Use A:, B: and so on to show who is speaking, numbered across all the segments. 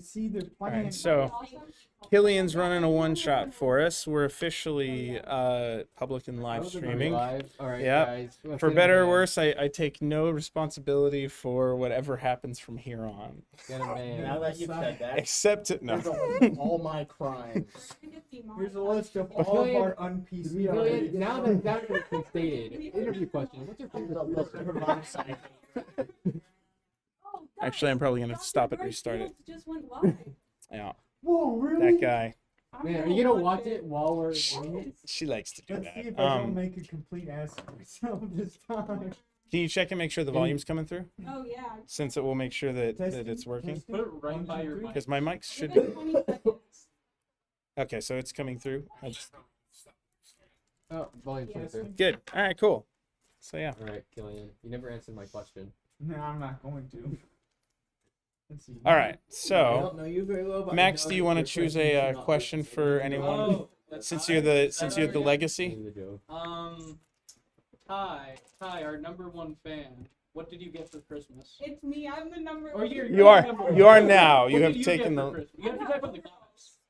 A: see the plan.
B: All right, so Killian's running a one-shot for us. We're officially public and live streaming.
C: Live. All right,
B: Yep.
C: guys. Let's
B: For
C: get
B: better or
C: him
B: worse, I take no responsibility for whatever happens from here on.
C: Get him banned.
D: Now that you've said that,
B: Except no.
D: here's a list of all my crimes.
A: Here's a list of all of our un-PC.
C: Killian, now that that's been stated, interview question. What's your
D: Here's
C: favorite
D: a list of my side.
B: Actually, I'm probably gonna stop it, restart it.
E: Just went live.
B: Yeah,
A: Whoa, really?
B: that guy.
C: Man, are you gonna watch it while we're doing it?
B: She likes to do
A: Let's see if
B: that.
A: I don't make a complete ass of myself this time.
B: Can you check and make sure the volume's coming through?
E: Oh yeah.
B: Since it will make sure that
A: Testing,
B: it's working.
A: testing.
F: Put it right
A: 1,
F: by
A: 2,
F: your
A: 3.
F: mic.
B: Because my mic should.
E: Within 20 seconds.
B: Okay, so it's coming through. I just...
C: Oh, volume through.
B: Good. All right, cool. So yeah.
C: All right, Killian. You never answered my question.
A: No, I'm not going to. Let's see.
B: All right.
D: I
B: So,
D: don't know you very well, but I
B: Max,
D: know
B: do you
D: that
B: want to
D: your
B: choose
D: questions
B: a
D: are not
B: question
D: listed.
B: for anyone?
F: Oh, that's
B: Since
F: I-
B: you're the
F: is that already-
B: legacy.
C: The joke.
F: Ty, our #1 fan. What did you get for Christmas?
E: It's me. I'm the number
F: Or
E: one.
B: You are now.
F: What
B: You
F: did
B: have
F: get
B: taken
F: for
B: the.
F: Christmas? You have to type in the comments.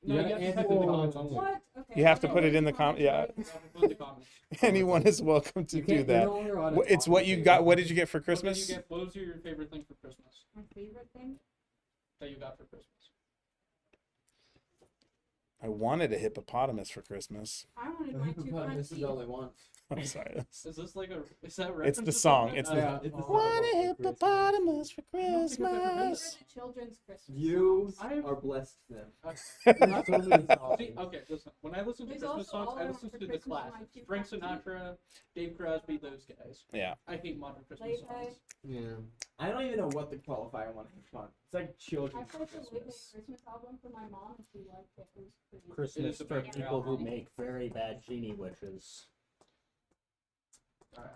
F: No,
C: You
F: you
C: gotta
F: have to
C: answer
F: type in the
C: the
F: comments.
C: comments.
E: What? Okay.
B: You have to
E: okay,
B: put it in the
E: comment.
B: yeah.
F: You have to put in the comments.
B: Anyone is welcome to
C: You
B: do
C: can't- you're
B: that.
C: no longer on
B: It's
C: a
B: what you got. What did you get for
F: What did you
B: Christmas?
F: get? What was your favorite thing for Christmas
E: My favorite thing?
F: that you got for Christmas?
B: I wanted a hippopotamus for Christmas.
E: I wanted my 2 front
D: This is
E: teeth.
D: all they want.
B: I'm sorry.
F: Is this like a? Is that
B: It's
F: reference
B: the
F: to
B: song.
F: something?
B: It's
C: Yeah.
B: the.
D: It's the
B: Want a hippopotamus for
E: I don't think I've ever heard
B: Christmas?
E: a children's Christmas
D: You
E: songs.
D: are blessed then.
C: Not totally solid.
F: See, okay, listen. When I listen to
E: There's
F: Christmas
E: also
F: songs,
E: All
F: I
E: I
F: listen
E: Want for
F: to the
E: Christmas and My
F: classics.
E: Two
F: Frank
E: Front Teeth.
F: Sinatra, Dave Crosby, those guys.
B: Yeah.
F: I hate modern Christmas
E: Late
F: songs.
E: Night.
C: Yeah.
D: I don't even know what the qualifier one is fun. It's like
E: I
D: children's
E: played the Late Night
D: Christmas.
E: Christmas album for my mom and she liked it. It was pretty.
D: Christmas
F: It is
D: for
F: a
D: people who
E: album.
D: make very bad genie wishes.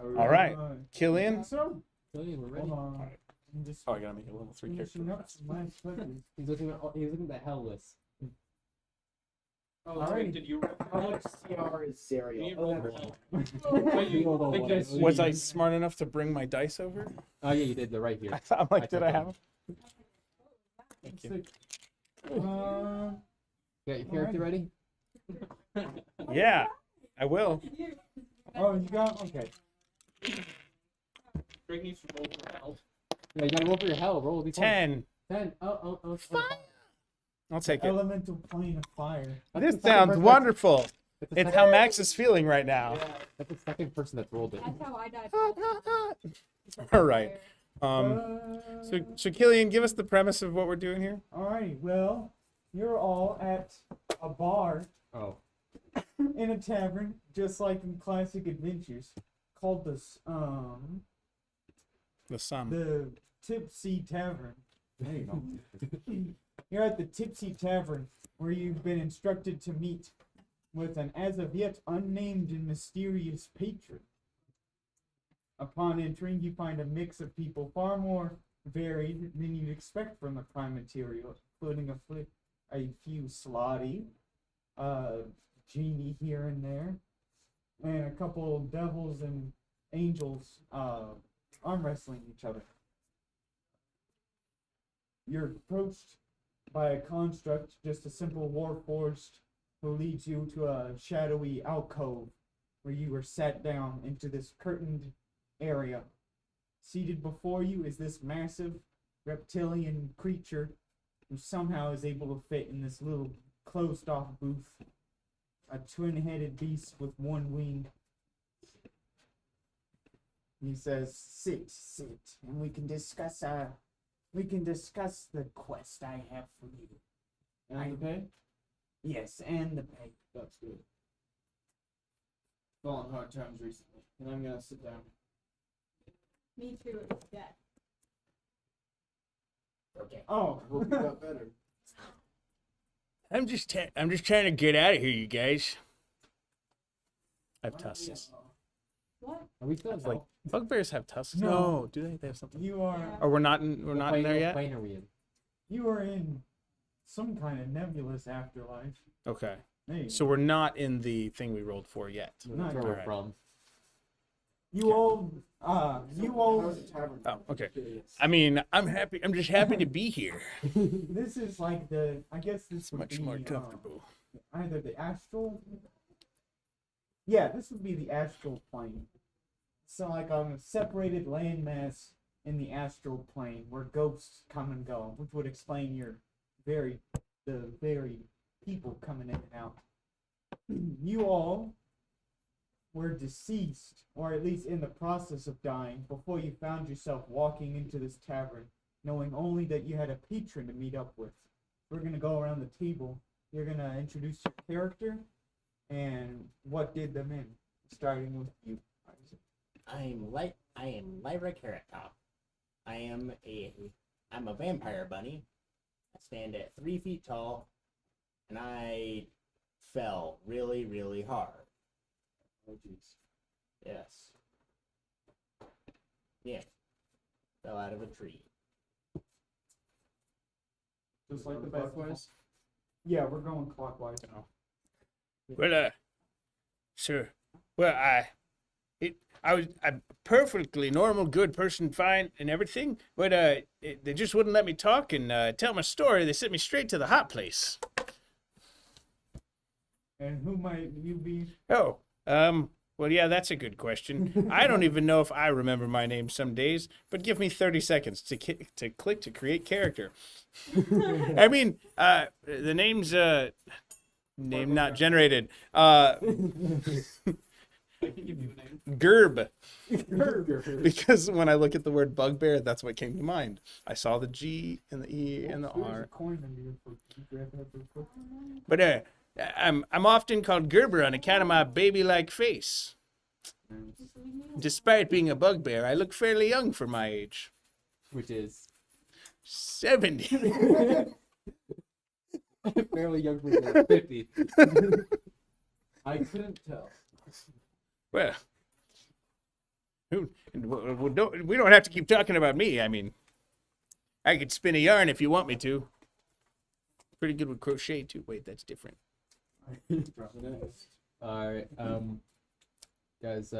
B: All right,
A: Uh,
B: Killian.
A: So,
C: Killian, we're ready.
A: hold on.
B: Alright.
A: I'm just
B: Oh, I gotta make a level 3 character.
A: finishing up my studies.
C: He's looking at the hell list.
F: Oh,
A: Alright.
F: wait, did you?
D: How much CR is cereal?
F: You
D: Oh,
F: rolled
D: that's
F: well.
E: Oh,
F: Wait, you-
C: Hold on,
F: like
C: what
F: this-
C: is-
B: Was I smart enough to bring my dice over?
C: Oh yeah, you did. They're right here.
B: I thought, I'm like,
C: I
B: did
C: took
B: I
C: them.
B: have them? Thank you.
C: You got your character ready?
B: Yeah, I will.
A: Oh, you got okay.
F: Greg needs to roll for help.
C: Yeah, you gotta roll for your hell. Roll. Be
B: 10.
C: 10. Oh.
B: I'll take it.
A: Elemental plane of fire.
C: That's
B: This
C: the second
B: sounds
C: person
B: wonderful.
C: That's the
B: It's
C: second-
B: how Max is feeling right now.
C: That's the second person that's rolled it.
E: That's how I died.
B: All right. So Killian, give us the premise of what we're doing here.
A: Alright, well, you're all at a bar
C: Oh.
A: in a tavern, just like in classic adventures, called
B: The sun.
A: the Tipsy Tavern. There you go. You're at the Tipsy Tavern, where you've been instructed to meet with an as of yet unnamed and mysterious patron. Upon entering, you find a mix of people far more varied than you'd expect from the prime material, including a few slotty, genie here and there, and a couple of devils and angels arm wrestling each other. You're approached by a construct, just a simple warforged, who leads you to a shadowy alcove where you are sat down into this curtained area. Seated before you is this massive reptilian creature who somehow is able to fit in this little closed-off booth. A twin-headed beast with one wing. He says, "Sit, and we can discuss the quest I have for you."
D: And the pay?
A: Yes, and the pay.
D: That's good. Fallen hard times recently, and I'm gonna sit down.
E: Me too. It's dead.
D: Okay.
A: Oh,
D: Hope you got better.
B: I'm just trying to get out of here, you guys. I have tusks.
E: What?
C: Are we still
B: It's like bugbears have tusks.
A: No.
B: No, do they? They have something.
A: you are
E: Yeah.
B: Or we're not in there
C: What
B: yet.
C: plane are we in?
A: you are in some kind of nebulous afterlife.
B: Okay.
A: There you
B: So we're not in the thing we rolled for yet.
A: Not
C: That's where we're
B: Alright.
C: from.
A: You all, you all.
D: How's the tavern?
B: Oh, okay.
D: Curious.
B: I mean, I'm happy. I'm just happy to be here.
A: This is like the. I guess this
B: It's
A: would
B: much
A: be
B: more comfortable.
A: either the astral. Yeah, this would be the astral plane. So like on a separated landmass in the astral plane where ghosts come and go, which would explain the very people coming in and out. You all were deceased, or at least in the process of dying, before you found yourself walking into this tavern, knowing only that you had a patron to meet up with. We're gonna go around the table. You're gonna introduce your character and what did them in, starting with you, Isaac.
G: I am Lyra Carrot Top. I'm a vampire bunny. I stand at 3 feet tall, and I fell really, really hard.
D: Oh jeez.
G: Yes. Yeah. Fell out of a tree.
D: Just like the clockwise.
A: Yeah, we're going clockwise.
B: Well, sir. Well, I was a perfectly normal, good person, fine and everything, but they just wouldn't let me talk and tell my story. They sent me straight to the hot place.
A: And who might you be?
B: Oh, well, yeah, that's a good question. I don't even know if I remember my name some days, but give me 30 seconds to click to create character. I mean, the name's name not generated.
F: I can give you a name.
B: Gerb. Because when I look at the word bugbear, that's what came to mind. I saw the G and the E and the
A: There's a
B: R.
A: coin under your foot. Can you grab that real quick?
B: But I'm often called Gerber on account of my baby-like face. Despite being a bugbear, I look fairly young for my age.
C: Which is
B: 70.
C: fairly young for 50.
D: I couldn't tell.
B: Well, we don't have to keep talking about me. I mean, I could spin a yarn if you want me to. Pretty good with crochet too. Wait, that's different.
C: Alright, guys,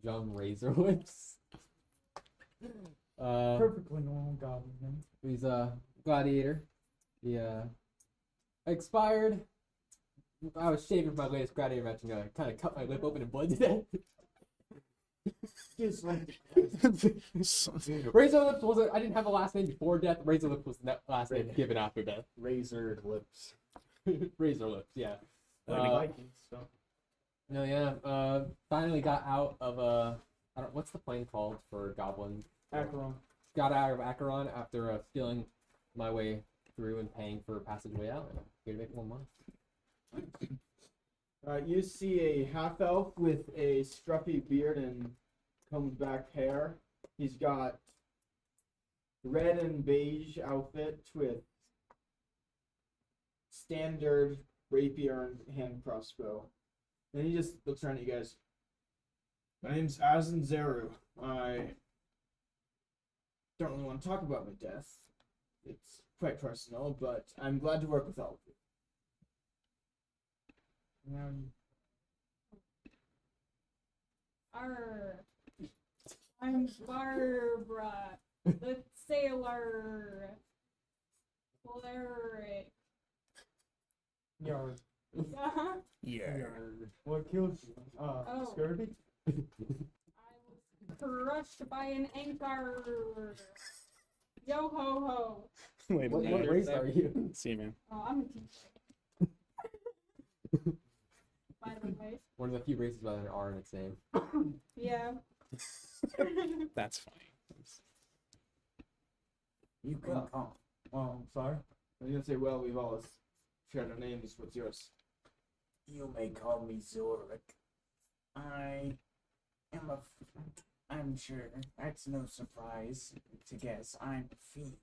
C: Young Razor Lips.
A: Perfectly normal goblin name.
C: He's a gladiator. He expired. I was shaving for my latest gladiator match and kind of cut my lip open and bled to death.
A: Just like
C: Razor Lips wasn't. I didn't have a last name before death. Razor Lips was the last name given after death.
D: Razored lips.
C: Razor Lips, yeah.
A: Vikings, so.
C: No, yeah. Finally got out of I don't. What's the plane called for goblins?
A: Acheron.
C: Got out of Acheron after stealing my way through and paying for passageway out. And here to make more money.
D: You see a half elf with a scruffy beard and combed back hair. He's got red and beige outfit with standard rapier and hand crossbow. Then he just looks around at you guys. My name's Azan Zeru. I don't really want to talk about my death. It's quite personal, but I'm glad to work with all of you.
E: I'm Barbara, the sailor. Cleric.
A: Yard.
E: Uh-huh.
B: Yeah.
A: What killed you?
E: Oh.
A: Scurvy?
E: I was crushed by an anchor. Yo ho ho.
B: Wait a
C: What
B: minute.
C: race are you?
B: See, man.
E: Oh, I'm a teacher. By the way.
C: One of the few races without an R in its name.
E: Yeah.
B: That's funny.
A: You can call. Oh, I'm sorry.
D: I was gonna say, well, we've all shared our names. What's yours?
H: You may call me Zorik. I'm sure that's no surprise to guess I'm a fiend.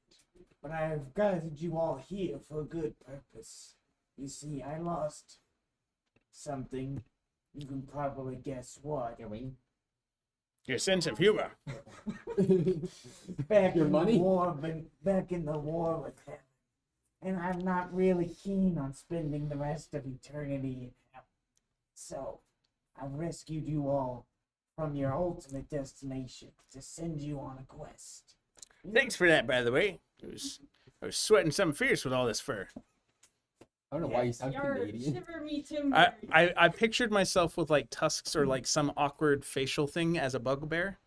H: But I have gathered you all here for a good purpose. You see, I lost something. You can probably guess what.
B: Your sense of humor.
A: Back
C: Your
A: in
C: money?
A: the war, back in the war with him.
H: And I'm not really keen on spending the rest of eternity in hell. So, I've rescued you all from your ultimate destination to send you on a quest.
B: Thanks for that, by the way. I was sweating something fierce with all this fur.
C: I don't know why you sound
E: Yar,
C: Canadian.
E: shiver me timber.
B: I pictured myself with like tusks or like some awkward facial thing as a bugbear.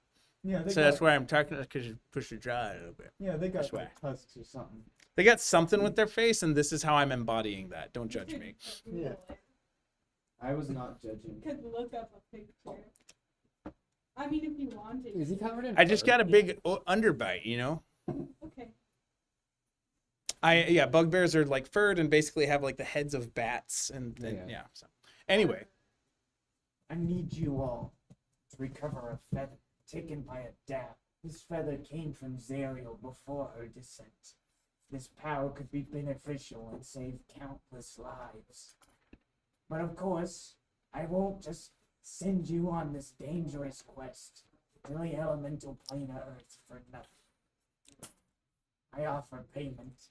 A: Yeah, they
B: So that's
A: got,
B: why I'm talking, because you push your jaw a little bit.
A: yeah, they got
B: that's
A: like tusks or something.
B: They got something with their face, and this is how I'm embodying that. Don't judge me.
D: Yeah. I was not judging.
E: Could look up a picture. I mean, if you wanted.
C: Is he covered in
B: I just
C: fur?
B: got a big underbite, you know?
E: Okay.
B: Yeah, bugbears are like furred and basically have like the heads of bats, and then,
C: Yeah.
B: yeah. So. Anyway,
H: I need you all to recover a feather taken by a dab. This feather came from Zariel before her descent. This power could be beneficial and save countless lives. But of course, I won't just send you on this dangerous quest to the elemental plane of Earth for nothing. I offer payment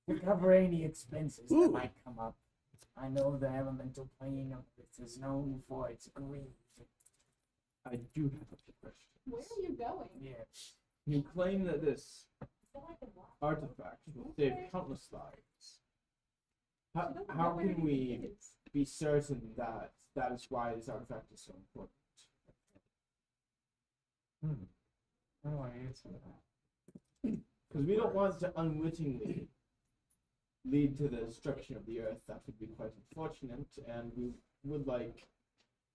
H: to cover any expenses that might come up. I know the elemental plane of Earth is known for its greed.
D: I do have a few questions.
E: Where are you going?
H: Yes.
D: You claim that this
E: So I can walk.
D: artifact will save countless lives. How,
E: She doesn't
D: how
E: know where
D: can
E: anything
D: we
E: is.
D: be certain that that is why this artifact is so important?
H: How do I answer that?
D: Because we don't want to unwittingly lead to the destruction of the earth. That would be quite unfortunate, and we would like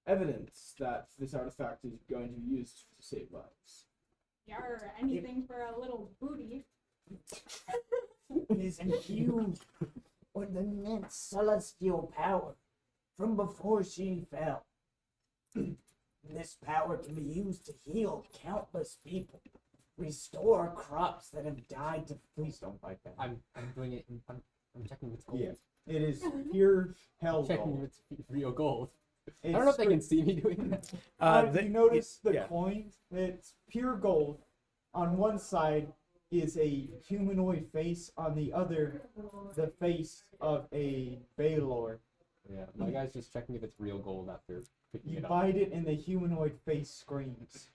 D: evidence that this artifact is going to be used to save lives.
E: Yar, anything for a little booty.
H: It is imbued with immense celestial power from before she fell. This power can be used to heal countless people, restore crops that have died to. Please don't fight that.
C: I'm doing it. I'm checking if it's gold.
A: Yeah. It is pure hell
C: Checking
A: gold.
C: if it's real gold. I
A: It's
C: don't know if they
A: scre-
C: can see me doing that.
A: you notice the
B: yeah.
A: coin? It's pure gold. On one side is a humanoid face. On the other, the face of a Baylor.
C: Yeah, my guy's just checking if it's real gold after picking
A: You
C: it up.
A: bite it, and the humanoid face screams.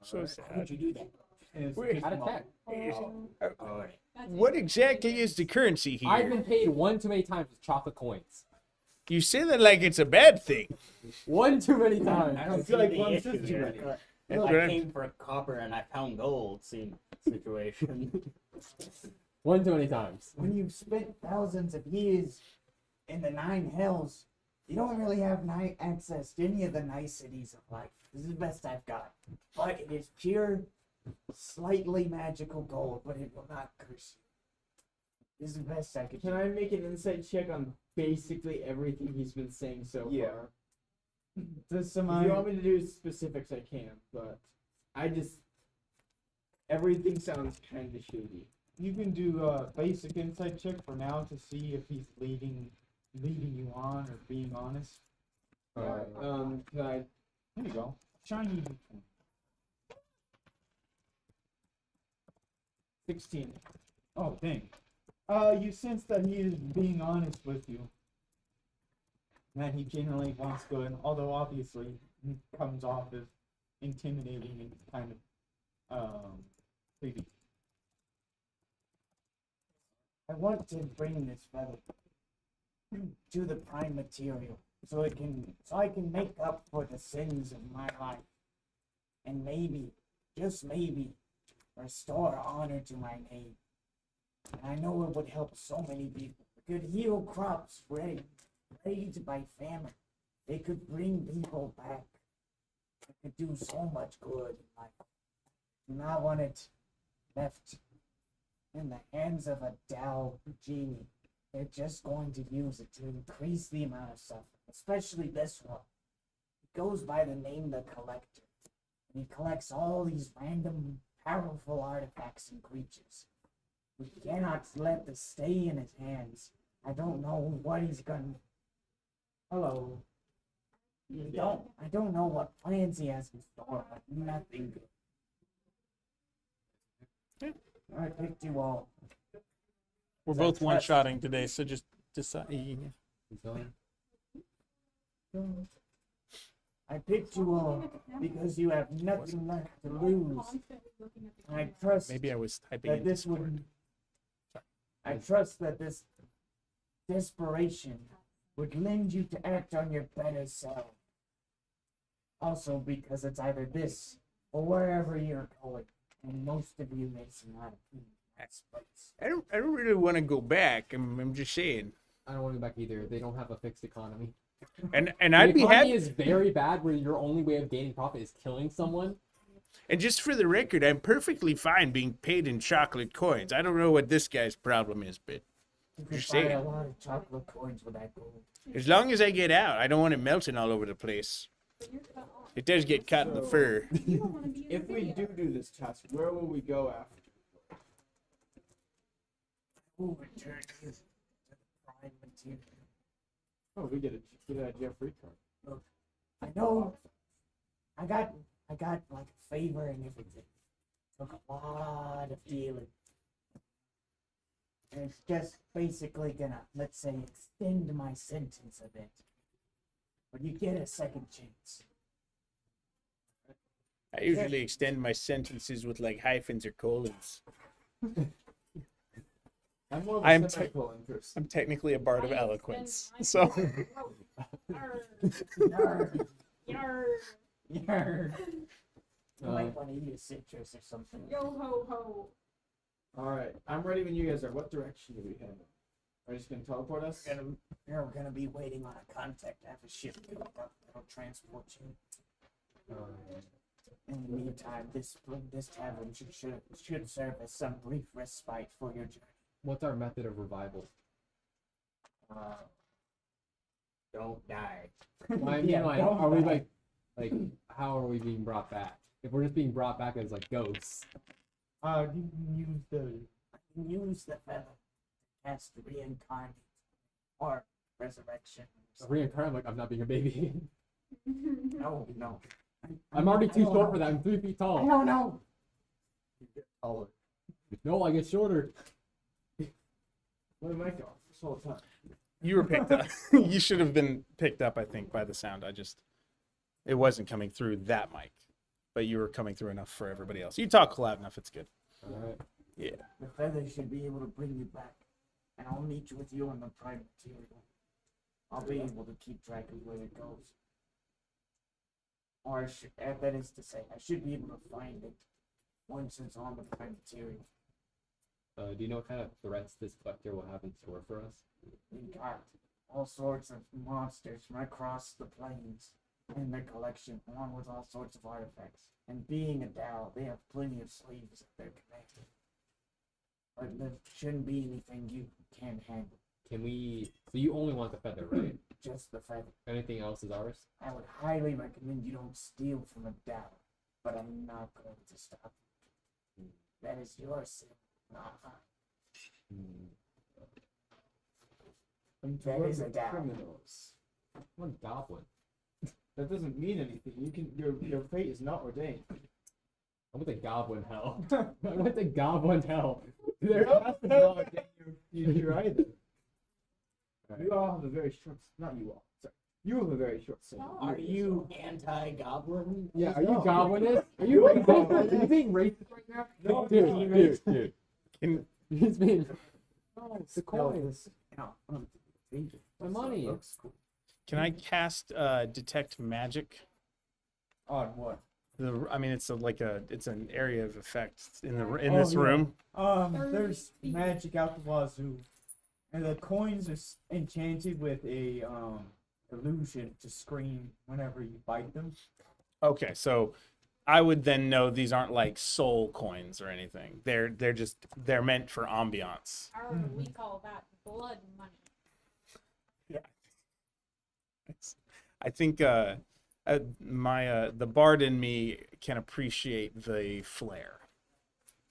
B: so
G: How'd
B: sad.
G: you do that?
A: And it's
B: Wait,
A: just
C: Out of
A: small.
C: 10.
G: Alright.
E: That's
B: What
E: it.
B: exactly is the currency here?
C: I've been paid one too many times with chocolate coins.
B: You say that like it's a bad thing.
C: One too many times.
G: I
D: I
G: don't
D: feel
G: see
D: like
G: the
D: one
G: issue
D: says too
G: here.
D: many.
B: That's
G: I
B: what I'm-
G: came for copper and I found gold situation.
C: One too many times.
H: When you've spent thousands of years in the nine hells, you don't really have access to any of the niceties of life. This is the best I've got. But it is pure, slightly magical gold, but it will not curse you. This is the best I could
D: Can
H: do.
D: I make an insight check on basically everything he's been saying so
A: Yeah.
D: far?
A: Does
D: If
A: some
D: you want me to do specifics, I can, but I just everything sounds kind of shady.
A: You can do a basic insight check for now to see if he's leading you on or being honest.
D: Can I?
A: There you go. Shiny.
D: 16.
A: Oh, dang. You sense that he is being honest with you. That he generally wants good, although obviously he comes off as intimidating and kind of creepy.
H: I want to bring this feather to the prime material so I can make up for the sins of my life. And maybe, just maybe, restore honor to my name. And I know it would help so many people. It could heal crops ravaged by famine. It could bring people back. It could do so much good in life. Do not want it left in the hands of a Tao genie. They're just going to use it to increase the amount of suffering, especially this one. It goes by the name the Collector. And he collects all these random, powerful artifacts and creatures. We cannot let this stay in his hands. I don't know what he's gonna. Hello. I don't know what plans he has in store, but nothing good. I picked you all.
B: We're
H: Is that
B: both
H: trust?
B: one-shotting today, so just decide.
C: He's going.
H: I picked you all because you have nothing left to lose. I trust
B: Maybe I was typing
H: that
B: in
H: this
B: Discord.
H: would. I trust that this desperation would lend you to act on your better self. Also, because it's either this or wherever you're going, and most of you may not be in that space.
B: I don't really want to go back. I'm just saying.
C: I don't want to go back either. They don't have a fixed economy.
B: And
C: The
B: I'd be
C: economy
B: happy.
C: is very bad where your only way of gaining profit is killing someone.
B: And just for the record, I'm perfectly fine being paid in chocolate coins. I don't know what this guy's problem is, but
H: You can
B: Just
H: buy
B: saying.
H: a lot of chocolate coins with that gold.
B: as long as I get out, I don't want it melting all over the place. It does get caught in the fur.
D: If we do this task, where will we go after?
H: Who returned you to the prime material?
D: Oh, we get a Jeffrey card.
H: I know. I got like a favor and everything. Took a lot of dealing. And it's just basically gonna, let's say, extend my sentence a bit. But you get a second chance.
B: I usually extend my sentences with like hyphens or colons.
D: I'm more of
B: I'm
D: a semicolon person.
B: I'm technically a bard of eloquence, so
H: Yarr,
E: Yar.
H: yarr. You
C: Uh,
H: might want to eat a citrus or something.
E: Yo ho ho.
D: Alright, I'm ready when you guys are. What direction do we head? Are you just gonna teleport us?
H: We're gonna be waiting on a contact to have a ship come up that'll transport you. In the meantime, this tavern should serve as some brief respite for your journey.
C: what's our method of revival?
G: Don't die.
C: Well, I mean,
H: Yeah,
C: like,
H: don't
C: are we
H: die.
C: like, how are we being brought back? If we're just being brought back as like ghosts,
A: You can use the
H: Use the feather to cast reincarnate or resurrection.
C: reincarnate, like I'm not being a baby.
H: No.
C: I'm already
H: I
C: too
H: don't
C: short
H: know.
C: for that. I'm 3 feet
H: I
C: tall.
H: don't know.
D: Taller.
C: No, I get shorter.
D: Where am I going this whole time?
B: you were picked up. You should have been picked up, I think, by the sound. It wasn't coming through that mic, but you were coming through enough for everybody else. You talk loud enough, it's good.
C: All right.
B: Yeah.
H: The feather should be able to bring you back, and I'll meet you with you on the prime material. I'll be able to keep track of where it goes. Or that is to say, I should be able to find it once it's on the prime material.
C: Do you know what kind of threats this collector will have in store for us?
H: We got all sorts of monsters from across the plains in their collection, along with all sorts of artifacts. And being a Dow, they have plenty of slaves at their command. But there shouldn't be anything you can't handle.
C: Can we? So you only want the feather, right?
H: Just the feather.
C: Anything else is ours?
H: I would highly recommend you don't steal from a Dow, but I'm not going to stop you. That is your sin, not mine.
D: I'm
H: That
D: towards
H: is a
D: the
H: Dow.
D: criminals.
C: One goblin.
D: That doesn't mean anything. Your fate is not ordained.
C: I went to goblin hell. I went to goblin hell.
D: Your path is not ordained your future either.
C: Alright.
D: You all have a very short. Not you all. Sorry. You have a very short sentence.
H: Are you
G: Anti-goblin?
C: Yeah, are you
D: No.
C: goblinist? Are you racist? Are you being racist right now?
D: No,
C: Dude.
B: Can,
C: He's being.
H: No,
C: the coins.
H: No.
C: My money.
B: can I cast detect magic?
A: on what?
B: I mean, it's an area of effect in
A: Oh,
B: this
A: yeah.
B: room.
A: There's magic out the wazoo, and the coins are enchanted with a illusion to scream whenever you bite them.
B: Okay, so I would then know these aren't like soul coins or anything. They're meant for ambiance.
E: We call that blood money.
B: I think the bard in me can appreciate the flair.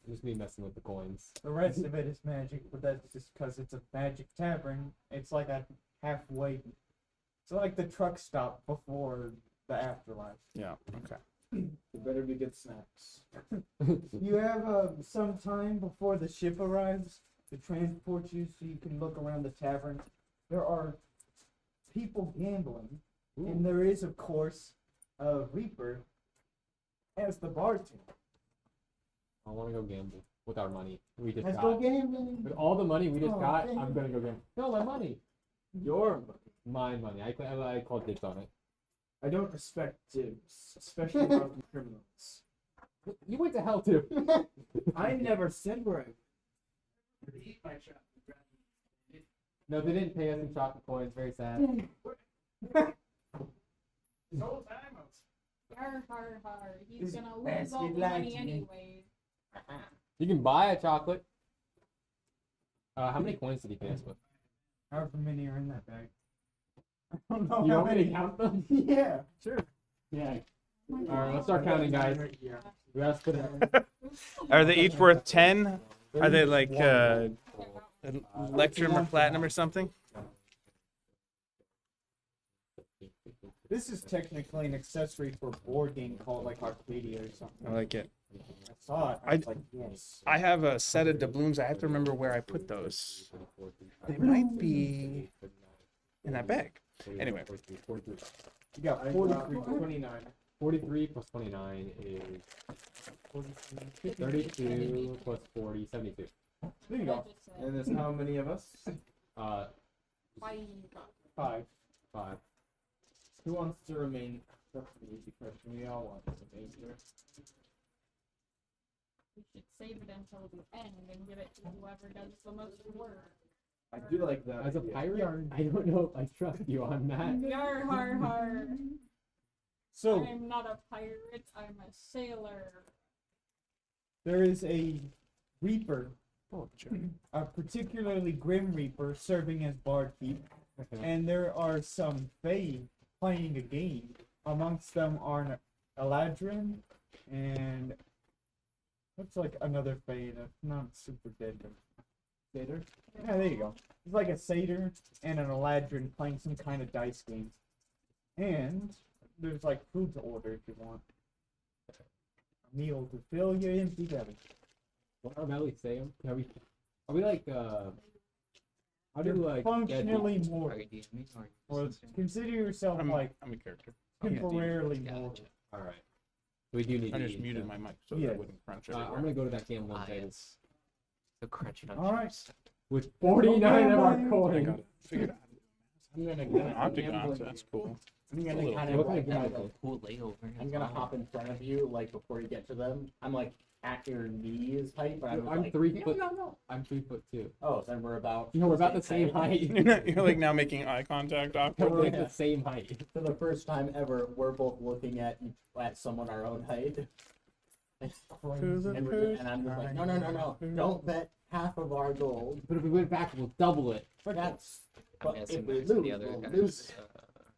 C: Just me messing with the coins.
A: The rest of it is magic, but that's just because it's a magic tavern. It's like a halfway. It's like the truck stop before the afterlife.
B: Yeah. Okay.
D: There better be good snacks.
A: You have some time before the ship arrives to transport you so you can look around the tavern. There are people gambling And there is, of course, a Reaper as the bartender.
C: I want to go gamble with our money. We just
A: Let's
C: got.
A: go gambling.
C: With all the money we just
A: Oh,
C: got,
A: dang.
C: I'm gonna go gamble. No, my money.
D: Your money.
C: My money. I called dibs on it.
D: I don't respect dibs, especially not from criminals.
C: You went to hell too.
D: I never said where
C: No, they didn't pay us in chocolate coins. Very sad.
E: Har har har. He's
H: This
E: gonna lose
H: basket
E: all the
H: lied
E: money
H: to me.
E: anyways.
C: You can buy a chocolate. How many coins did he pay us with?
A: However many are in that bag. I don't know
C: You
A: how
C: want me to
A: many.
C: count them?
A: Yeah, sure.
C: Yeah. All right, let's start counting, guys. We gotta split it.
B: Are they each worth 10? Are they like Electrum or Platinum or something?
A: This is technically an accessory for a board game called like Arcadia or something.
B: I like it.
A: I saw it. I was like, yes.
B: I have a set of doubloons. I have to remember where I put those. They might be in that bag. Anyway.
A: You got
D: 43, 29.
C: 43 plus 29 is 32 plus 40, 72.
A: There you go.
D: And there's how many of us?
C: Uh,
A: Five.
C: 5.
D: Who wants to remain? That's the easy question. We all want to remain here.
E: We should save it until the end and give it to whoever does the most work.
D: I do like that.
C: As a
D: idea.
C: pirate, I don't know if I trust you on that.
E: Yar har har.
A: So
E: I'm not a pirate, I'm a sailor.
A: there is a Reaper,
B: Oh, Joe.
A: a particularly grim Reaper serving as barkeep,
C: Okay.
A: and there are some Fae playing a game. Amongst them are Eladrin and looks like another Fae that's not super deadly. Satyr? Yeah, there you go. It's like a Satyr and an Eladrin playing some kind of dice game. And there's like food to order if you want. A meal to fill your empty belly.
C: What our bellies say? Are we like, how do
A: You're
C: like,
A: functionally more,
I: Are you DMing or
A: or consider yourself like
B: I'm a character.
A: temporarily
I: Gotcha.
A: more.
C: Alright. We do need
B: I
C: to
B: just
C: eat,
B: muted
C: so.
B: my mic so
A: Yeah.
B: that it wouldn't crunch
C: I'm
B: everywhere.
C: gonna go to that gambling
I: Ah,
C: table.
I: yes. The crunching on
A: All right.
I: chips.
C: With 49 of our
A: Okay.
B: I
C: coins.
B: got it figured out.
G: I'm gonna
B: An
G: go.
B: octagon, so that's cool.
G: I'm
B: a
G: gonna
B: little
G: kind
C: cool.
G: of
C: What
G: like,
C: kind of
G: like,
I: Cool layover.
G: I'm gonna hop in front of you, like before you get to them. I'm like at your knees height, but I'm,
C: I'm
G: like,
C: 3
G: no,
C: foot.
G: no, no.
C: I'm 3'2".
G: Oh, so then we're about.
C: No, we're about the same height.
B: You're like now making eye contact
C: We're
B: awkwardly.
C: like the same height.
G: For the first time ever, we're both looking at someone our own height. And, and I'm just like, no, no, no, no. Don't bet half of our gold.
C: But if we went back, we'll double it.
G: That's.
I: I'm
G: But
I: guessing
G: if we
I: next to
G: lose,
I: the other
G: we'll
I: guys.
G: lose.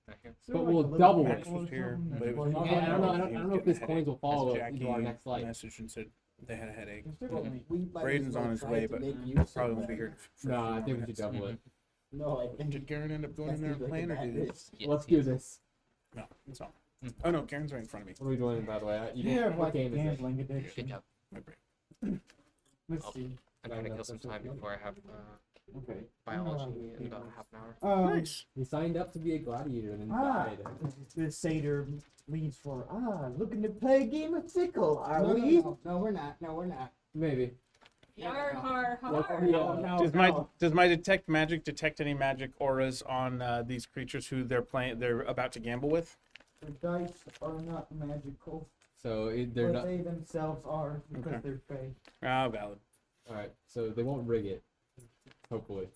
I: Right here.
C: But we'll double it.
B: Max was here, but it was
C: And I don't know if this coins will follow us into our next life.
B: messaged and said they had a headache.
G: We might
B: Braden's
G: as well
B: on his
G: try
B: way,
G: to
B: but
G: make use
B: probably
G: of
B: won't be
G: that.
B: here. For
C: No,
B: a few
C: I think we should
B: minutes.
C: double it.
G: No, I think
B: Did Garen end up going in there and
G: that's
B: playing, or
G: like a
B: did
G: bad
B: he?
G: risk.
I: Yes,
C: Let's do
I: yes.
C: this.
B: No, it's not. Oh no, Garen's right in front of me.
C: What are we doing, by the way? You
A: Yeah,
C: what
A: like
C: game is it?
A: gambling addiction.
I: Good job.
B: My brain.
A: Let's
I: Oh.
A: see.
I: I'm trying to kill some time before I have
A: Okay.
I: biology in about half an hour.
B: Nice.
C: You signed up to be a gladiator and then
A: Ah,
C: died.
A: the Satyr leads for looking to play a game of fickle, are
G: No,
A: we?
G: no, we're not. No, we're not.
C: Maybe.
E: Yar har
C: Let's
E: har.
C: be
B: Does my detect magic detect any magic auras on these creatures who they're about to gamble with?
A: The dice are not magical,
C: So they're
A: but
C: not.
A: they themselves are because
B: Okay.
A: they're fake.
B: Ah, valid.
C: Alright, so they won't rig it. Hopefully.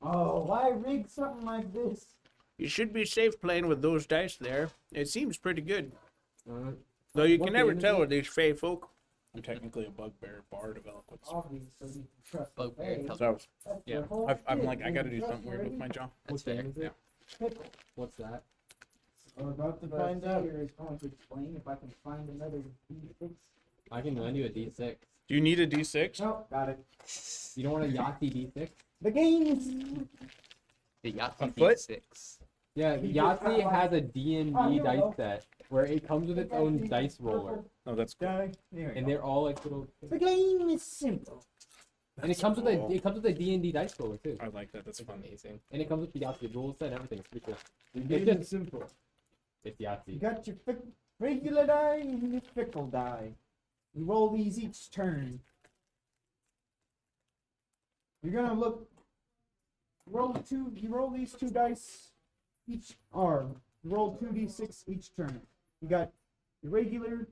A: Oh, why rig something like this?
B: You should be safe playing with those dice there. It seems pretty good.
C: Alright.
B: Though you
C: What
B: can never
C: game is
B: tell
C: it?
B: with these fey folk. I'm technically a bugbear bard of eloquence.
A: Obviously, you can trust the
I: Bugbear
A: fake.
I: intelligence.
B: So
A: That's the
I: Yeah.
A: whole
B: I'm
A: shit.
B: like, I gotta do
A: Trust
B: something weird with my jaw.
C: What
I: fair,
C: game is it?
A: Pickle.
C: What's that?
A: We're about to find out. Is going to explain if I can find another D6.
C: I can lend you a D6.
B: Do you need a D6?
A: Nope, got it.
C: You don't want a Yahtzee D6?
A: The game is.
I: The
B: On
I: Yahtzee
B: foot?
I: D6.
C: Yeah,
A: You just
C: Yahtzee
A: got
C: has a D&D
A: Oh, you
C: dice
A: know.
C: set where it comes with its own dice roller.
B: Oh, that's cool.
A: Die. There we
C: And
A: go.
C: they're all like little.
A: The game is simple.
C: And it comes with a D&D dice roller too.
B: I like that. That's
C: It's
B: fun.
C: amazing. And it comes with the Yahtzee rules set and everything. It's pretty cool.
D: The
C: It's
D: game
C: just-
D: is simple.
C: It's
A: You
C: Yahtzee.
A: got your regular die and your fickle die. You roll these each turn. You're gonna look. You roll these 2 dice each, or you roll 2d6 each turn. You got your regular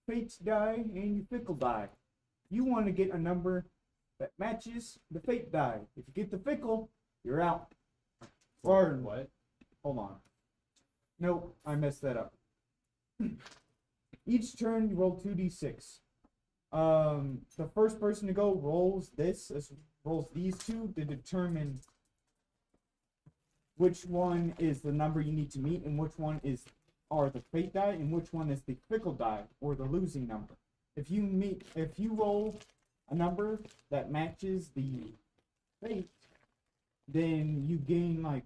A: fate die and your fickle die. You want to get a number that matches the fate die. If you get the fickle, you're out. Or
C: What?
A: hold on. Nope, I messed that up. Each turn you roll 2d6. The first person to go rolls these 2 to determine which one is the number you need to meet and which one are the fate die and which one is the fickle die or the losing number. If you roll a number that matches the fate, then you gain like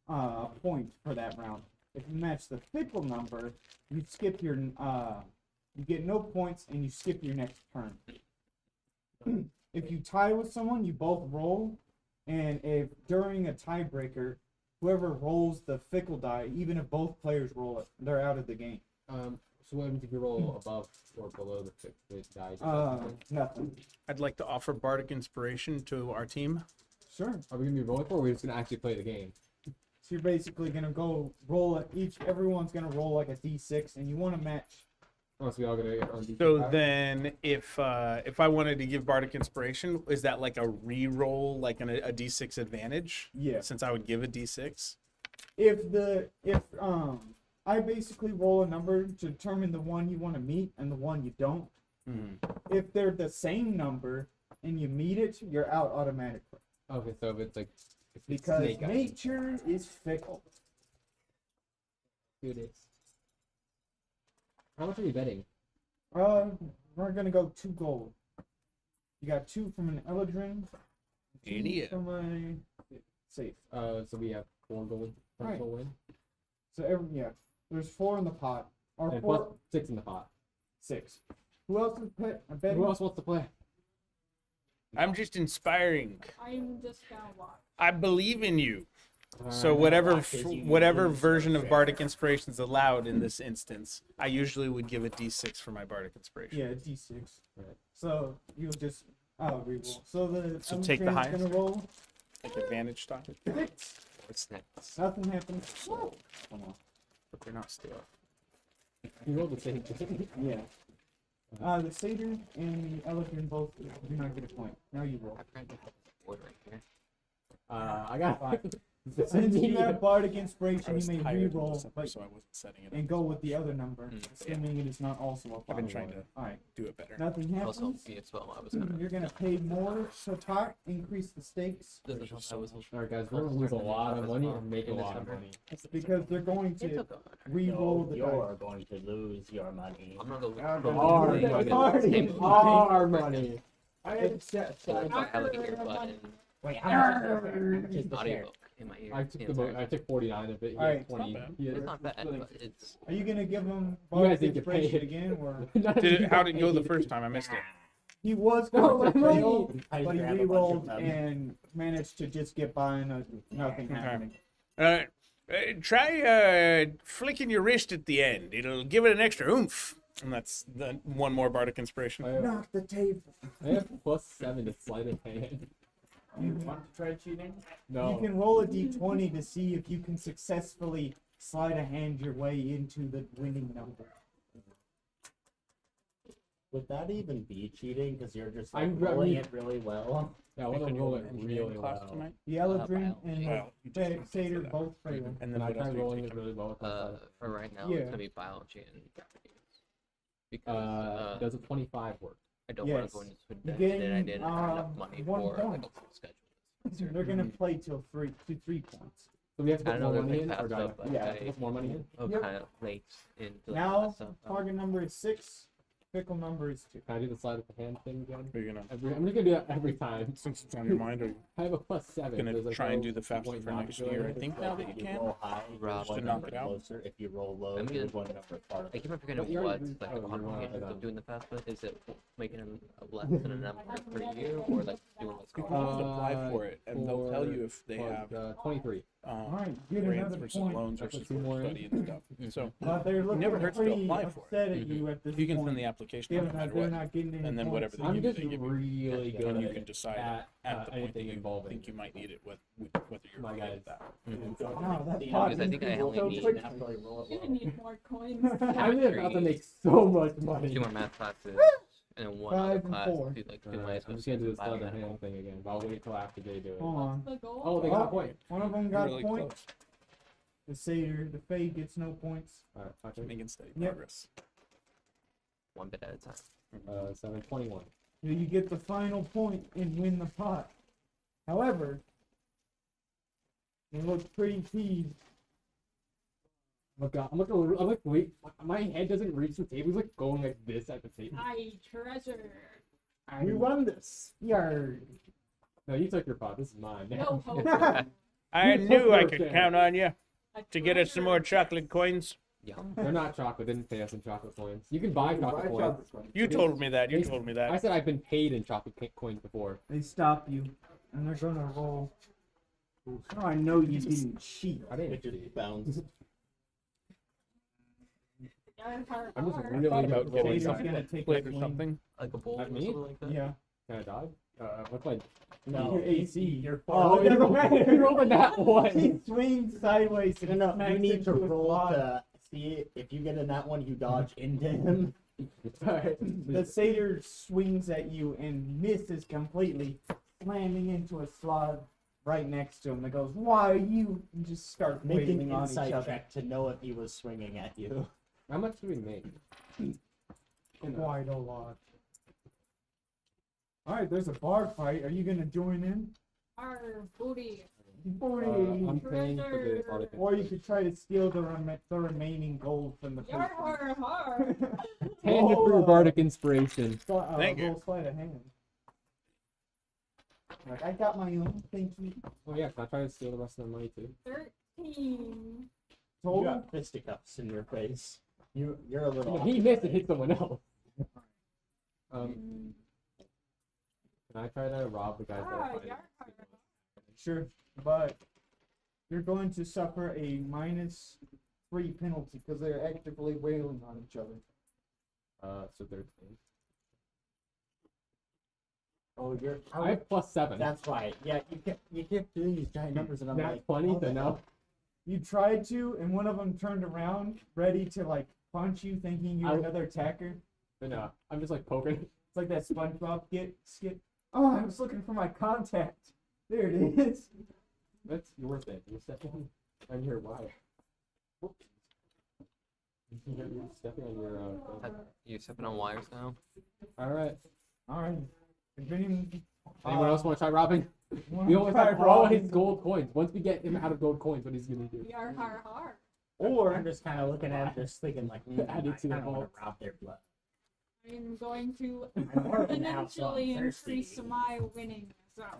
A: a point for that round. If you match the fickle number, you skip your you get no points and you skip your next turn. If you tie with someone, you both roll, and if during a tiebreaker, whoever rolls the fickle die, even if both players roll it, they're out of the game.
C: So what happens if you roll above or below the die?
A: Nothing.
B: I'd like to offer Bardic Inspiration to our team.
A: Sure.
C: Are we gonna be rolling for, or are we just gonna actually play the game?
A: So you're basically gonna go roll everyone's gonna roll like a d6, and you want to match.
C: Oh, so we all gonna get on
B: So then, if I wanted to give Bardic Inspiration, is that like a re-roll, like a D6 advantage?
A: Yeah.
B: Since I would give a D6.
A: If I basically roll a number to determine the one you want to meet and the one you don't.
B: Mm-hmm.
A: If they're the same number and you meet it, you're out automatically.
C: Okay, so if it's like
A: Because
C: snake eyes.
A: nature is fickle.
C: It is. How much are we betting?
A: We're gonna go 2 gold. You got 2 from an Eladrin, 2
B: Idiot.
A: from a safe.
C: So we have 4 gold.
A: Right.
C: Win.
A: So there's 4 in the pot, or
C: And
A: 4,
C: plus 6 in the pot.
A: 6. Who else is betting?
C: Who else wants to play?
B: I'm just inspiring.
E: I'm just gonna watch.
B: I believe in you. So
C: Alright.
B: whatever version of Bardic Inspiration is allowed in this instance, I usually would give a D6 for my Bardic Inspiration.
A: Yeah, D6.
C: Right.
A: So you'll just reroll. So the
B: So take the
A: Eladrin's
B: highest.
A: gonna roll
B: Like advantage style.
A: 6.
I: What's next?
A: Nothing happens.
B: Hold on. But they're not still.
C: You rolled the same thing.
A: Yeah. The Satyr and the Eladrin both do not get a point. Now you roll.
I: I forgot to have a board right here.
C: I got
A: Fine. Since you have Bardic
B: I
A: Inspiration,
B: was
A: you may
B: tired
A: reroll,
B: this
A: but
B: so I wasn't setting it up.
A: and go with the other number,
I: Mm,
A: assuming it is not also a
B: I've been
A: bottle
B: trying
A: water.
B: to
A: Alright,
B: do it better.
A: nothing
I: Also,
A: happens.
I: me as well. I was gonna.
A: You're gonna pay more per pot, increase the stakes,
I: Doesn't help. I was.
C: Alright, guys, we're gonna lose a lot of money and make a lot of money.
A: because they're going
I: It's
A: to
I: okay.
A: re-roll the
G: You're
A: dice.
G: going to lose your money.
I: I'm gonna go.
A: Our
I: go
A: money.
I: look at
A: Our
I: the table.
C: Our money.
A: I had set
I: So
A: aside.
I: I look at your butt and
G: Wait, how much is the share?
I: audiobook in my ear.
C: I took
I: the entire
C: I took 49 of it. He
A: Alright.
C: had 20.
B: Not bad.
C: He had-
I: It's not bad, but it's.
A: Are you gonna give him
C: You guys
A: Bardic
C: didn't get paid.
A: Inspiration again, or
B: How did it go the first time? I missed it.
A: he was
C: No,
A: going to
C: my
A: fail,
C: money.
G: I
A: but he
G: have a bunch of
A: re-rolled
G: them.
A: and managed to just get by and nothing happening.
B: Try flicking your wrist at the end. It'll give it an extra oomph. And that's the one more Bardic Inspiration.
C: I have,
A: Knock the table.
C: I have +7 to sleight of hand.
A: You want to try cheating?
C: No.
A: You can roll a d20 to see if you can successfully sleight of hand your way into the winning number.
G: Would that even be cheating? Because you're just like,
C: I'm
G: rolling
C: really-
G: it really well.
C: Yeah, I want to roll it really
B: class
C: well.
B: tonight.
A: The Eladrin and
B: Well, you just
A: the
B: need to
A: Satyr
B: do that.
A: both fail.
B: And
C: And
B: then
C: I
B: what else
C: tried
B: do you
C: rolling
B: take?
C: it really well.
I: For right now,
A: Yeah.
I: it's gonna be biology and gravity. Because
C: Does a 25 work?
I: I don't want
A: yes.
I: to go into
A: You
I: debt
A: gain,
I: and I didn't have enough money
A: 1
I: for
A: point.
I: like a full schedule.
A: They're gonna play till 3 points.
C: So we have to
I: I
C: put
I: know
C: more
I: they're
C: money
I: big
C: in, or
I: fast
C: do I
I: up, but
A: Yeah.
C: have to put more money in?
I: I'm
A: Yep.
I: kind of late into
A: Now,
I: so
A: target number is 6. Fickle number is 2.
C: Can I do the sleight of the hand thing again?
B: Are you gonna,
C: I'm just gonna do that every time.
B: since it's on your mind, are you
C: I have a +7.
B: gonna
C: Does it
B: try and
C: go
B: do the FAFSA
C: point
B: for
C: not
B: next
C: to
B: year? I
C: go?
B: think now that you
G: If you
B: can.
G: roll high, you're
I: Rob,
G: one
B: to knock
G: number
B: it out.
G: closer. If you roll low,
I: I'm
G: you're
I: gonna-
G: one number farther.
I: I keep on forgetting
C: But you
I: what
C: already-
I: like
C: oh,
I: the
C: you're
I: quantifications
C: wrong.
I: of doing the fast food. Is it making a less than a number per year or like doing what's
B: You
I: called?
B: can just apply for it, and they'll tell you if they have.
C: 23.
A: Alright, right, get
B: grants
A: another
B: versus
A: point.
B: loans
C: That's
B: versus
C: two more
B: study and stuff. So
A: But they're looking
B: never hurts to
A: pretty
B: apply for it.
A: upset at you at this
B: you can
A: point.
B: send the application
A: given
B: no
A: that
B: matter
A: they're
B: what,
A: not getting any
B: and then
A: points.
B: whatever they
C: I'm
B: give you,
C: just
B: they give you.
C: really good
B: And you
C: at
B: can decide
C: at,
B: at the point that
C: anything
B: you
C: involving
B: think you might need it, whether you're
C: my
B: okay
C: guys.
B: with that.
A: No, that
G: You
A: pot
G: know,
I: because I think I
A: increased
I: only
A: so
I: need-
A: quickly.
G: Definitely roll it
E: You
G: low.
E: need more coins.
C: I'm about to make so much money.
I: 2 more math classes, and then one
A: 5
I: other
A: and
I: class.
A: 4.
I: Do like 2
C: Alright,
I: minus
C: I'm just gonna do this
I: 5
C: other
I: and
C: hand thing again, but I'll wait till after they do it.
A: Hold on.
E: The goal.
C: Oh, they got a
A: Oh.
C: point.
A: One of them got
B: Really
A: a point.
B: close.
A: The satyr, the fade gets no points.
C: Alright, okay.
B: Making steady
A: Yep.
B: progress.
I: 1 bit at a time.
C: 721.
A: You get the final point and win the pot. However, you look pretty peeved.
C: Look, I'm like, wait, my head doesn't reach the table. He's like going like this at the table.
E: I treasure.
A: We won this. Yarr.
C: No, you took your pot. This is mine.
E: No hope.
B: I
C: You
B: knew I
C: took
B: could
C: your
B: count on you
E: A
B: to get us some more
E: treasure.
B: chocolate coins.
I: Yum.
C: They're not chocolate. They didn't pay us in chocolate coins. You can buy chocolate coins.
B: You told me that. You
C: They-
B: told me
C: I
B: that.
C: said I've been paid in chocolate coins before.
A: They stop you, and they're gonna roll. Oh, I know you didn't cheat.
C: I
G: It
C: didn't.
G: just bounced.
C: I'm just
B: I
C: really
B: thought
C: good
B: about
C: at
B: getting
C: rolling.
A: Satyrs
B: something
A: gonna take
B: plate
A: a
B: or
A: swing.
B: something.
I: Like a bowl or
C: At me?
I: something like that.
A: Yeah.
C: Can I dodge? What's my?
G: No,
A: Your AC.
G: You're
A: Oh,
G: far.
A: yeah,
C: He rolled a nat one.
A: He swings sideways
G: No,
A: and
G: no, you
A: smacks
G: need
A: into
G: to
A: his
G: roll
A: log.
G: to see if you get in that one, you dodge into him.
A: The satyr swings at you and misses completely, slamming into a slot right next to him. It goes, "Why are you?" And just start
G: Make an
A: wailing on each
G: insight
A: other.
G: check to know if he was swinging at you.
C: How much do we make?
A: Quite a lot. All right, there's a bar fight. Are you gonna join in?
E: Our booty.
C: I'm paying for the
E: Treasure.
C: article.
A: Or you could try to steal the remaining gold from the
E: Yar
A: patron.
E: har har.
C: Hand it for your bardic inspiration.
B: Thank you.
A: Roll sleight of hand. Like, I got my own. Thank you.
C: Oh yeah, can I try to steal the rest of the money too?
E: 13.
G: You
A: Total.
G: got fisticuffs in your face. You're a little.
C: He missed and hit someone else. Can I try to rob the guys that
E: Ah,
C: are fighting?
E: yar har.
A: Sure, but you're going to suffer a -3 penalty because they're actively wailing on each other.
C: So 13.
G: Oh, you're.
C: I have +7.
G: That's right. Yeah, you kept doing these giant numbers, and I'm
C: Nat
G: like,
C: 20
G: oh,
C: to no.
A: You tried to, and one of them turned around, ready to like punch you, thinking you were another attacker.
C: But no, I'm just like poking.
A: It's like that SpongeBob skit. Oh, I was looking for my contact. There it is.
C: That's your thing. You're stepping on your wire. You're stepping on your.
I: You're stepping on wires now.
C: All right.
A: All right. If anyone
C: Anyone else want to try robbing? We always have always gold coins. Once we get him out of gold coins, what he's gonna do?
E: Yar har har.
A: Or
G: I'm just kind of looking at it, just thinking like,
C: Add it
G: I
C: to the
G: kind of want
C: vault.
G: to rob their blood.
E: I'm going to
G: I'm Marvin now, so I'm
E: exponentially
G: thirsty.
E: increase my winnings.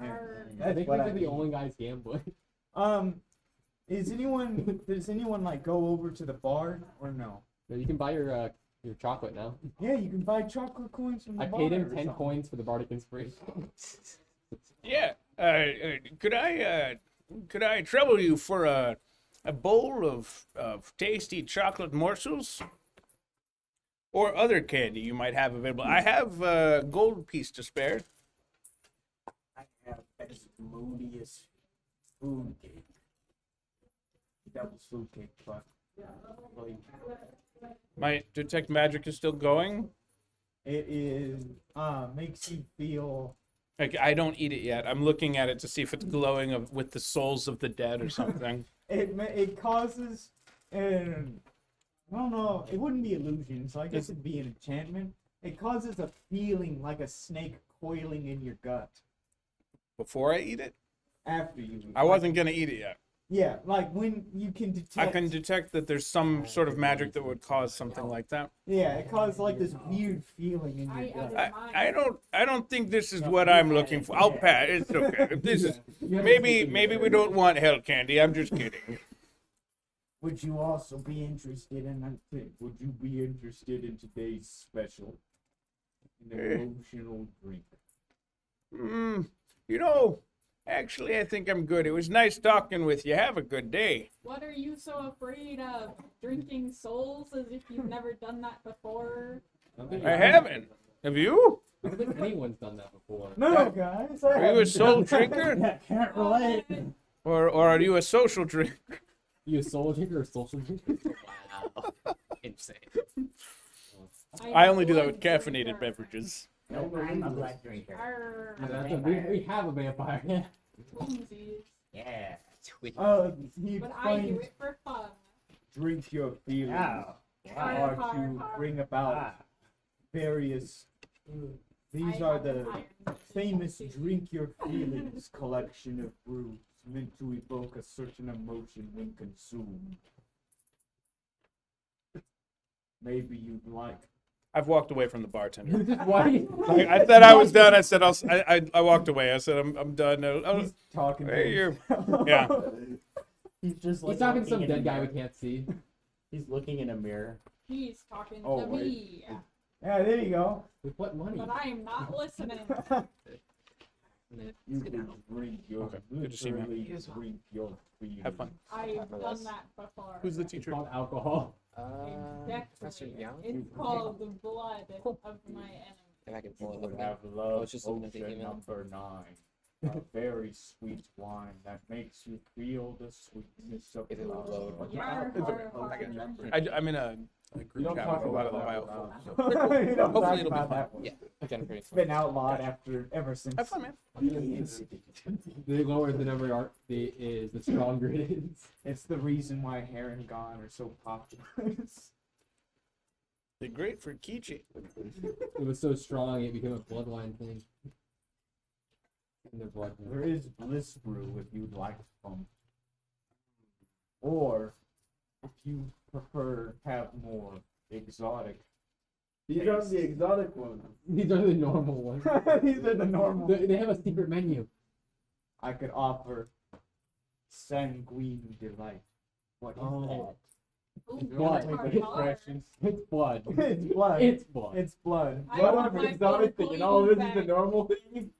E: Arr.
C: I think
A: what
C: these
A: I
C: are the
A: mean.
C: only guys gambling.
A: Does anyone like go over to the bar or no?
C: No, you can buy your chocolate now.
A: Yeah, you can buy chocolate coins from the
C: I
A: bar.
C: paid him
A: or
C: 10
A: something.
C: coins for the bardic inspiration.
B: Yeah. Could I trouble you for a bowl of tasty chocolate morsels? Or other candy you might have available. I have a gold piece to spare.
H: I have Asmodeus food cake.
A: Devil's food cake, but like,
B: My detect magic is still going.
A: it is makes you feel.
B: Like I don't eat it yet. I'm looking at it to see if it's glowing with the souls of the dead or something.
A: It causes an I don't know. It wouldn't be illusion, so I guess it'd be an enchantment. It causes a feeling like a snake coiling in your gut
B: Before I eat it,
A: after you. eat.
B: I wasn't gonna eat it yet.
A: Yeah, like when you can detect.
B: I can detect that there's some sort of magic that would cause something like that.
A: Yeah, it causes like this weird feeling in
E: I
A: your gut.
E: added mine.
B: I don't think this is what I'm looking for. I'll pass. It's okay. If this is maybe we don't want hell candy. I'm just kidding.
A: Would you also be interested in Would you be interested in today's special? An emotional drink.
B: You know, Actually, I think I'm good. It was nice talking with you. Have a good day.
E: What are you so afraid of? Drinking souls as if you've never done that before?
B: I haven't. Have you?
C: I don't think anyone's done that before.
A: No, guys.
B: Are you a soul drinker?
H: Yeah, can't relate.
B: Or are you a social drinker?
C: You a soul drinker or social drinker?
I: Wow. Insane.
B: I only do that with caffeinated beverages.
G: Nope, I'm a black drinker.
E: Arr,
G: I'm a
C: That's
G: vampire.
C: we have a vampire. Yeah.
E: twinsies.
G: Yeah.
I: Sweet.
A: He
E: But I do
A: claims
E: it for fun.
A: drink your feelings
G: Wow.
A: are
E: Har,
A: to
E: har.
A: bring about
G: Ah.
A: various. These
E: I
A: are
E: have
A: the
E: an iron
A: famous
E: fist.
A: Drink Your Feelings collection of brews meant to evoke a certain emotion when consumed. Maybe you'd like.
B: I've walked away from the bartender.
C: Why?
B: I said I was done. I said I walked away. I said I'm done.
A: He's talking to
B: Hey, you're-
A: himself.
B: yeah.
G: He's just like
C: He's talking to some
G: looking in
C: dead
G: a
C: guy we
G: mirror.
C: can't see.
G: He's looking in a mirror.
E: He's talking
A: Oh,
E: to
A: wait.
E: me.
A: Yeah, there you go.
C: With what money?
E: But I am not listening.
A: You can drink your
B: Okay, good to see you, man.
A: literally drink your feelings.
B: Have fun.
E: I've done that before.
B: Who's the
C: It's
B: teacher?
C: called alcohol.
I: Professor
E: Exactly.
I: Young?
E: It's called the blood of my enemy.
I: If I can pull it
A: Would
I: up.
A: have
I: I
A: love
I: was just looking at the
A: potion
I: email.
A: number 9. A very sweet wine that makes you feel the sweetness of
I: Is it
A: love.
I: low?
E: Yar,
B: It's
E: har,
B: okay.
E: har.
B: I'm in a group chat with a lot of the bio.
A: You don't
B: Hopefully
A: talk
B: it'll be
A: about
B: fun.
A: that one.
I: Yeah, Jennifer.
A: It's been outlawed ever since.
B: Have fun, man.
C: The lower the number are, is, the stronger it is.
A: It's the reason why hair and gone are so popular.
B: They're great for keychain.
C: It was so strong it became a bloodline thing. In their blood.
A: There is Bliss Brew if you'd like some. Or if you prefer have more exotic.
D: These are the exotic ones.
C: These are the normal ones.
A: These are the normal.
C: They have a secret menu.
A: I could offer Sanguine Delight. What is
C: Oh.
E: Ooh,
A: that? You wanna
C: Blood.
A: take expressions?
C: It's blood.
A: It's blood.
C: It's blood.
A: It's blood.
E: I
D: Blood
E: want
D: of
E: my
D: exotic thing, and all this is the normal thing.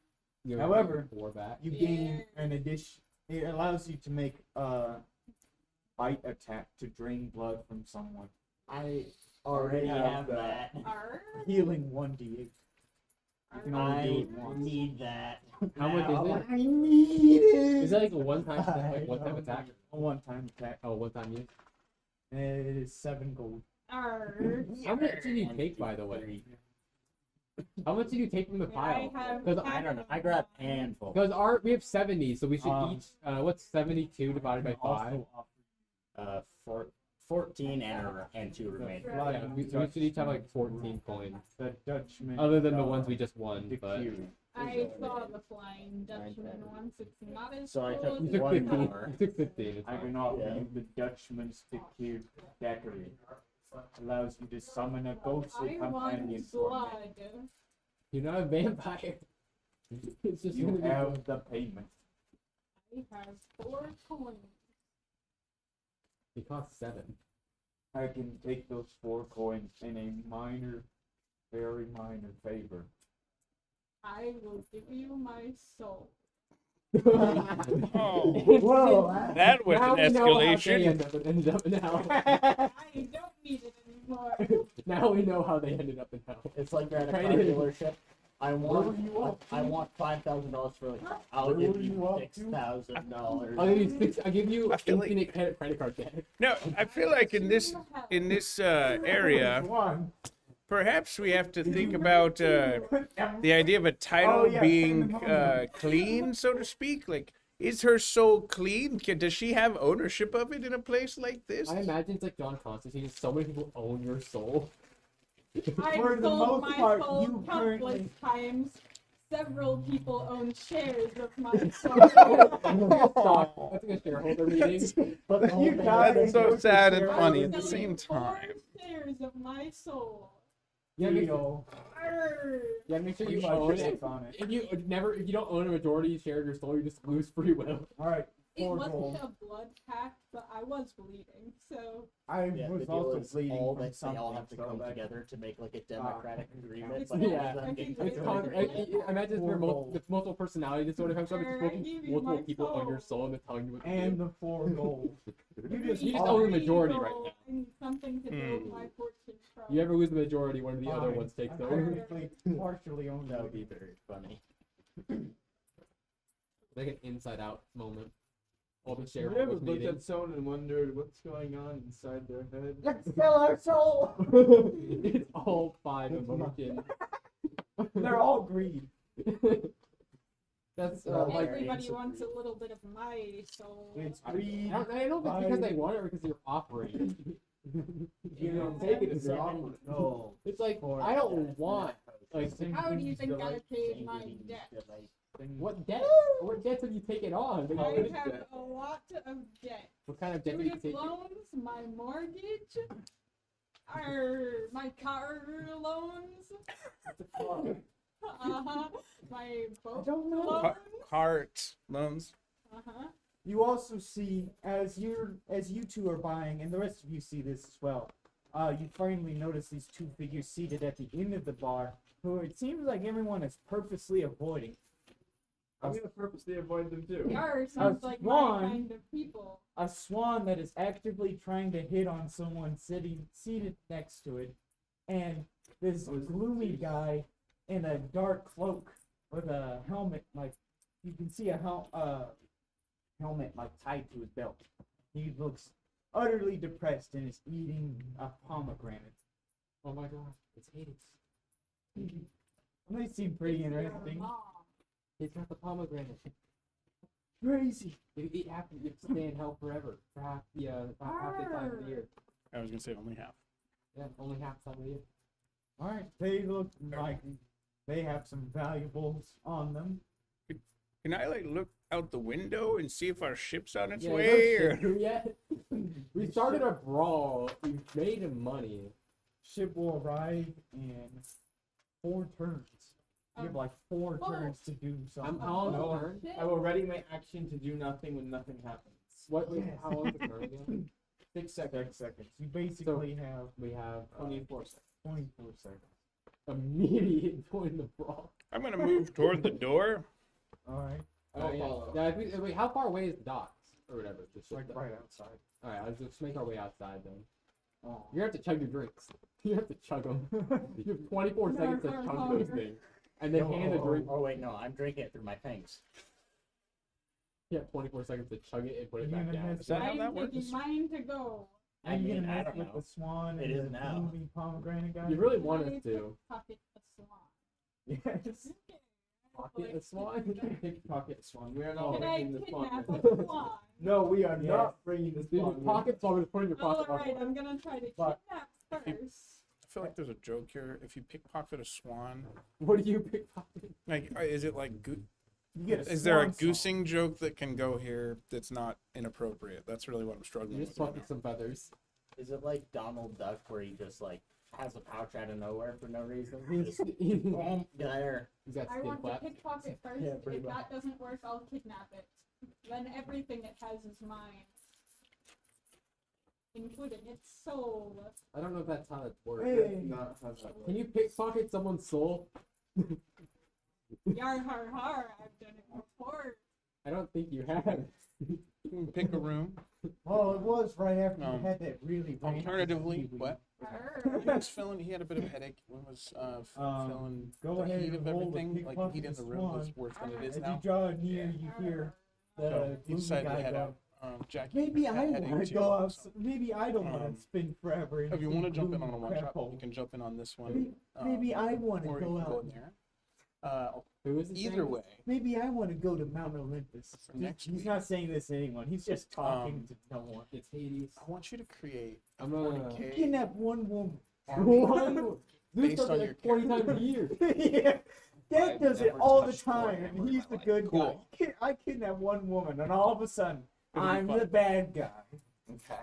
C: You're
A: However,
C: four back.
A: You gain an addition. It allows you to make a bite attack to drain blood from someone.
G: I already have that.
E: Arr,
A: Healing 1d8. You can only do
G: I
A: it once.
G: need that.
C: How much is it?
A: I need it.
C: Is that like a one-time attack?
A: A one-time attack.
C: Oh, one-time use.
A: It is 7 gold.
E: arr.
C: How much did you take, by the way? How much did you take from the pile? Because
G: I don't know. I grabbed a handful.
C: we have 70, so we should each. What's 72 divided by 5?
A: Also,
G: 14 and 2 remaining.
C: Yeah, we should each have like 14 coins,
A: the Dutchman.
C: other than the ones we just won.
A: the
C: But
A: Curie.
E: I saw the Flying Dutchman once. It's not as
G: So I
E: cool
G: took
E: as
C: you
E: it
C: took
G: one
C: 15.
G: more.
C: You took 15. It's
A: I
C: fine.
A: can offer
G: Yeah.
A: you the Dutchman's Secure Daiquiri. Allows you to summon a ghostly
E: I want
A: companion for
E: blood.
C: You're not a vampire. It's just
A: you
C: gonna be
A: have the payment.
E: I have 4 coins.
C: It costs 7.
A: I can take those 4 coins in a minor, very minor favor.
E: I will give you my soul.
B: Oh,
A: Whoa!
B: that was
C: Now
B: an
C: we know how they
B: escalation.
C: ended up now.
E: I don't need it anymore.
C: Now we know how they ended up in hell.
G: It's like you're at a car
C: Right.
G: dealership. I want $5,000 for it. I'll give you $6,000.
C: I'll give you
B: I feel like-
C: infinite credit card debt.
B: No, I feel like in this area,
A: One.
B: perhaps we have to think about the idea of a title
A: Oh, yeah,
B: being
A: send them over.
B: clean, so to speak. Like, is her soul clean? Does she have ownership of it in a place like this?
C: I imagine it's like John Constantine. So many people own your soul.
E: I've
A: For the
E: sold
A: most
E: my
A: part,
E: soul
A: you
E: countless
A: currently-
E: times. Several people own shares of my soul.
C: Stock. That's like a shareholder meeting.
A: But the whole
G: You
A: thing
G: got
A: is
B: That's so
A: that
B: sad and
A: you're
B: funny
E: I'm
B: at the
E: selling
B: same
E: 4
B: time.
E: shares of my soul.
C: Yeah, make,
A: Deal.
E: Arr.
C: yeah, make sure
A: Pretty
C: you
A: much
C: own
A: just
C: it.
A: on it.
C: If you don't own a majority share of your soul, you just lose free will.
A: All right.
E: It
A: 4
E: wasn't
A: gold.
E: a blood pact, but I was bleeding, so
A: I
G: Yeah,
A: was
G: the deal
A: also
G: is
A: bleeding
G: all
A: from
G: that they
A: something.
G: all have to
A: so
G: come
A: that-
G: together to make like a democratic agreement.
E: It's
G: But
E: not
C: Yeah.
G: them getting
E: effectively
C: It's
G: together-
C: I imagine it's where
A: Four
C: the multiple personality disorder comes from. It's
E: Sure, I
C: multiple,
E: give you
C: multiple
E: my
C: people on your
E: soul.
C: soul and they're telling you what to
A: And
C: do.
A: the 4 gold.
C: You just
A: all
C: own the
E: Three
C: majority right
E: gold
C: now.
E: and something to build my fortune from.
C: You ever lose the majority, one of the other
A: Fine.
C: ones takes
A: I
C: over.
A: technically partially own
G: That
A: that.
G: would be very funny.
C: Like an inside out moment. All the
D: Have you ever
C: shareholders
D: looked
C: meeting.
D: at someone and wondered what's going on inside their head?
A: Let's sell our soul!
C: It's all 5 emotions.
A: They're all greed.
C: That's
G: They're all
C: like
E: Everybody
G: variants of
E: wants a
G: greed.
E: little bit of my soul.
A: It's
C: I
A: greed.
C: don't know if it's because they want it or because you're offering.
D: You don't
E: Yeah.
D: take it as an
G: Seven
D: offer.
G: gold.
C: It's like
G: for
C: I don't
G: that.
C: want like
E: How do you think I
G: Like,
E: paid
G: saying
E: my
G: you need
E: debt?
G: to, like,
C: what debt? What debts have you taken on?
D: How
E: I
D: is
E: have
D: debt?
E: a lot of debt.
C: What kind of debt have you
E: Student
C: taken?
E: loans, my mortgage, my car loans, my boat
A: don't know.
E: loans.
B: Cart loans.
A: You also see as you two are buying, and the rest of you see this as well. You finally notice these 2 figures seated at the end of the bar, who it seems like everyone is purposely avoiding.
D: I'm gonna purposely avoid them too.
E: Yar sounds like my
A: Swan.
E: kind of people.
A: A swan that is actively trying to hit on someone seated next to it, and this gloomy guy in a dark cloak with a helmet, like you can see a helmet like tied to his belt. He looks utterly depressed and is eating a pomegranate.
C: Oh my god, it's Hades.
A: They seem pretty
E: It's your
A: interesting.
E: mom.
C: It's not the pomegranate.
A: Crazy.
C: If you eat half, you have to stay in hell forever for half the time of the year.
B: I was gonna say only half.
C: Yeah, only half the time of the year.
A: All right, they look like they have some valuables on them.
B: Can I like look out the window and see if our ship's on its
C: Yeah,
B: way?
C: no
B: Or...
C: shit here yet. We started a brawl. We made money.
A: Ship will arrive in 4 turns. You have like 4
E: Oh.
A: turns to do something.
C: How long is
E: Oh,
C: the turn?
E: shit.
D: I will ready my action to do nothing when nothing happens.
C: What?
A: Yes.
C: How long is the turn again?
D: 6 seconds.
A: 6 seconds. You basically have
C: We have
D: 24 seconds.
A: 24 seconds.
C: immediate point in the brawl.
B: I'm gonna move toward the door.
A: All right,
D: I'll
C: yeah.
D: follow.
C: Yeah, wait, how far away is the docks or whatever? The
A: it's like
C: ship
A: right outside.
C: All right, let's just make our way outside then.
A: Oh.
C: You have to chug your drinks. You have to chug them. You have 24 seconds to chug those things, and then hand the drink.
G: Oh wait, no, I'm drinking it through my fangs.
C: You have 24 seconds to chug it and put it
A: You
C: back
A: gonna
C: down.
A: miss
B: Is that how
E: I'm
B: that works?
E: taking mine to go.
G: I
A: Are you
G: mean,
A: gonna
G: I
A: mess
G: don't
A: with
G: know.
A: the swan
G: It
A: and
G: is
A: the
G: now.
A: gloomy pomegranate guy?
C: You really want
E: I
C: us to.
E: pickpocket a swan.
A: Yes.
C: Pocket a swan?
D: Pickpocket swan. We are
C: Oh.
D: not
E: Can I
D: bringing the swan.
E: kidnap
D: with
E: a
D: us.
E: swan?
D: No, we are
A: Yes.
D: not bringing the
C: Dude,
D: swan.
C: your
D: with
C: pocket
D: us.
C: swan is put in your
E: Oh,
C: pocket.
E: alright, I'm gonna try to
A: But-
E: kidnap first.
B: I feel like there's a joke here. If you pickpocket a swan,
C: What do you pickpocket?
B: like, is it like
A: You get a
B: is there a
A: swan song.
B: goosing joke that can go here that's not inappropriate? That's really what I'm struggling
C: You
B: with.
C: just
B: right
C: pocket
B: now.
C: some feathers.
G: Is it like Donald Duck where he just like has a pouch out of nowhere for no reason?
C: He's
G: Just
C: he's
G: boom, there.
C: got
E: I
C: skin
E: want to
C: flaps.
E: pickpocket first.
A: Yeah, pretty
E: If
A: much.
E: that doesn't work, I'll kidnap it. Then everything it has is mine. Including its soul.
C: I don't know if that's how it works.
A: Hey.
D: Not how that
C: Can
D: works.
C: you pickpocket someone's soul?
E: Yar har har, I've done it before.
C: I don't think you have.
B: Pick a room.
A: Well, it was right after you
B: Um,
A: had that really.
B: Alternatively,
A: rancid
B: what?
E: Arr.
B: He was feeling. He had a bit of a headache. When was feeling
A: go
B: the
A: ahead
B: heat
A: and
B: of
A: roll the
B: everything. Like the heat in the room was
A: swan.
B: worse than it is
A: As you
B: now.
A: draw near, you hear
B: So
A: the
B: he
A: gloomy
B: decided to
A: guy
B: head
A: go,
B: out. Jackie,
A: maybe
B: had
A: I
B: a
A: want
B: headache
A: to
B: too,
A: go out.
B: so-
A: Maybe I don't want
B: Um,
A: to spin forever. in
B: If you
A: some
B: want to jump in
A: gloomy
B: on a one
A: crap
B: shot,
A: hole.
B: you can jump in on this
A: Maybe,
B: one.
A: maybe I want to
B: Or you
A: go
B: can go
A: out.
B: in there.
C: Who is it?
B: Either way,
A: Maybe I want to go to Mount Olympus.
B: For next
A: He's
B: week.
A: not saying this to anyone. He's just talking
B: Um,
A: to no one.
C: It's Hades.
B: I want you to create
C: I'm gonna.
B: 40K
A: Kidnap one woman.
C: One. This
B: Based
C: does
B: on
C: it
B: your
C: like 20 times a year.
A: Yeah. Dad
I: I've
A: does it
I: never
A: all the
I: touched
A: time,
I: Warhammer
A: and
I: in
A: he's
I: my
A: the
I: life.
A: good guy.
B: Cool.
A: I kidnap one woman, and all of a sudden,
B: It'll be
A: I'm
B: fun.
A: the bad guy.
I: Okay.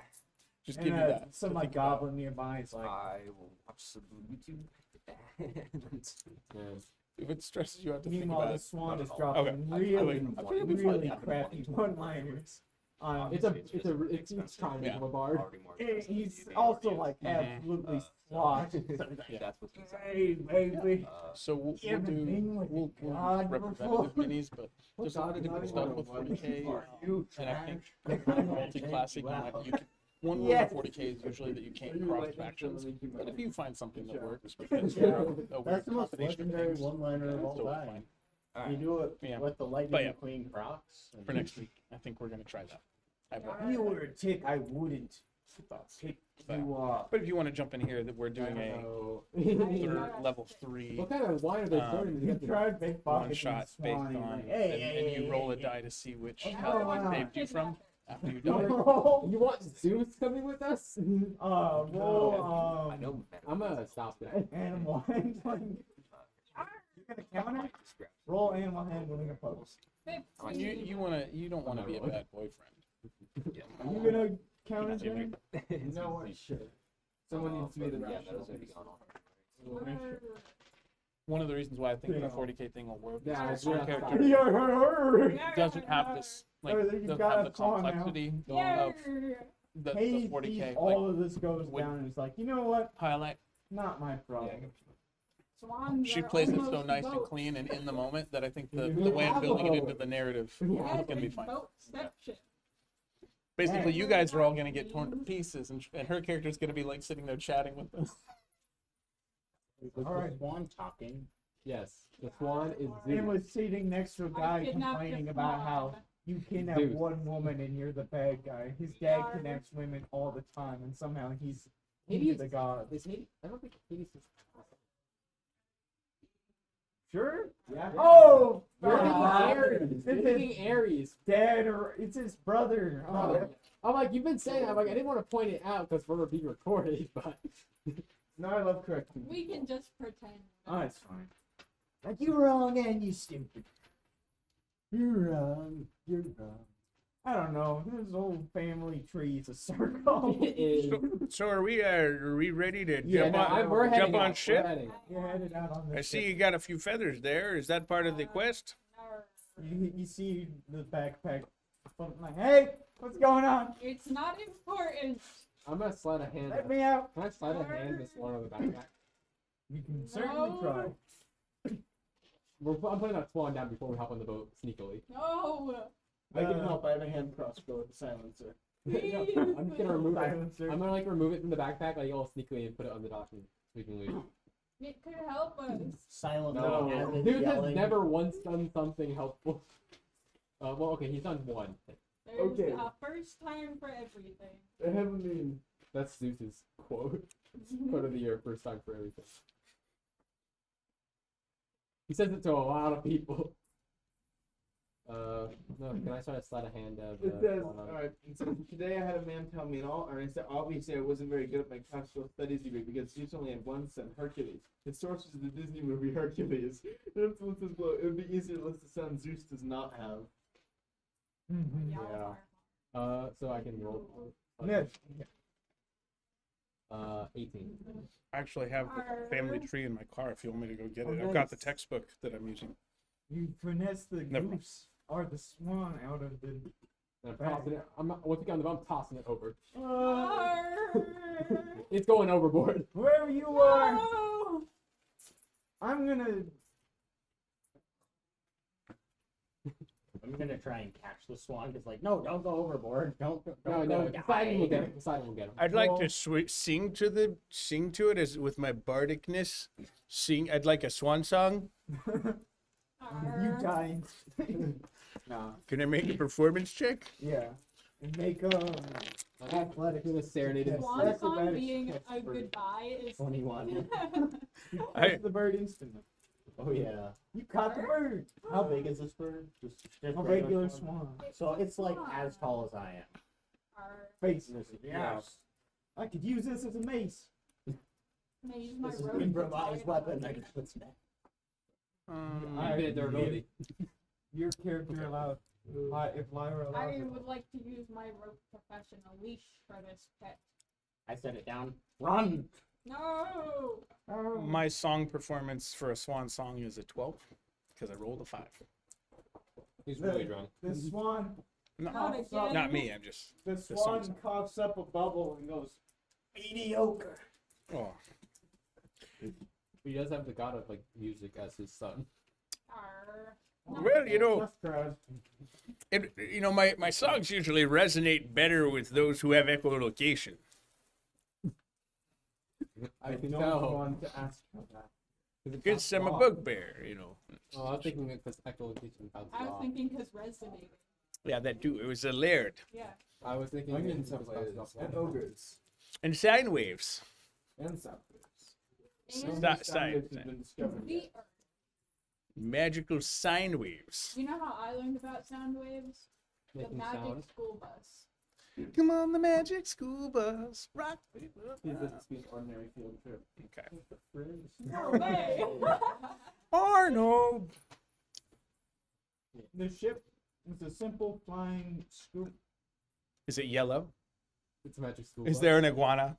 B: Just
A: And
B: give you that.
A: some
B: to
A: like
B: think about.
A: goblin nearby is like,
I: I will watch some YouTube. And
C: Yeah.
B: If it stresses you out to think
A: Meanwhile,
B: about
A: the
B: it.
A: swan is
B: Okay.
A: dropping
B: I
A: really,
B: feel like
A: really crappy one-liners.
C: It's trying to
B: Yeah.
C: become a bard.
A: He's also like
B: Mhm.
A: absolutely sloshed.
I: That's what's inside.
A: Hey, baby.
B: So we'll
A: You haven't been with
B: we'll
A: God
B: representative minis, but there's a lot of
A: God,
B: different
A: God,
B: stuff
A: God,
B: with
A: God,
B: 40k,
A: you
B: and I think
A: trash.
B: multi-classic, you can, one rule
A: Yes.
B: of 40k is usually that you can't cross factions, but if you find something that works, because
G: That's
B: you're a weird
G: the most
B: combination of
G: legendary
B: things,
G: one-liner of all
B: so it's
G: time.
B: fine.
G: You do it
B: Yeah.
G: with the Lightning
B: But yeah.
G: McQueen Crocs.
B: For next week, I think we're gonna try that. I have
A: If you were a tick, I wouldn't
B: thoughts.
A: pick
B: But-
A: you up.
B: But if you want to jump in here, that we're doing a level 3
C: What kind of wine are they serving?
A: You tried big
B: one
A: pockets
B: shot based on, and you roll a die to see which health
A: wow.
B: it saved you from after you die.
C: You want Zeus coming with us?
A: Roll
I: I know.
C: I'm gonna stop that.
A: animal handling. You gonna counter? Roll animal handling opposed.
B: You don't wanna be a bad boyfriend.
A: Are you gonna counter them?
C: No one should. Someone needs to be the
I: Yeah, that was gonna be gone off.
B: One of the reasons why I think the 40k thing will work is
C: Yeah,
B: because
C: yeah.
B: your character doesn't have this like
A: Oh, you've
B: doesn't
A: got
B: have
A: a
B: the
A: song now.
B: complexity
E: Yeah.
B: of the
A: Hey,
B: 40k
A: all
B: like
A: of this goes
B: would-
A: down. And it's like, you know what?
B: highlight.
A: Not my problem.
E: Swans
B: She
E: are
B: plays it so
E: almost
B: nice and
E: boats.
B: clean and in the moment that I think the
C: You
B: way I'm
C: have a
B: building it
C: boat.
B: into the narrative
E: Yeah,
B: is gonna be
E: it's
B: fine.
E: boatception.
B: Basically,
A: Yeah.
B: you guys are all gonna get torn to pieces, and her character's gonna be like sitting there chatting with them.
G: All
A: Alright.
G: right. Swan talking.
C: Yes, the swan is
A: And
C: Zeus.
A: was sitting next to a
E: I
A: guy
E: kidnapped
A: complaining
E: your
A: about how
E: swan.
A: you kidnap
C: Zeus.
A: one woman and you're the bad guy. His dad
E: Yeah.
A: kidnaps women all the time, and somehow he's
C: Hades
A: the god.
C: Is Hades? I don't think Hades is.
A: Sure?
C: Yeah.
A: Oh!
C: You're thinking
A: God.
C: Ares.
A: It's
C: You're
A: his
C: thinking Ares.
A: dad or it's his brother.
C: Oh. I'm like, you've been saying that. I'm like, I didn't want to point it out because we're being recorded, but
A: No, I love correcting.
E: We can just pretend.
A: Oh, it's fine. Like, you're wrong and you stupid. You're wrong. You're wrong. I don't know. This whole family tree is a circle.
C: it is.
B: So are we ready to
C: Yeah, no, we're heading
B: jump on
C: out.
B: ship?
C: We're heading.
A: You're headed out on the
B: I see
A: ship.
B: you got a few feathers there. Is that part of the quest?
A: You see the backpack. Something like, hey, what's going on?
E: It's not important.
C: I'm gonna slide a hand.
A: Let me out.
C: Can I slide a hand this one on the backpack?
A: You can certainly try.
C: I'm putting that swan down before we hop on the boat sneakily.
E: No.
D: I can help. I have a hand crossbow with a silencer.
C: No, I'm just gonna remove it.
A: Silencer.
C: I'm gonna like remove it from the backpack like all sneakily and put it on the dock and we can leave.
E: It could help us.
G: Silently
C: No,
G: as it's
C: dude has
G: yelling.
C: never once done something helpful. Well, okay, he's done one.
E: There's
A: Okay.
E: a first time for everything.
A: I haven't been.
C: That's Zeus's quote. Quote of the year, first time for everything. He says it to a lot of people. No, can I try to slide a hand of?
D: It says,
C: one on-
D: alright, it says, today I had a man tell me and all, and I said, obviously I wasn't very good at my classical studies degree because Zeus only had one son, Hercules. His source was the Disney movie Hercules. That's what says, well, it would be easier to list the son Zeus does not have.
C: Yeah. So I can roll.
A: Yes.
C: 18.
B: I actually have the family tree in my car if you want me to go get it.
A: Oh,
B: I've got the
A: nice.
B: textbook that I'm using.
A: You finesse the
B: Never mind.
A: goose or the swan out of the.
C: And I'm tossing it. I'm not, once again, I'm tossing it over.
E: Arr.
C: It's going overboard.
A: Wherever you are,
E: No.
A: I'm gonna.
G: I'm gonna try and catch the swan. It's like, no, don't go overboard. Don't
C: No,
G: go
C: Poseidon will
G: die.
C: get him. Poseidon will get him.
B: I'd like
A: Well-
B: to sing to it as with my bardicness. I'd like a swan song.
A: You
E: Arr.
A: die. Nah.
B: Can I make a performance check?
A: Yeah. And make
C: I'm
A: athletics.
C: gonna serenade him.
E: Swan
A: That's
E: song
A: about it.
E: being
A: That's
E: a
A: pretty-
E: goodbye is
G: 21.
B: I-
A: the bird instantly.
G: Oh yeah.
A: You caught the bird.
G: How big is this bird? Just
A: A regular swan.
G: So it's like as tall as I am.
E: Arr.
A: Face.
G: Yeah.
A: I could use this as a mace.
E: May I use my
G: This is
E: rope
G: an
E: to
G: improvised
E: tie it
G: weapon.
E: on.
G: I guess it's neck.
C: Infinite durability.
A: Your character allowed. If Lyra allows
E: I
A: it.
E: would like to use my rope to fashion a leash for this pet.
G: I set it down. Run.
E: No.
A: Oh,
B: My song performance for a swan song is a 12 because I rolled a 5.
C: He's really drunk.
A: the swan,
B: No,
E: Not again.
B: not me. I'm just.
A: the
B: The
A: swan
B: song's-
A: coughs up a bubble and goes, mediocre.
B: Oh,
C: He does have the god of like music as his son.
E: Arr.
B: well, you know,
A: Tough crowd.
B: my songs usually resonate better with those who have echolocation.
C: I can
D: don't
C: tell.
D: want to ask about that.
B: Gives them a bugbear,
C: Oh, I'm thinking because echolocation counts
E: I
C: a
E: was
C: lot.
E: thinking because resonated.
B: Yeah, that do. It was a laird.
E: Yeah.
C: I was thinking
D: Onions have
C: because
D: layers,
C: counts a
D: and
C: lot.
D: ogres,
B: And sine waves.
D: and sapphires.
E: And
B: Stop.
D: Sapphires have been discovered
E: the
D: yet.
E: earth.
B: Magical sine waves.
E: You know how I learned about sound waves? The
C: Making
E: magic
C: sound.
E: school bus.
B: Come on, the magic school bus. Rock.
D: Please let this be an ordinary field trip.
B: Okay.
E: No way.
B: Arnold.
A: The ship is a simple flying scoop.
B: Is it yellow?
C: It's a magic school.
B: Is
C: bus.
B: there an iguana?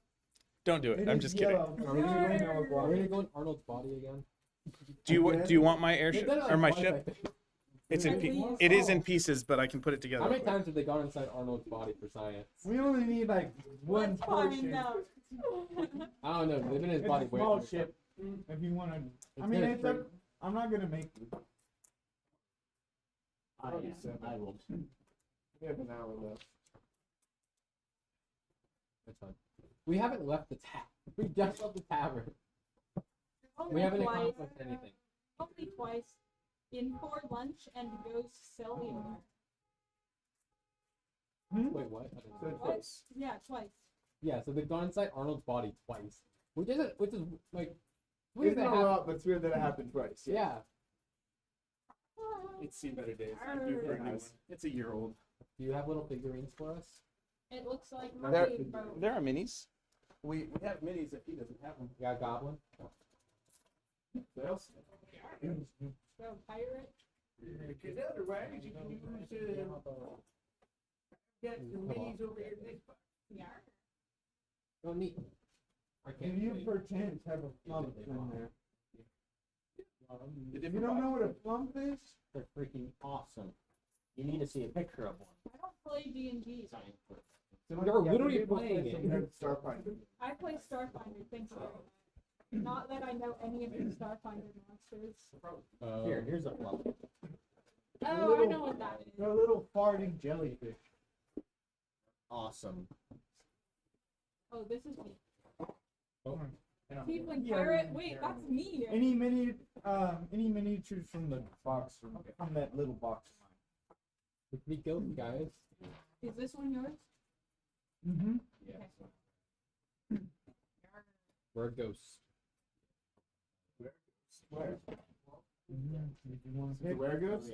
B: Don't do it.
A: It
B: I'm
A: is
B: just kidding.
A: yellow.
C: Are we gonna
E: Yay.
C: go, are we gonna go in Arnold's body again?
B: Do you want my
C: They've
B: airship
C: done it, like,
B: or my
C: twice, I
B: ship?
C: think.
B: It's in
E: At least.
B: it is in pieces, but I can put it
C: How
B: together.
C: many times have they gone inside Arnold's body for science?
A: We only need like one
E: Let's find
A: portion.
E: out.
C: I don't know. They've been in his
A: It's
C: body
A: a
C: way
A: small
C: too
A: ship. If you want to, I
C: It's
A: mean,
C: gonna
A: it's a, I'm not gonna make.
G: I will.
D: We have an hour left.
C: That's fine. We haven't left the tavern. We just left the tavern.
E: Only
C: We haven't
E: twice.
C: accomplished anything.
E: Only twice. In for lunch and goes cellular.
C: Wait, what? I didn't
D: So
C: know.
E: What? Yeah, twice.
C: Yeah, so they've gone inside Arnold's body twice, which is like
D: It's
C: weird.
D: not
C: That
D: a lot, but it's weird that it happened twice.
C: yeah.
F: It's seen better days.
E: Arr.
F: It's a year old.
C: Do you have little figurines for us?
E: It looks like
B: There,
E: Mermaid Boat.
B: there are minis.
F: We have minis if he doesn't have them.
C: You got a goblin?
D: What else?
E: Go pirate.
F: Because otherwise you can use get the minis over here next.
E: Yeah.
C: Oh, neat. I
A: Do
C: can't
A: you
C: say.
A: perchance have a flump in there?
F: The
A: If you don't know what a flump is,
G: They're freaking awesome. You need to see a picture of one.
E: I don't play D&D.
C: You're literally playing it.
D: Starfinder.
E: I play Starfinder, thank you. Not that I know any of the Starfinder monsters.
G: Here's a flump.
E: Oh, I know what that is.
A: they're little farting jellyfish.
G: Awesome.
E: Oh, this is me.
C: Oh.
E: Tiefling
A: Yeah,
E: pirate. Wait, that's me.
A: Any miniatures from the box, from that little box.
C: We can be guilty, guys.
E: Is this one yours?
A: Mm-hmm.
C: We're a ghost.
D: Where?
A: If you want to
D: The
A: pick.
D: where goes?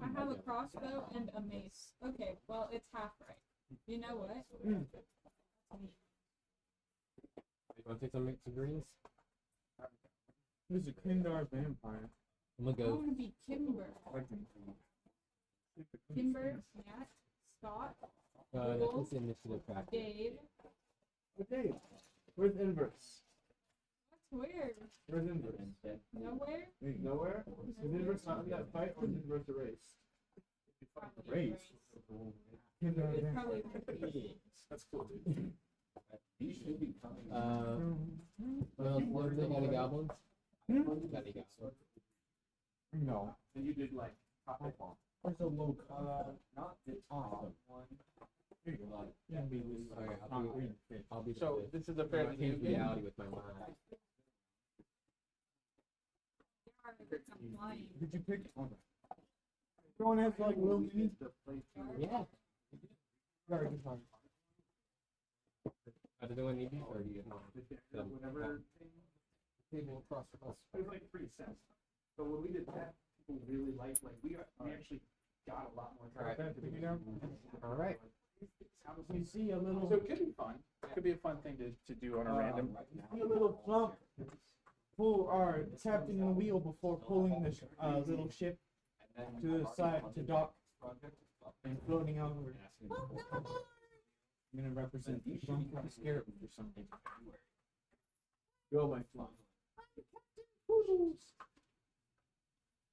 E: I have a crossbow and a mace. Okay, well, it's half right. You know what?
A: Mm.
C: You want to take some figurines?
A: There's a Kindar vampire.
C: I'm gonna
E: I
C: go.
E: want to be Kimber. Kimber, Matt, Scott,
C: That's the initiative track.
E: Dave.
D: Okay. Where's Inverse?
E: That's weird.
D: Where's Inverse?
E: Nowhere?
D: Nowhere? Is Inverse not in that fight or is Inverse erased?
A: Race. Kindar
E: It's
A: vampire.
E: probably
D: That's cool, dude.
C: What else? Got any goblins?
A: Hmm?
C: Got any goblins?
A: No.
F: And you did like
A: There's a low not the top one.
C: Okay, I'll be the
F: So
C: fifth.
F: this is a
C: I
F: fairly new
C: change
F: game.
C: reality with my mind.
E: I'm lying.
A: Did you pick? Okay. Everyone has like little minis.
C: Yeah.
A: Sorry, sorry.
C: Does anyone need these or do you?
F: Whatever table across from us. It was like pretty sense. So when we did that, people really liked we actually got a lot more
C: Alright.
F: traffic.
C: All right.
A: You see a little.
F: So it could be fun. It could be a fun thing to do on a random.
A: You see a little flump. Pull or tapping the wheel before pulling the little ship to the side to dock and floating over. I'm gonna represent you. Don't be scared of me or something.
D: Go, my fly.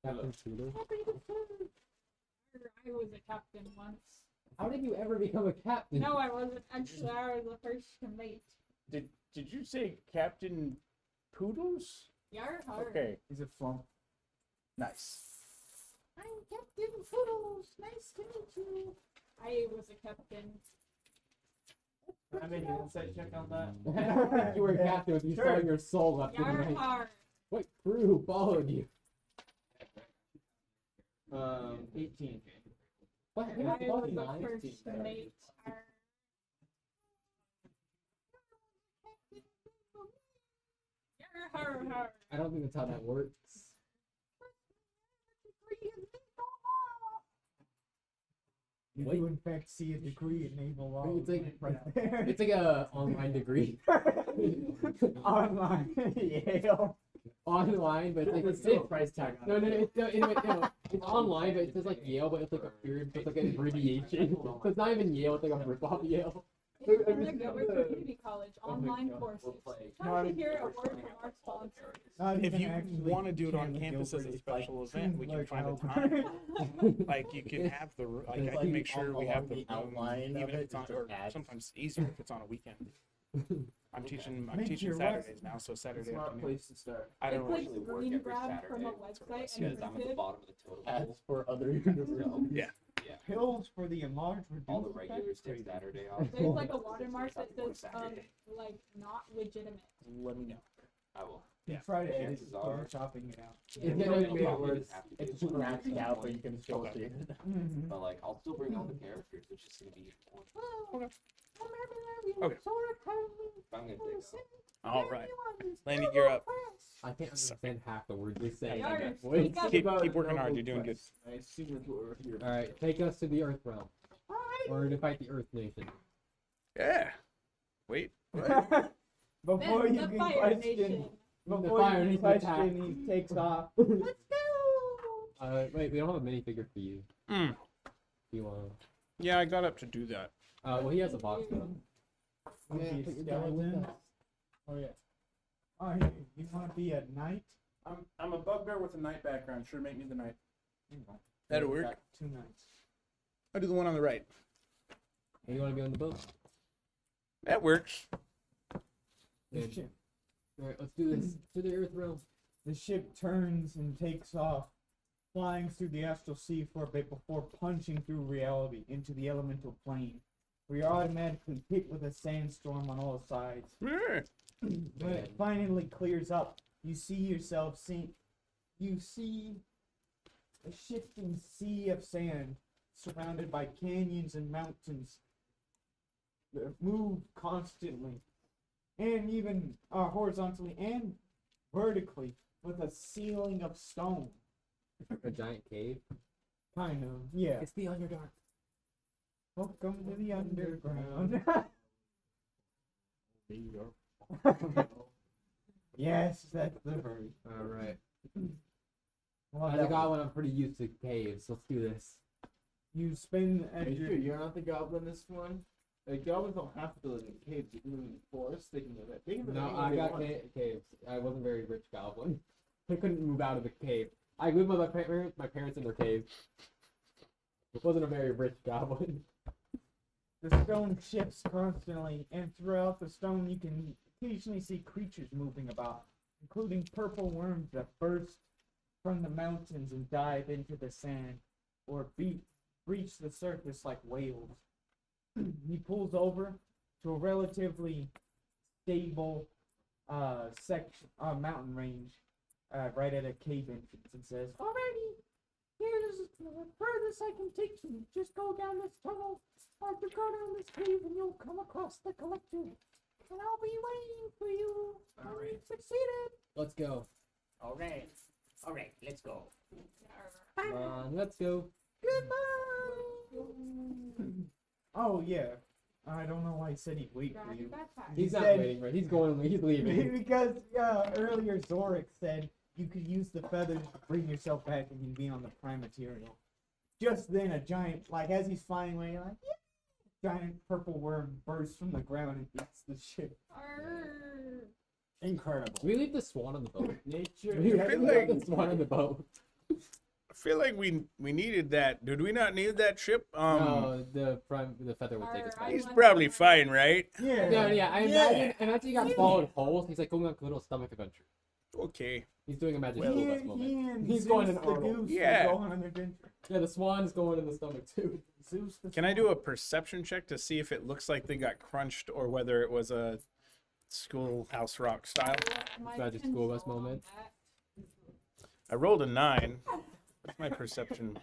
C: Captain Shooter.
E: I was a captain once.
C: How did you ever become a captain?
E: No, I wasn't. Actually, I was the first to mate.
B: Did you say Captain Poodles?
E: Yar har.
B: Okay,
A: He's a flump.
B: nice.
E: I'm Captain Poodles. Nice to meet you. I was a captain.
D: Can I make an insight check on that?
C: I don't think you were a captain if you saw your soul left in the
E: Yar
C: night.
E: har.
C: What crew followed you?
D: 18.
C: What?
E: I
C: You
E: was
C: got
E: the
C: +9?
E: first to mate. Arr. Yar har har.
C: I don't think that's how that works.
A: You
C: Wait.
A: do in fact see a degree in naval law.
C: It's like-
A: right there.
C: It's like a online degree.
A: Online. Yale.
C: Online, but it's like
D: It's still a price tag on
C: no,
D: it.
C: no, it's, no, anyway, no, it's online, but it says like Yale, but it's like a period, it's like an abbreviation. So it's not even Yale, it's like a rip-off Yale.
E: It's from the community college online courses.
D: play.
E: Time to hear a word from our sponsor.
A: Not
J: If
A: even
J: you
A: actually
J: want to do it on
A: Chandler
J: campus as
A: Gilbert
J: a
A: is
J: special
A: like,
J: event, we can
A: like
J: find a
A: Albert.
J: time. Like you can have the like I
C: It's
J: can make sure we have the room,
G: outline of
J: even if
G: it
J: it's on,
G: is
J: or
G: just ads.
J: sometimes it's easier if it's on a weekend. I'm teaching
A: Make your
J: Saturdays
A: West-
J: now, so Saturday
D: Smart
J: afternoon.
D: place to start.
J: I
E: They
J: don't
E: click
J: actually work
E: screen
J: every
E: grab
J: Saturday.
E: from a
J: It's
E: website
J: really
E: and
J: good.
K: I'm at the
E: printed.
K: bottom of the total.
C: As for other universities.
A: Pills for the enlarged reduced
K: All the
A: effect?
K: regulars take Saturday off.
E: There's like a watermark that says like not legitimate.
J: Let me know.
K: I will.
A: You try to edit
K: Chances
A: it,
K: are-
A: chopping it out.
C: It's
K: Yeah,
C: gonna
K: I'll
C: be
K: probably
C: worse.
K: just have to do
C: It's
K: it one
C: scratched
K: at
C: out,
K: some
C: but you
K: point.
C: can still see it.
A: Mhm.
K: But like, I'll still bring all the characters. It's just gonna be one.
J: Okay.
K: If I'm gonna take off.
J: All right, Landy, you're up.
C: I can't understand half the words they say.
E: Yar,
C: in that
E: speak
C: voice.
E: up.
J: Keep working hard. You're doing good.
D: I assume that's what we're here.
C: Alright, take us to the Earth realm. Or to fight the Earth Nation.
J: Yeah. Wait.
A: Before
E: Then
A: you
E: the
A: can
E: Fire
A: question,
E: Nation.
A: before
C: Fire
A: you
C: Nation
A: can
C: attack.
A: question, he takes off.
E: Let's go.
C: Wait, we don't have a minifigure for you.
J: Mm.
C: You want?
J: Yeah, I got up to do that.
C: Well, he has a box though.
A: Wanna
C: Yeah,
A: be a
C: put your guy with
A: skeleton?
C: us.
A: Oh yeah. Oh, yeah. You want to be a knight?
J: I'm a bugbear with a night background. Sure, make me the night.
A: Okay.
J: That'll
A: Got
J: work.
A: 2 knights.
J: I'll do the one on the right.
C: Hey, you want to be on the boat?
J: That works.
C: Good. Alright, let's do this. To the Earth realm.
A: The ship turns and takes off, flying through the astral sea for a bit before punching through reality into the elemental plane, where you're automatically hit with a sandstorm on all sides. When it finally clears up, you see yourself sink. You see a shifting sea of sand surrounded by canyons and mountains that move constantly, and even horizontally and vertically, with a ceiling of stone.
C: A giant cave.
A: Kind of, yeah.
C: It's the Underdark.
A: Welcome to the underground. Yes, that's the verb.
C: Alright.
A: Well,
C: As a goblin, I'm pretty used to caves. Let's do this.
A: you spin
D: Are
A: at
D: you
A: your
D: sure you're not the goblin this one? Like, goblins don't have to live in caves. They can live in forests. They can live at. They can live
C: No,
D: anywhere
C: I
D: they
C: got
D: want.
C: caves. I wasn't a very rich goblin. I couldn't move out of the cave. I lived with my parents in their cave. It wasn't a very rich goblin.
A: the stone shifts constantly, and throughout the stone you can occasionally see creatures moving about, including purple worms that burst from the mountains and dive into the sand, or breach the surface like whales. He pulls over to a relatively stable mountain range right at a cave entrance and says, "Alrighty, here's the furthest I can take you. Just go down this tunnel, or to go down this cave, and you'll come across the collector. And I'll be waiting for you. I succeeded."
C: Let's go.
G: All right, let's go.
C: Come on, let's go.
A: Goodbye. Oh yeah, I don't know why he said he'd wait for
E: Grab your
A: you.
E: backpack.
C: He's not
A: said-
C: waiting, right? He's going. He's leaving.
A: Because earlier Zorik said you could use the feathers to bring yourself back and you'd be on the prime material. Just then, a giant, like as he's flying away, like, giant purple worm bursts from the ground and eats the ship.
E: Arr.
G: Incredible.
C: Do we leave the swan on the boat?
A: Nature.
C: We
B: I feel
C: left
B: like-
C: the swan on the boat.
B: I feel like we needed that. Did we not need that ship?
C: No, the feather would take us back.
B: He's probably fine, right?
A: Yeah.
C: Yeah. I imagine he got swallowed whole. He's like going on a little stomach adventure.
B: Okay.
C: He's doing a magic
B: Well,
C: school
A: He,
C: bus moment.
A: he and
C: He's
A: Zeus
C: going in
A: the
C: Arnold.
A: goose
B: Yeah.
A: are going on an adventure.
C: Yeah, the swan's going in the stomach too.
A: Zeus the
B: Can I do a perception check to see if it looks like they got crunched or whether it was a Schoolhouse Rock style?
E: My
C: Magic school bus
E: pencil on
C: moment.
E: that.
B: I rolled a 9. That's my perception.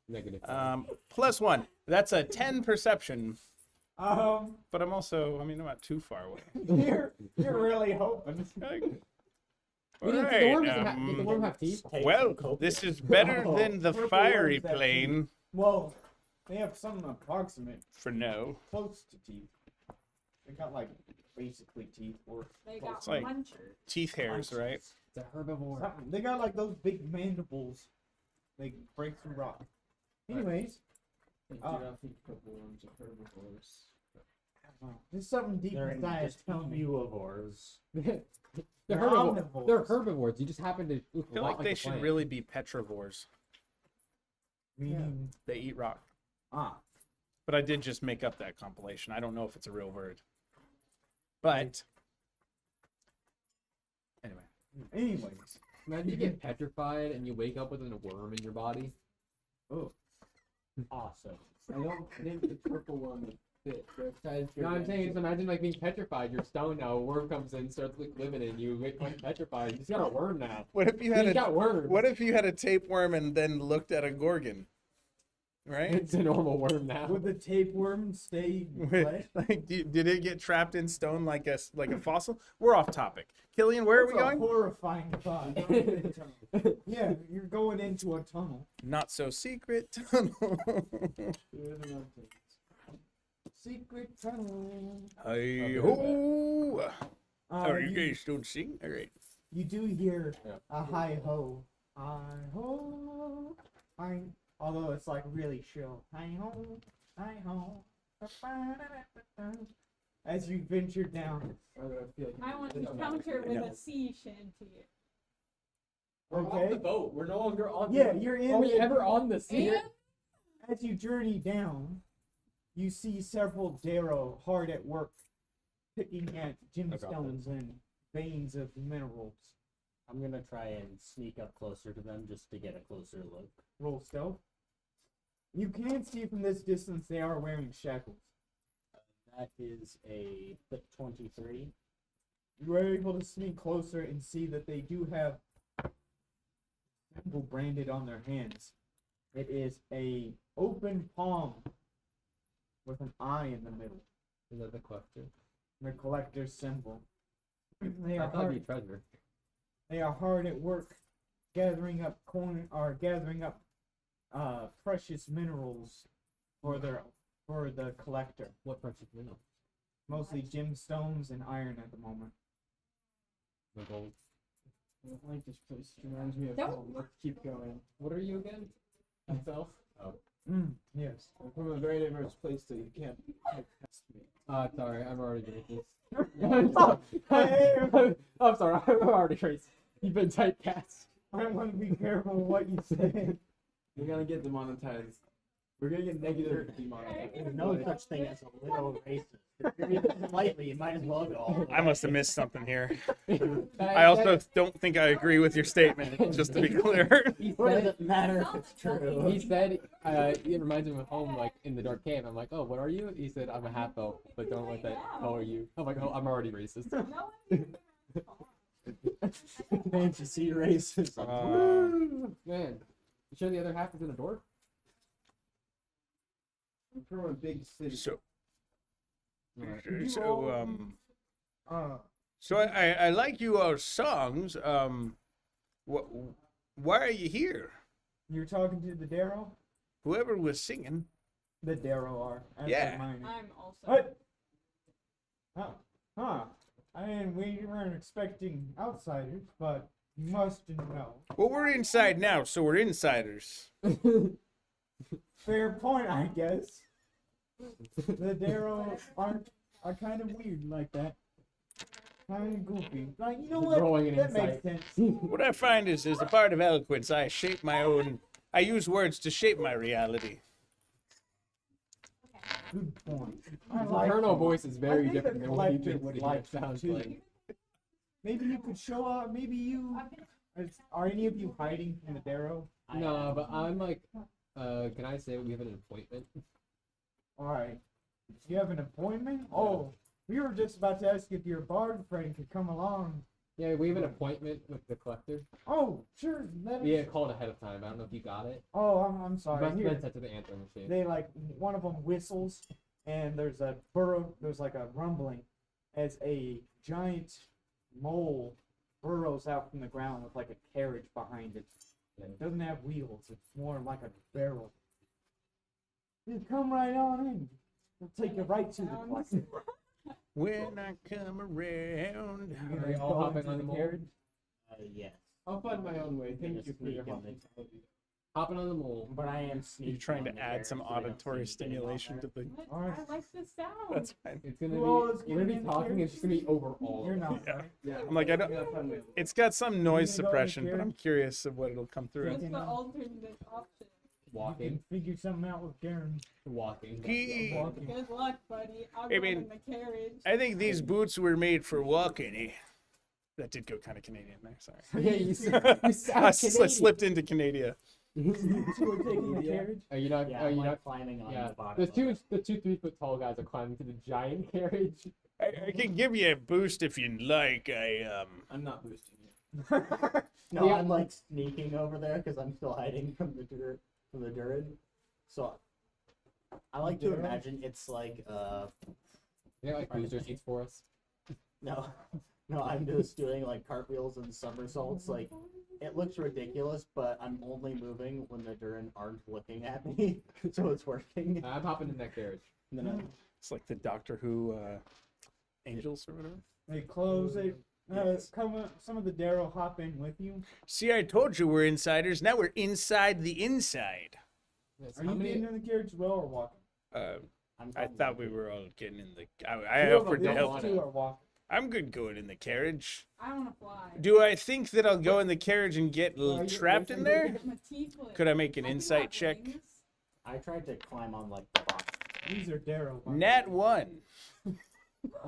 C: Negative.
B: +1. That's a 10 perception.
A: Um,
B: But I'm also, I'm not too far away.
A: you're really hoping.
C: Did the worm did the worm have teeth?
B: Well, this is better than the
A: Purple
B: fiery
A: worms that
B: plane
A: Well, they have some approximate
B: for no.
A: close to teeth. They got like basically teeth or
E: They got
B: It's like-
E: munchers.
B: Teeth hairs, right?
C: It's a herbivore.
A: something. They got like those big mandibles. They break through rock. Anyways,
D: I do
A: Uh,
D: not think purple worms are herbivores.
A: there's something deep
G: They're
A: inside
G: just
A: telling me.
G: herbivores.
C: They're
A: They're
C: herbivores.
A: omnivores.
C: They're herbivores. You just happen to look
B: I feel
C: a lot
B: like
C: like
B: they
C: the
B: should
C: plant.
B: really be petrivores.
A: Meaning,
B: They eat rock. But I did just make up that compilation. I don't know if it's a real word. But anyway,
A: anyways,
C: Imagine you get petrified and you wake up with a worm in your body.
G: Awesome.
D: I don't think the purple worm would fit.
C: No, I'm saying is imagine like being petrified. You're stoned now. A worm comes in, starts like living in you. Wake up petrified. You just got a worm now.
B: what if you
C: He's got worms.
B: what if you had a tapeworm and then looked at a gorgon? Right?
C: It's a normal worm now.
A: would the tapeworm stay flesh?
B: Like, did it get trapped in stone like a fossil? We're off topic. Killian, where are we
A: That's a
B: going?
A: horrifying thought. Yeah, you're going into a tunnel.
B: Not so secret tunnel.
A: Secret tunnel.
B: Hey ho! Oh, you
A: you,
B: guys don't sing? All right.
A: you do hear
C: Yeah.
A: a hi ho. Hi ho. Hi. Although it's like really shrill. Hi ho. Hi ho. As you venture down.
E: I want to counter with a sea shanty.
C: We're off
A: Okay.
C: the boat. We're no longer on.
A: Yeah,
C: the...
A: you're in.
C: Are we
A: the-
C: ever on the sea?
E: And
A: As you journey down, you see several Darrow hard at work, picking at gemstones and veins of minerals.
G: I'm gonna try and sneak up closer to them just to get a closer look.
A: Roll stealth. You can see from this distance they are wearing shackles.
G: That is a 23.
A: You are able to sneak closer and see that they do have symbol branded on their hands. It is a open palm with an eye in the middle.
C: Is that the question?
A: The collector's symbol. They
C: I
A: are
C: thought it'd be
A: hard,
C: treasure.
A: they are hard at work gathering up precious minerals for the collector.
C: What precious mineral?
A: Mostly gemstones and iron at the moment.
C: The gold.
D: I don't like this place. It reminds me of
E: Don't-
D: home. Let's keep going.
C: What are you again? Myself. Oh.
A: Yes.
D: I'm from a very diverse place, so you can't test me.
C: Sorry. I'm already racist.
A: Hey.
C: I'm sorry. I'm already racist. You've been typecast.
A: I want to be careful what you say.
D: We're gonna get demonetized. We're gonna get negative demonetized.
G: There's no such thing as a little racist. If you're even slightly, you might as well go all the
B: I
G: way.
B: must have missed something here. I also don't think I agree with your statement, just to be clear.
C: He
G: What does
C: said,
G: it matter if it's true?
C: he said it reminds him of home, like in the dark cave. I'm like, oh, what are you? He said, I'm a half elf, but don't let that color you. I'm like, oh, I'm already racist.
D: Fantasy racism.
C: Man, you sure the other half is in the door?
D: I'm from a big city.
B: So,
A: You
B: so,
A: all-
B: I like you all's songs. Why are you here?
A: You're talking to the Darrow?
B: Whoever was singing.
A: The Darrow are. As
B: Yeah.
A: are mine.
E: I'm also.
A: What? Huh. I mean, we weren't expecting outsiders, but you must know.
B: Well, we're inside now, so we're insiders.
A: Fair point, I guess. The Darrow are kind of weird like that. Kind of goofy. Like, you know what?
C: Growing in
A: That makes
C: insight.
A: sense.
B: What I find is, as a part of eloquence, I shape my own. I use words to shape my reality.
A: Good point. I
C: His
A: like
C: internal
A: it.
C: voice is
A: I
C: very
A: think
C: different
A: the
C: than what he
A: collector
C: thinks
A: would
C: it
A: like
C: sounds
A: you,
C: like.
A: too. Maybe you could show up. Maybe you. Are any of you hiding from the Darrow?
C: No, but I'm like, can I say we have an appointment?
A: Alright. You have an appointment? Oh, we were just about to ask if your bard friend could come along.
C: Yeah, we have an appointment with the collector.
A: Oh, sure. Let
C: We
A: us.
C: had called ahead of time. I don't know if you got it.
A: Oh, I'm
C: It
A: sorry.
C: must have
A: Here.
C: been sent to the answer machine.
A: They like one of them whistles, and there's a burrow. There's like a rumbling, as a giant mole burrows out from the ground with like a carriage behind it. It doesn't have wheels. It's more like a barrel. You come right on in. We'll take you right to the collector.
B: When I come around.
A: You
C: Are they
A: gonna
C: all
A: go
C: hopping
A: into
C: on the mole?
A: carriage?
G: Yes.
D: I'll find my own way. Thank
G: Just
D: you for your
G: sneak in the-
D: hospitality.
C: Hopping on the mole.
G: But I am sneaking.
B: You're trying
G: on
B: to
G: the
B: add some
G: carriage so they don't
B: auditory
G: see me getting on
B: stimulation
G: there.
B: to the.
E: What?
A: Alright.
E: I like the sound.
B: That's fine.
C: It's gonna
A: Who all is
C: be. We're gonna
A: getting
C: be
A: in the
C: talking.
A: carriage?
C: It's just gonna be over all.
A: You're
C: of us.
A: not.
B: Yeah.
A: right?
D: Yeah.
B: I'm like, I don't.
D: Yeah, fun with it.
B: It's got some noise
A: gonna go in the
B: suppression, but I'm
A: carriage?
B: curious of what it'll come through.
E: What's
A: Taking
E: the
A: off.
E: alternate option?
A: You
C: Walking.
A: can figure something out with Garen.
C: Walking.
B: Gee.
A: Walking.
E: Good luck, buddy. I'll
B: I
E: go
B: mean,
E: in the carriage.
B: I think these boots were made for walking. Eh? That did go kind of Canadian there. Sorry.
C: Yeah, you
B: I
C: sound Canadian.
B: slipped into Canada.
A: You two are taking the
C: Yeah.
A: carriage?
C: Are you not?
G: Yeah,
C: Are
G: I'm
C: you
G: like
C: not?
G: climbing on
C: Yeah.
G: the bottom.
C: The two 3 foot tall guys are climbing to the giant carriage.
B: I can give you a boost if you'd like.
D: I'm not boosting you.
G: No,
C: Yeah.
G: I'm like sneaking over there because I'm still hiding from the Durin. So I like to
A: Durin?
G: imagine it's like
C: Yeah, like booster seats for us.
G: no, no, I'm just doing like cartwheels and somersaults. Like it looks ridiculous, but I'm only moving when the Durin aren't looking at me, so it's working.
C: I'm hopping in that carriage.
G: And then
B: It's like the Doctor Who angels or whatever.
A: They close it. Some of the Darrow hop in with you.
B: See, I told you we're insiders. Now we're inside the inside.
C: Yes,
A: Are you getting in the carriage as well or walking?
G: I'm
B: I
G: probably
B: thought we
G: like-
B: were all getting in the. I
C: Two of
B: offered
C: them
B: to
C: don't
B: help.
C: want
A: Two are walking.
B: I'm good going in the carriage.
E: I want to fly.
B: Do I think that I'll go in the carriage and get
A: Well, you-
B: trapped in there?
E: I'm a tiefling.
B: Could I make an
E: I can
B: insight
E: have
B: check?
E: wings.
G: I tried to climb on like the box.
A: These are Darrow.
B: Nat 1.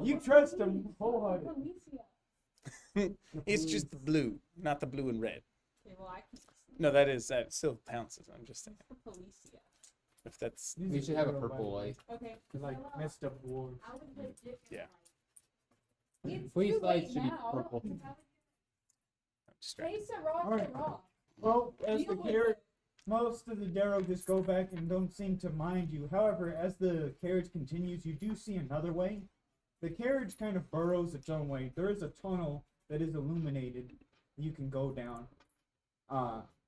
A: You trust them wholeheartedly.
E: Alicia.
B: It's just the blue, not the blue and red.
E: Okay, well, I can.
B: No, that still pounces. I'm just saying.
E: What's the Policia?
B: If that's.
A: These
C: We
A: are
C: should have a
A: Darrow, by
C: purple
A: the way.
C: light.
E: Okay.
A: They're like messed up dwarves.
B: Yeah.
E: It's
C: Please
E: too
C: lights
E: late
C: should be
E: now.
C: purple.
B: I'm distracted.
E: Face it, rock
A: Alright.
E: it, rock.
A: Well, as the
E: Deal with
A: carriage,
E: it.
A: most of the Darrow just go back and don't seem to mind you. However, as the carriage continues, you do see another way. The carriage kind of burrows its own way. There is a tunnel that is illuminated you can go down.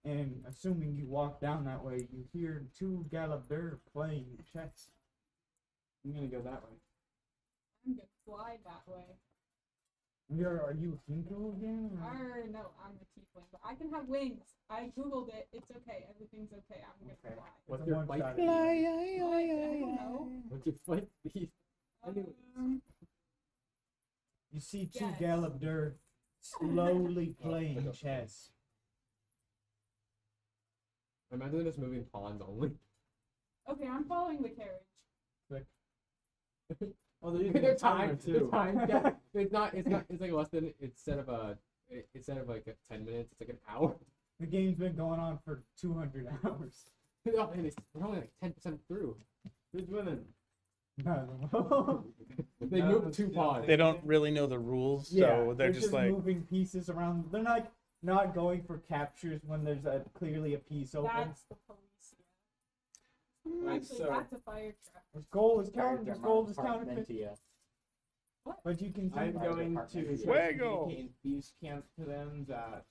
A: And assuming you walk down that way, you hear two Galabdur playing chess. I'm gonna go that way.
E: I'm gonna fly that way.
A: Are you Hinko again? or-
E: No, I'm a tiefling, but I can have wings. I googled it. It's okay. Everything's okay. I'm gonna
A: Okay.
E: fly.
C: What's
A: It's a
C: your
A: one-shot
C: flight
A: at
C: speed?
A: you.
E: I don't know.
C: What's your flight speed? Anyway.
A: You see two
E: Yes.
A: Galabdur slowly playing chess.
C: Imagine they're just moving pawns only.
E: Okay, I'm following the carriage.
D: Oh, they're using
C: They're
D: a timer
C: timed.
D: too.
C: They're timed. Yeah. It's not. It's like less than. Instead of like 10 minutes, it's like an hour.
A: The game's been going on for 200 hours.
C: Oh, man, we're only like 10% through.
D: Who's winning?
A: No.
C: They
D: No,
C: moved
D: it's-
C: two
D: yeah,
C: pawns.
B: They don't really know the rules, so they're just like.
A: moving pieces around. They're not going for captures when there's clearly a piece open.
E: That's the Policia.
D: Right,
E: Actually,
D: so-
E: that's a fire truck.
A: This gold is
G: Start
A: counted. This gold is counted.
G: Departmentia.
A: But you can.
D: I'm
A: see-
D: going to
G: Fuego.
D: communicate in thieves' camp to them that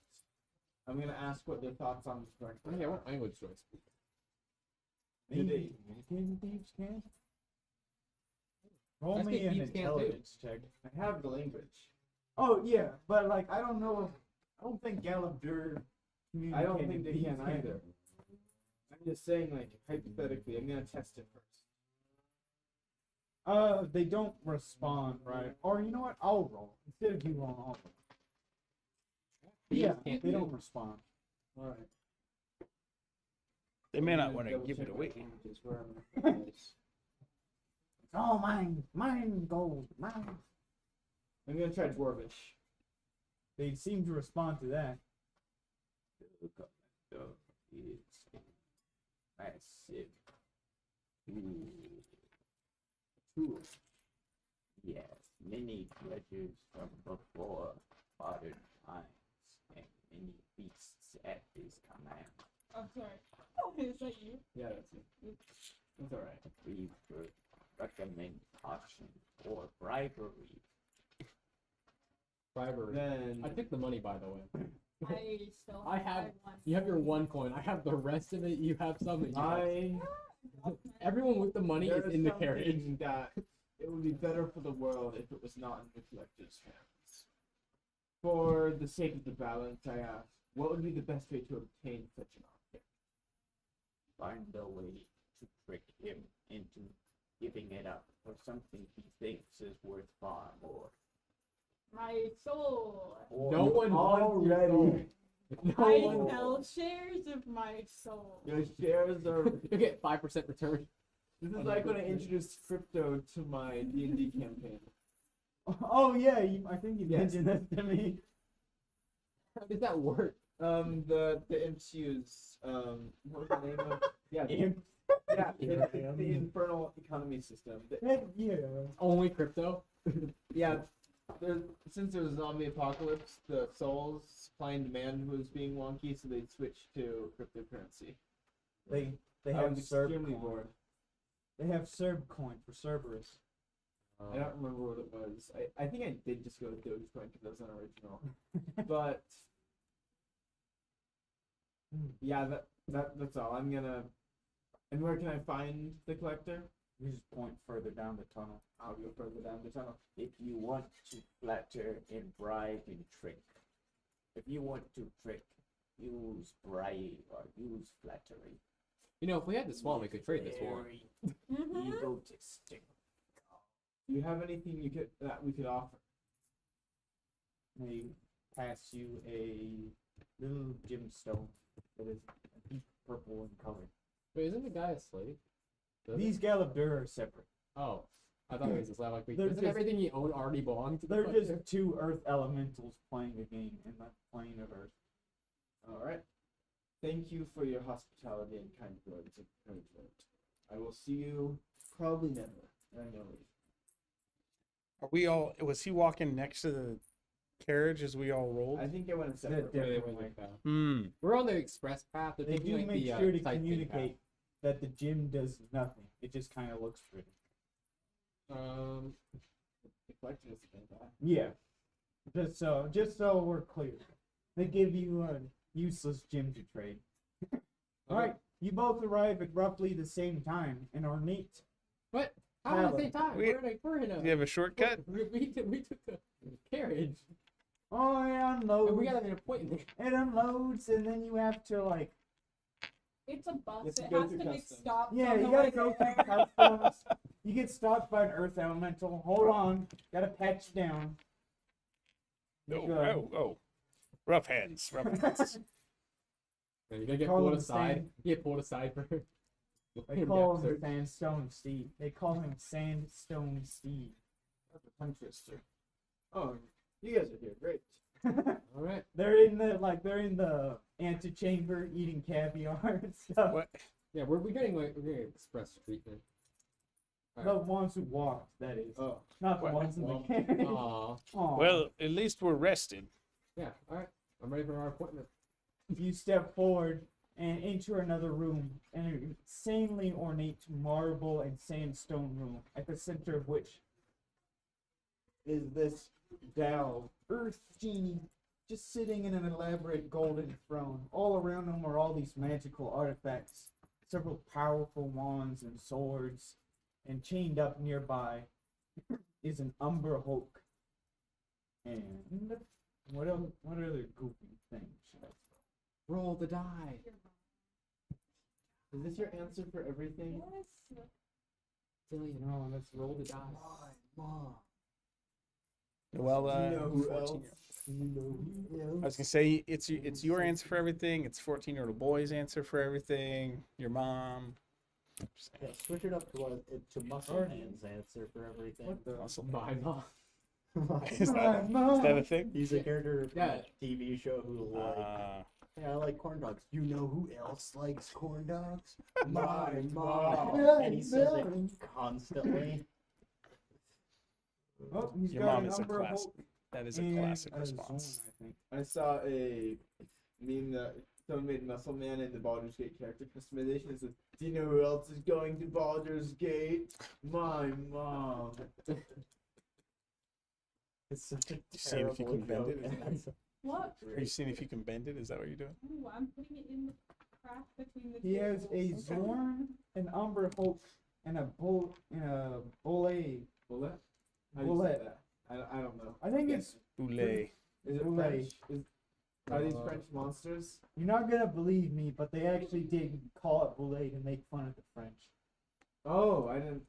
D: I'm gonna ask what their thoughts on this story.
C: Oh, yeah, what language do I speak?
D: Do they-
A: Can thieves can? Roll
C: I
A: me
C: speak
A: an
C: thieves' cant, too.
A: intelligence check.
D: I have the language.
A: Oh yeah, but like I don't know. I don't think Galabdur.
D: I don't think
A: communicated
D: they
A: thieves'
D: can
A: cant.
D: either. I'm just saying, like hypothetically, I'm gonna test it first.
A: They don't respond, right? Or you know what? I'll roll. Instead of you rolling, I'll roll. Yeah,
C: can't
A: they
C: do.
A: don't respond.
D: Alright.
B: They may not want to give it away.
H: It's all mine. Mine gold. Mine.
D: I'm gonna try Dwarvish.
A: They seem to respond to that.
G: Massive. Two. Yes, many treasures from before modern times, and many beasts at his command.
E: I'm sorry. Oh, is that you?
D: Yeah, that's it. That's alright.
G: We would recommend caution or bribery.
C: Bribery.
D: Then
C: I took the money, by the way.
E: I still
C: I
E: have
C: have.
E: one.
C: You have your one coin. I have the rest of it. You have some. And you have-
D: I
C: Everyone with the money
D: there
C: is in the
D: something
C: carriage.
D: that it would be better for the world if it was not in the collector's hands. For the sake of the balance, I ask, what would be the best way to obtain such an object?
G: Find a way to trick him into giving it up for something he thinks is worth far more.
E: My soul.
C: No one wants your soul. No
E: I
C: one.
E: sell shares of my soul.
D: Your shares are.
C: You get 5% return.
D: This is like when I introduced crypto to my D&D campaign.
A: Oh yeah, I think you
D: Yes.
A: mentioned that to me.
C: How does that work?
D: The imps use what was the name of? Yeah,
A: Imp.
D: yeah, the infernal economy system.
A: Heck yeah.
C: Only crypto?
D: Yeah, since there's a zombie apocalypse, the souls supply and demand was being wonky, so they switched to cryptocurrency.
A: They
D: I
A: have
D: was
A: Serb
D: extremely
A: coin.
D: bored.
A: They have Serb coin for Cerberus.
D: I don't remember what it was. I think I did just go with Dogecoin because that was unoriginal. But yeah, that's all. I'm gonna. And where can I find the collector?
A: You just point further down the tunnel.
D: I'll go further down the tunnel.
G: If you want to flatter and bribe and trick, if you want to trick, use bribe or use flattery.
C: You know, if we had the swan, we could trade this war.
G: Very
E: Mm-hmm.
G: egotistic.
D: Do you have anything that we could offer?
A: They pass you a little gemstone that is deep purple in color.
C: Wait, isn't the guy a slave? Does
A: These
C: it?
A: Galabdur are separate.
C: Oh, I thought he was a slave. Like,
A: They're
C: doesn't
A: just-
C: everything you own already belong to the
A: They're
C: collector?
A: just two earth elementals playing a game in the plane of earth.
D: All right. Thank you for your hospitality and kind words of encouragement. I will see you probably never. I know.
B: Are we all? Was he walking next to the carriage as we all rolled?
D: I think I went a separate
A: They're
D: way.
C: Wait,
A: different.
C: wait, wait,
B: Hmm.
C: We're on the express path. They're
A: They
C: taking,
A: do
C: like,
A: make
C: the,
A: sure to
C: sightseeing
A: communicate that the gym does nothing. It just kind of looks pretty.
C: path.
D: The collector doesn't know that.
A: Yeah. Just so we're clear, they give you a useless gym to trade. All right, you both arrive at roughly the same time and ornate.
C: What? How at the same time?
B: We-
C: We're in a.
B: Do you have a shortcut?
C: We took a carriage.
A: Oh, it
C: And
A: unloads.
C: we got an appointment.
A: It unloads, and then you have to like.
E: It's a bus.
D: Yes, you
E: It
D: go
E: has
D: through
E: to make
D: customs.
E: stops.
A: Yeah,
E: on
A: you
E: the
A: gotta
E: way
A: go
E: there.
A: through customs. You get stopped by an earth elemental. Hold on, gotta patch down.
B: Oh,
A: Good.
B: oh. Rough hands. Rough hands.
C: Yeah, you gotta get
A: Call
C: pulled
A: him
C: aside.
A: Sand.
C: You get pulled aside for.
A: They call him Sandstone Steed. They call him Sandstone Steed.
D: That's a tongue twister. Oh, you guys are here. Great.
C: All right.
A: They're in the antechamber eating caviar and stuff.
B: What?
C: Yeah, we're getting express treatment.
A: The ones who walked, that is.
D: Oh,
A: Not the
B: What?
A: ones in the
D: Well,
A: carriage.
C: Aw.
A: Aw.
B: Well, at least we're rested.
C: Yeah. All right. I'm ready for our appointment.
A: You step forward and enter another room, an insanely ornate marble and sandstone room, at the center of which is this Dao, Earth Genie, just sitting in an elaborate golden throne. All around him are all these magical artifacts, several powerful wands and swords, and chained up nearby is an Umber Hulk. And what other goofy things should I throw?
C: Roll the die.
D: is this your answer for everything?
E: Yes.
C: Killian, oh, let's roll the dice.
H: Mom.
B: Well,
D: you know who
B: 14
D: else?
B: year-
D: You know who else?
B: I was gonna say it's your answer for everything. It's 14-year-old boy's answer for everything. Your mom.
G: Yeah, switch it up to Muscle Man's answer for everything.
B: Muscle.
C: My mom.
B: Is that a thing?
G: He's a character from
C: Yeah.
G: a TV show who yeah, I like corn dogs. You know who else likes corn dogs? My mom. And he says it constantly.
A: Oh, he's
B: Your
A: got
B: mom
A: an
B: is a
A: Umber
B: classic.
A: Hulk
B: That is a
A: and
B: classic
A: a
B: response.
A: Zone, I think.
D: I saw a meme that someone made Muscle Man in the Baldur's Gate character customization. It says, "Do you know who else is going to Baldur's Gate? My mom."
G: It's such a
B: Seeing if you
G: terrible
B: can bend
G: joke,
B: it.
G: and that's
E: What?
B: Are you seeing if you can bend it? Is that what you're doing?
E: Ooh, I'm putting it in the crack between the
A: He has a
E: tables.
A: Zorn, an Umber Hulk, and a Bullet.
D: Bullet? How do you say
A: Bullet.
D: that? I don't know.
A: I think it's
B: Boulay.
D: Is it
A: Bullet.
D: French? Are these French monsters?
A: You're not gonna believe me, but they actually did call it Boulet to make fun of the French.
D: Oh, I didn't.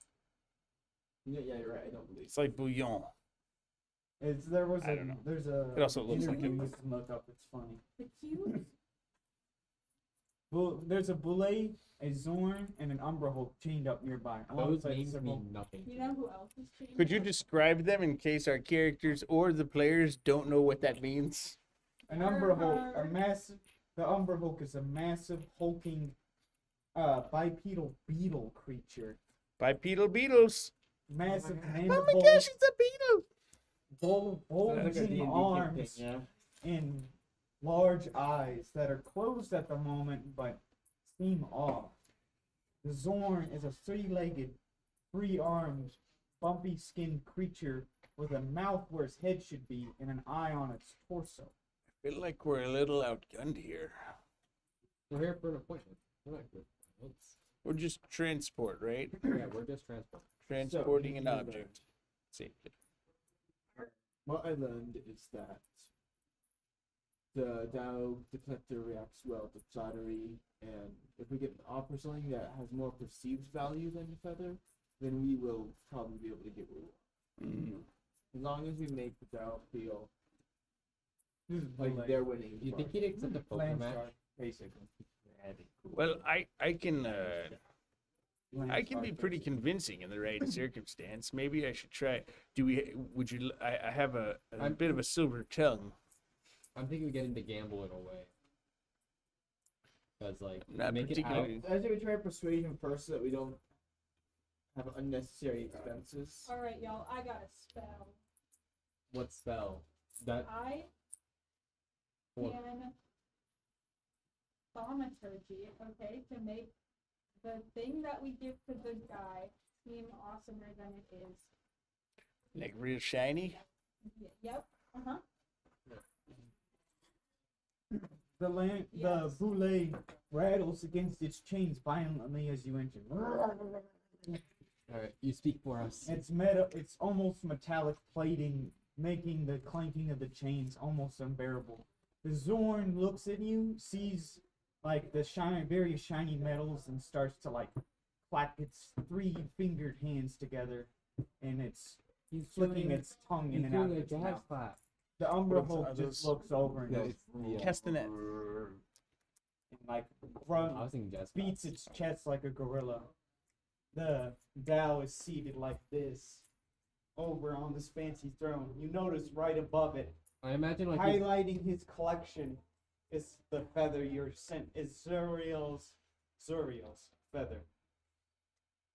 D: Yeah, you're right. I don't believe.
B: It's like bouillon. I don't know.
A: There's a
B: It also looks like
A: interview
B: it.
A: you can look up. It's funny.
E: The cubes?
A: There's a Boulet, a Zorn, and an Umber Hulk chained up nearby.
C: Those
A: alongside
C: names
A: several-
C: mean nothing.
E: You know who else is cheating?
B: Could you describe them in case our characters or the players don't know what that means?
A: An Umber Hulk, a massive. The Umber Hulk is a massive hulking, bipedal beetle creature.
B: Bipedal beetles.
A: Massive
B: Oh
A: mandibles,
B: my gosh, it's a beetle!
D: So that's like a D&D
A: bulging
D: campaign,
A: arms,
D: yeah.
A: and large eyes that are closed at the moment but seem off. The Zorn is a three-legged, three-armed, bumpy-skinned creature with a mouth where its head should be and an eye on its torso.
B: I feel like we're a little outgunned here.
C: We're here for an appointment. We're not here for notes.
B: We're just transport, right?
C: Yeah, we're just transport.
B: Transporting an
D: So,
B: object safely.
D: What I learned is that the Dao detector reacts well to flattery, and if we can offer something that has more perceived value than the feather, then we will probably be able to get what we want. As long as we make the Dao feel like they're winning.
C: Do you think he'd accept a poker
A: Flame
C: match?
A: star, basically.
B: Well, I can be pretty convincing in the right circumstance. Maybe I should try. Would you? I have a bit of a silver tongue.
C: I'm thinking we get into gamble in a way. Because, like,
B: Not
C: make it out.
B: particularly.
D: I think we try persuasion first so that we don't have unnecessary expenses.
E: Alright, y'all, I got a spell.
C: What spell? That
E: I
C: What?
E: can thaumaturgy, okay, to make the thing that we give to the guy seem awesomer than it is.
B: Like real shiny.
E: Yep. Uh-huh.
A: The
E: Yes.
A: Boulet rattles against its chains violently as you enter.
C: Alright, you speak for us.
A: It's metal. It's almost metallic plating, making the clanking of the chains almost unbearable. The Zorn looks at you, sees like the various shiny metals, and starts to like clap its three-fingered hands together, and it's flicking its tongue in and out of its mouth.
C: clap.
A: The Umbra
B: What
A: Hulk
B: are
A: just
B: those?
A: looks over and
C: Yeah,
A: goes,
C: it's the,
B: Castanet.
A: and like
C: I
A: run,
C: was thinking jazz clap.
A: beats its chest like a gorilla. The Dao is seated like this, over on this fancy throne. You notice right above it,
C: I imagine, like, he's-
A: highlighting his collection, is the feather you're sent. Is Zuriel's feather.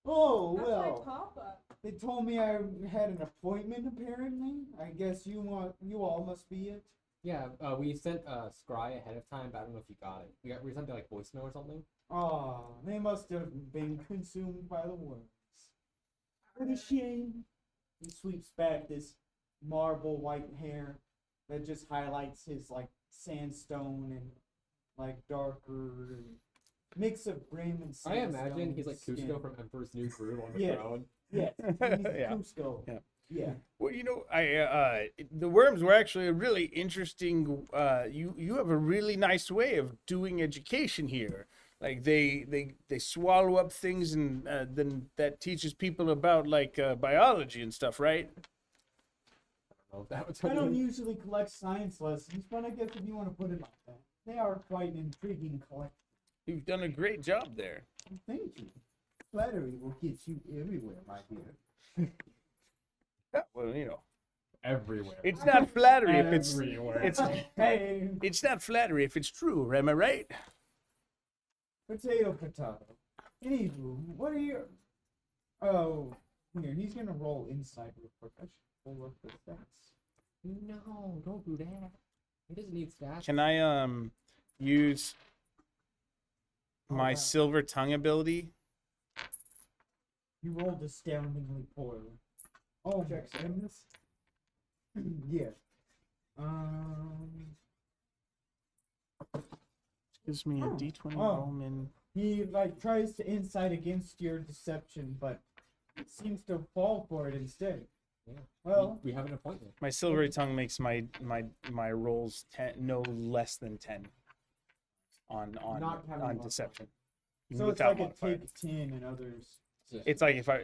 A: Oh
E: That's my
A: well,
E: top up.
A: they told me I had an appointment. Apparently, I guess you all must be it.
C: yeah, we sent Scry ahead of time, but I don't know if you got it. We sent like voicemail or something.
A: Oh, they must have been consumed by the worms. What a shame. He sweeps back this marble white hair that just highlights his like sandstone and like darker mix of brim and
C: I
A: sandstone.
C: imagine he's like
A: skin.
C: Cusco from Emperor's New Groove on the
A: Yeah.
C: throne.
A: Yes, he's
B: Yeah.
A: Cusco.
B: Yeah.
A: Yeah.
B: Well, the worms were actually a really interesting. You have a really nice way of doing education here. like they swallow up things, and then that teaches people about like biology and stuff, right?
C: Oh, that was
A: I don't usually collect science lessons, but I guess if you want to put it like that, they are quite an intriguing collection.
B: You've done a great job there.
A: Thank you. Flattery will get you everywhere, my dear.
B: Yeah, well, you know,
C: everywhere.
B: it's not flattery if it's
C: Everywhere.
A: Hey,
B: it's not flattery if it's true. Am I right?
A: potato. Anywho, what are your... Oh, here, he's gonna roll inside with profession. Pull up the stats.
C: No, don't do that. He doesn't need stats.
B: Can I use my
A: wow.
B: silver tongue ability?
A: You rolled astoundingly poorly. Oh,
D: Checks out.
A: goodness. Yeah.
B: Gives me a
A: Oh.
B: D20
A: Oh.
B: Roman.
A: He like tries to insight against your deception, but seems to fall for it instead.
C: Yeah.
A: Well,
C: we have an appointment.
B: My silvery tongue makes my rolls no less than 10 on
A: Not having
B: on
A: modifier.
B: deception.
A: so it's
B: without
A: like
B: modifier.
A: a take 10 and others.
B: It's like if I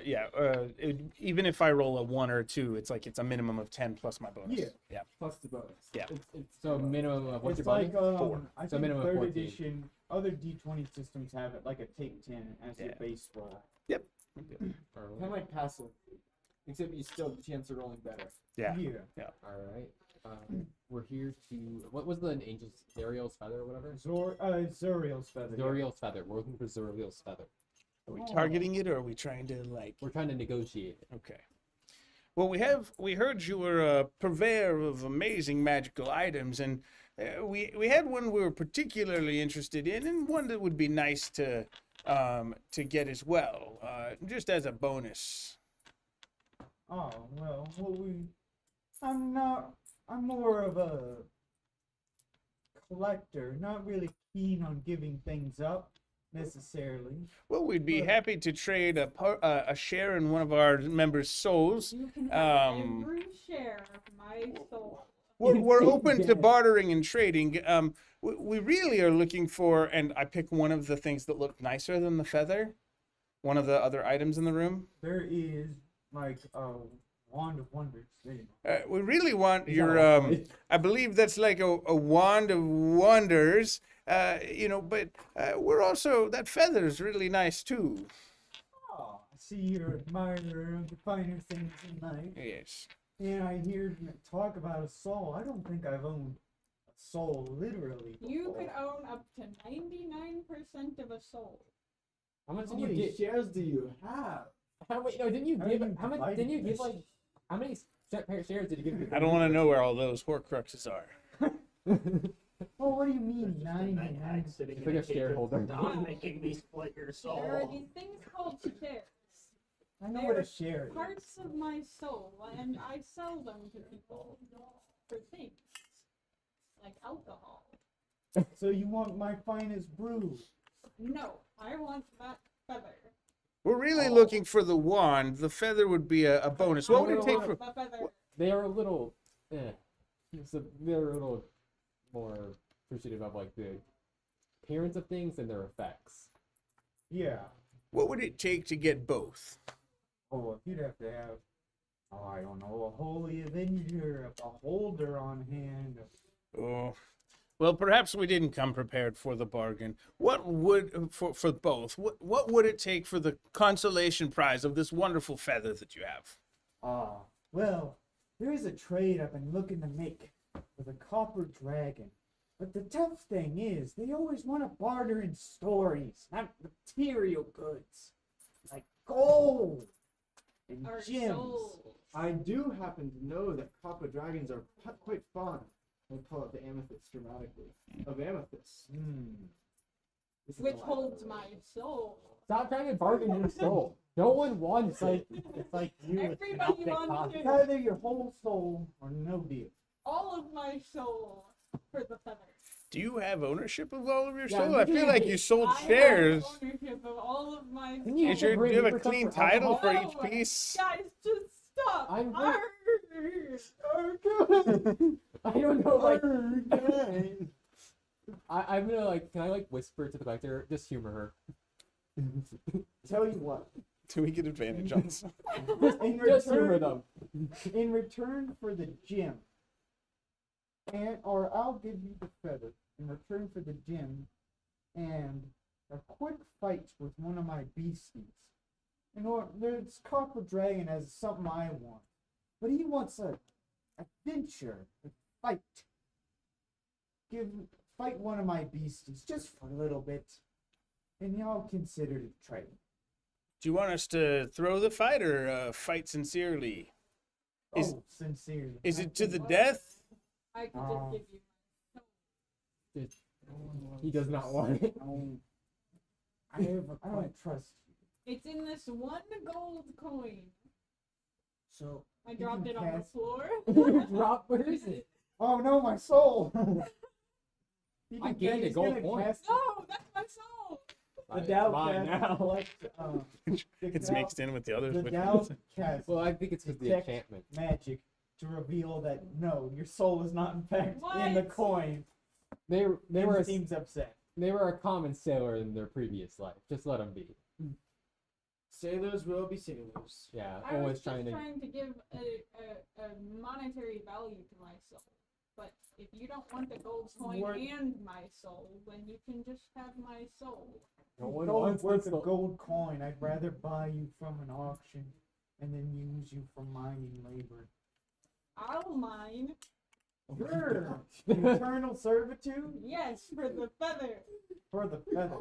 B: even if I roll a 1 or a 2, it's like it's a minimum of 10 plus my bonus.
A: Yeah.
D: Plus the bonus.
B: Yeah.
A: It's
C: So minimum of what's
A: it's
C: your
A: like
C: bonus?
B: 4.
A: I
C: So
A: think
C: minimum of
A: third
C: 14.
A: edition. Other D20 systems have it like a take 10 as your
B: Yeah.
A: base roll.
C: Alright.
D: Kind of like passive, except you still have the chance of rolling better.
B: Yeah.
C: Alright. We're here to. What was the angel's Zuriel's feather or whatever?
A: Zuriel's feather. yeah.
C: Zuriel's feather. We're looking for Zuriel's feather.
B: Are we targeting it, or are we trying to like?
C: We're trying to negotiate it.
B: Okay. Well, we heard you were a purveyor of amazing magical items, and we had one we were particularly interested in, and one that would be nice to get as well, just as a bonus.
A: Oh, well, I'm more of a collector, not really keen on giving things up necessarily.
B: Well, we'd be happy to trade a share in one of our members' souls.
E: You can have
B: Um,
E: every share of my soul.
B: We're open to bartering and trading. We really are looking for, and I pick one of the things that look nicer than the feather, one of the other items in the room.
A: There is like a wand of wonders. There you go.
B: We really want your, I believe that's like a wand of wonders, but we're also, that feather is really nice too.
A: Oh, I see you're an admirer of the finer things in life.
B: Yes.
A: And I hear you talk about a soul. I don't think I've owned a soul literally.
E: You
A: before.
E: could own up to 99% of a soul.
C: How much
D: How
C: did you
D: many
C: get?
D: shares do you have?
C: How many? No, didn't you
A: How
C: give?
A: do you
C: How much?
A: divide
C: Didn't you give
A: this?
C: like? How many shares did you give?
B: I don't want to know where all those Horcruxes are.
A: Oh, what do you mean 99?
C: It's like a shareholder.
G: making me split your
E: There are
G: soul.
E: these things called shares.
A: I know what a share is.
E: Parts of my soul, and I sell them to people for things like alcohol.
A: So you want my finest brew?
E: No, I want that feather.
B: We're really looking for the wand. The feather would be a bonus. What would it take for?
E: The feather.
C: They are a little. So they're a little more appreciative of like the appearance of things and their effects.
A: Yeah.
B: What would it take to get both?
A: Oh, you'd have to have, I don't know, a holy avenger, a beholder on hand.
B: Oh, well, perhaps we didn't come prepared for the bargain. What would for both? What would it take for the consolation prize of this wonderful feather that you have?
A: Well, there is a trade I've been looking to make with a copper dragon. But the tough thing is, they always want to barter in stories, not material goods. Like gold and
E: Our
A: gems.
E: soul.
D: I do happen to know that copper dragons are quite fond. They call it the amethyst dramatically. Of amethyst. This is
E: Which
D: a lie,
E: holds
D: by the way.
E: my soul.
C: Stop trying to bargain your soul. No one wants like.
G: It's like you with an
E: Everybody
G: outfit
E: wants
G: costume.
A: It's either your whole soul or no deal.
E: all of my soul for the feather.
B: Do you have ownership of all of your
C: Yeah,
B: soul? I feel like you sold
E: I
B: shares.
E: have ownership of all of my
C: Didn't you
B: Is
C: have
B: your,
C: to
B: do you have
C: bring
B: a clean
C: 8% for
B: title for
C: alcohol?
B: each piece?
E: Guys, just stop.
C: I'm
E: Arr!
C: I don't know, like I'm gonna like. Can I like whisper to the collector? Just humor her.
A: Tell you what.
B: Do we get advantage on this?
A: In
C: Just humor
A: return,
C: them.
A: in return for the gem, or I'll give you the feather in return for the gem, and a quick fight with one of my beasties. This Copper Dragon has something I want, but he wants a adventure, a fight. Fight one of my beasties just for a little bit, and y'all consider it trade.
B: Do you want us to throw the fight or fight sincerely? Is-
A: Sincerely.
B: Is it to the death?
E: I could just give you.
C: He does not want it.
A: I don't trust you.
E: It's in this one gold coin.
H: So
E: I
A: You
E: dropped
A: can
E: it on the
A: cast-
E: floor.
C: Drop. Where is it?
A: Oh no, my soul!
C: I gained a gold coin.
E: No, that's my soul.
A: The
C: It's
A: Dow
C: mine
A: cast
C: now.
A: collect,
B: It's
A: Dow-
B: mixed in with the others.
A: The
B: Which
A: Dow
B: ones?
A: cast
C: Well, I think it's because the
A: detect
C: enchantment.
A: magic to reveal that no, your soul is not in fact in the
E: What?
A: coin.
C: They were a,
A: seems upset.
C: they were a common sailor in their previous life. Just let them be.
D: Sailors will be sailors.
C: Yeah,
E: I
C: always
E: was just
C: trying to.
E: trying to give a monetary value to my soul. But if you don't want the gold coin
A: Worth-
E: and my soul, then you can just have my soul.
C: No one
A: Gold
C: wants
A: worth
C: this
A: a
C: lo-
A: gold coin. I'd rather buy you from an auction and then use you for mining labor.
E: I'll mine.
A: Sure. Eternal servitude
E: Yes, for the feather.
A: for the feather.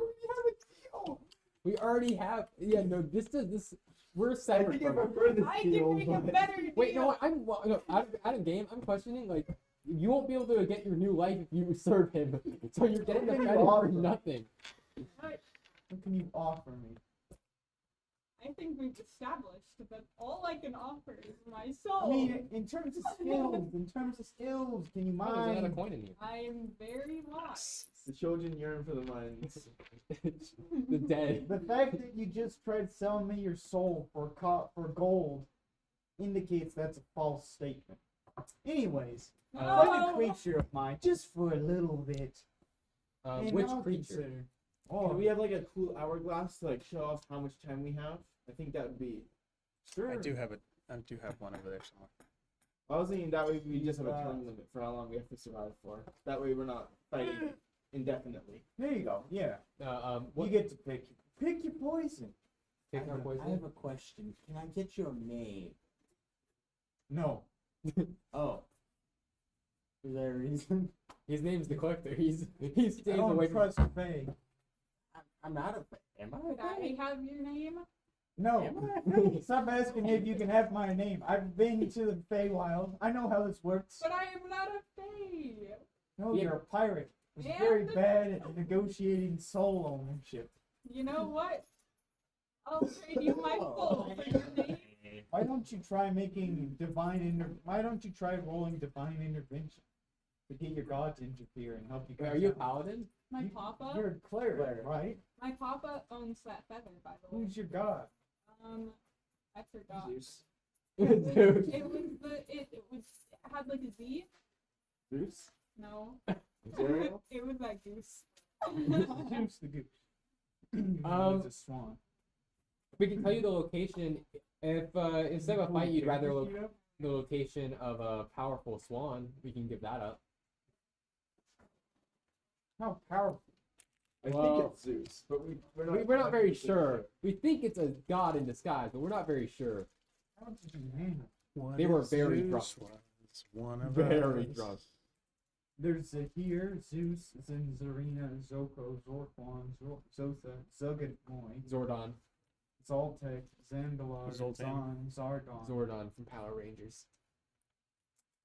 C: We already have. Yeah, no. This. We're
A: I
C: separate
A: think if
C: from
A: a
C: it.
A: further
E: I can make a better deal.
C: Wait, no. I'm no, out of game. I'm questioning. Like, you won't be able to get your new life if you serve him. So you're getting the
A: What can you
C: credit for
A: offer?
C: nothing.
A: What can you offer me?
E: I think we've established that all I can offer is my soul.
A: I mean, in terms of skills, can you
C: Oh, there's another
A: mine?
C: coin in here.
E: I am very wise.
D: The children yearn for the mines.
C: The dead.
A: The fact that you just tried selling me your soul for gold indicates that's a false statement. Anyways, find a
E: No!
A: creature of mine just for a little bit. and
C: Which
A: I'll
C: creature?
A: consider.
D: Can we have like a cool hourglass to like show off how much time we have? I think that would be.
A: Sure.
B: I do have one over there somewhere.
D: I was thinking that way we just have a time limit for how long we have to survive for. That way we're not fighting indefinitely.
A: There you go. Yeah.
C: What?
A: You get to pick your poison.
C: Take our
H: I
C: poison.
H: have a question. Can I get your name?
A: No.
H: Oh. Is there a reason?
C: His name's the collector. He
A: I
C: stays
A: don't
C: away from.
A: trust Faye.
H: I'm not a. Am I?
E: Could I have your name?
A: No. Stop asking if you can have my name. I've been to the Feywild. I know how this works.
E: But I am not a fae.
A: No,
C: Yeah.
A: you're a pirate. Who's
E: And-
A: very bad at negotiating soul ownership.
E: You know what? I'll trade you my soul for your name.
A: Why don't you try Why don't you try rolling divine intervention to get your god to interfere and help you
C: Wait,
A: guys
C: are you a
A: out?
C: paladin?
E: My papa.
A: You're a cleric, right?
E: My papa owns that feather, by the way.
A: Who's your god?
E: I forgot.
D: Zeus.
C: Dude.
E: It was it had like a Z.
D: Zeus?
E: No.
D: Zero?
E: It was that goose.
A: Zeus the goose.
C: Um,
A: He's a swan.
C: We can tell you the location. If instead of a fight, you'd rather
A: look
C: the location of a powerful swan, we can give that up.
A: How powerful.
D: I
C: Well,
D: think it's Zeus, but
C: We're not very
D: 100%
C: sure. We think it's a god in disguise, but we're not very sure.
A: How did you handle?
C: They were very drunk.
B: One of
C: Very
B: us.
C: drunk.
A: There's a here, Zeus, Zin, Zarina, Zoko, Zorquan, Zotha, Zugadmoy,
C: Zordon.
A: Zoltek, Zandalar,
B: Zoltan.
A: Zon, Zardon.
C: Zordon from Power Rangers.